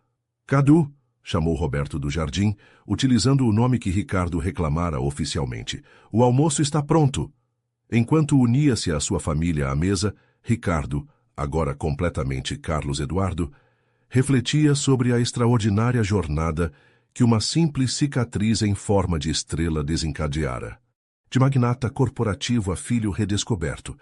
Cadu, chamou Roberto do Jardim, utilizando o nome que Ricardo reclamara oficialmente. O almoço está pronto. Enquanto unia-se à sua família à mesa, Ricardo, agora completamente Carlos Eduardo, refletia sobre a extraordinária jornada que uma simples cicatriz em forma de estrela desencadeara. De magnata corporativo a filho redescoberto,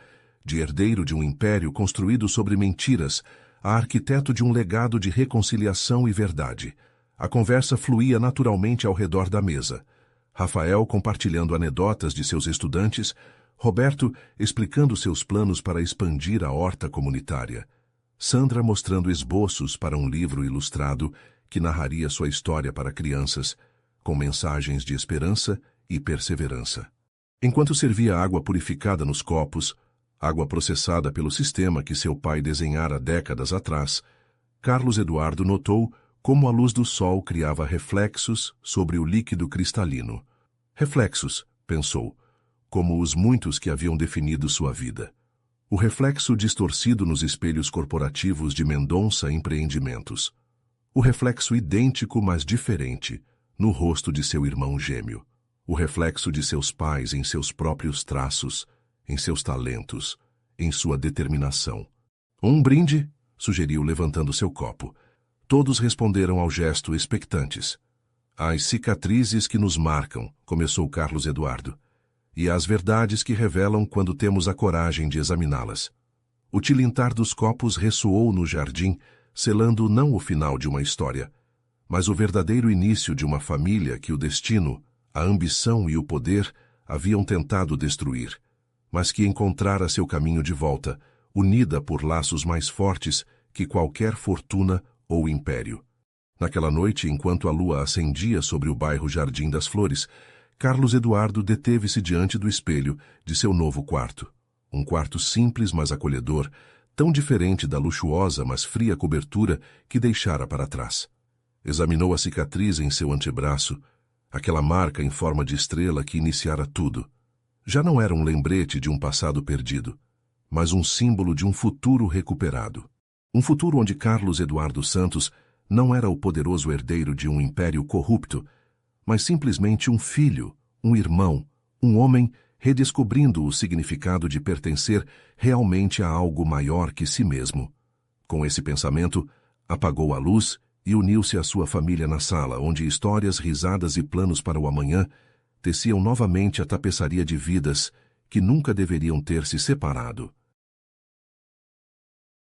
de herdeiro de um império construído sobre mentiras, a arquiteto de um legado de reconciliação e verdade. A conversa fluía naturalmente ao redor da mesa. Rafael compartilhando anedotas de seus estudantes, Roberto explicando seus planos para expandir a horta comunitária. Sandra mostrando esboços para um livro ilustrado que narraria sua história para crianças, com mensagens de esperança e perseverança. Enquanto servia água purificada nos copos, água processada pelo sistema que seu pai desenhara décadas atrás, Carlos Eduardo notou como a luz do sol criava reflexos sobre o líquido cristalino. Reflexos, pensou, como os muitos que haviam definido sua vida. O reflexo distorcido nos espelhos corporativos de Mendonça Empreendimentos. O reflexo idêntico, mas diferente, no rosto de seu irmão gêmeo. O reflexo de seus pais em seus próprios traços, em seus talentos, em sua determinação. Um brinde, sugeriu levantando seu copo. Todos responderam ao gesto expectantes. As cicatrizes que nos marcam, começou Carlos Eduardo, e as verdades que revelam quando temos a coragem de examiná-las. O tilintar dos copos ressoou no jardim, selando não o final de uma história, mas o verdadeiro início de uma família que o destino, a ambição e o poder haviam tentado destruir, mas que encontrara seu caminho de volta, unida por laços mais fortes que qualquer fortuna ou império. Naquela noite, enquanto a lua ascendia sobre o bairro Jardim das Flores, Carlos Eduardo deteve-se diante do espelho de seu novo quarto. Um quarto simples, mas acolhedor, tão diferente da luxuosa, mas fria cobertura que deixara para trás. Examinou a cicatriz em seu antebraço, aquela marca em forma de estrela que iniciara tudo. Já não era um lembrete de um passado perdido, mas um símbolo de um futuro recuperado. Um futuro onde Carlos Eduardo Santos não era o poderoso herdeiro de um império corrupto, mas simplesmente um filho, um irmão, um homem redescobrindo o significado de pertencer realmente a algo maior que si mesmo. Com esse pensamento, apagou a luz e uniu-se à sua família na sala, onde histórias, risadas e planos para o amanhã teciam novamente a tapeçaria de vidas que nunca deveriam ter se separado.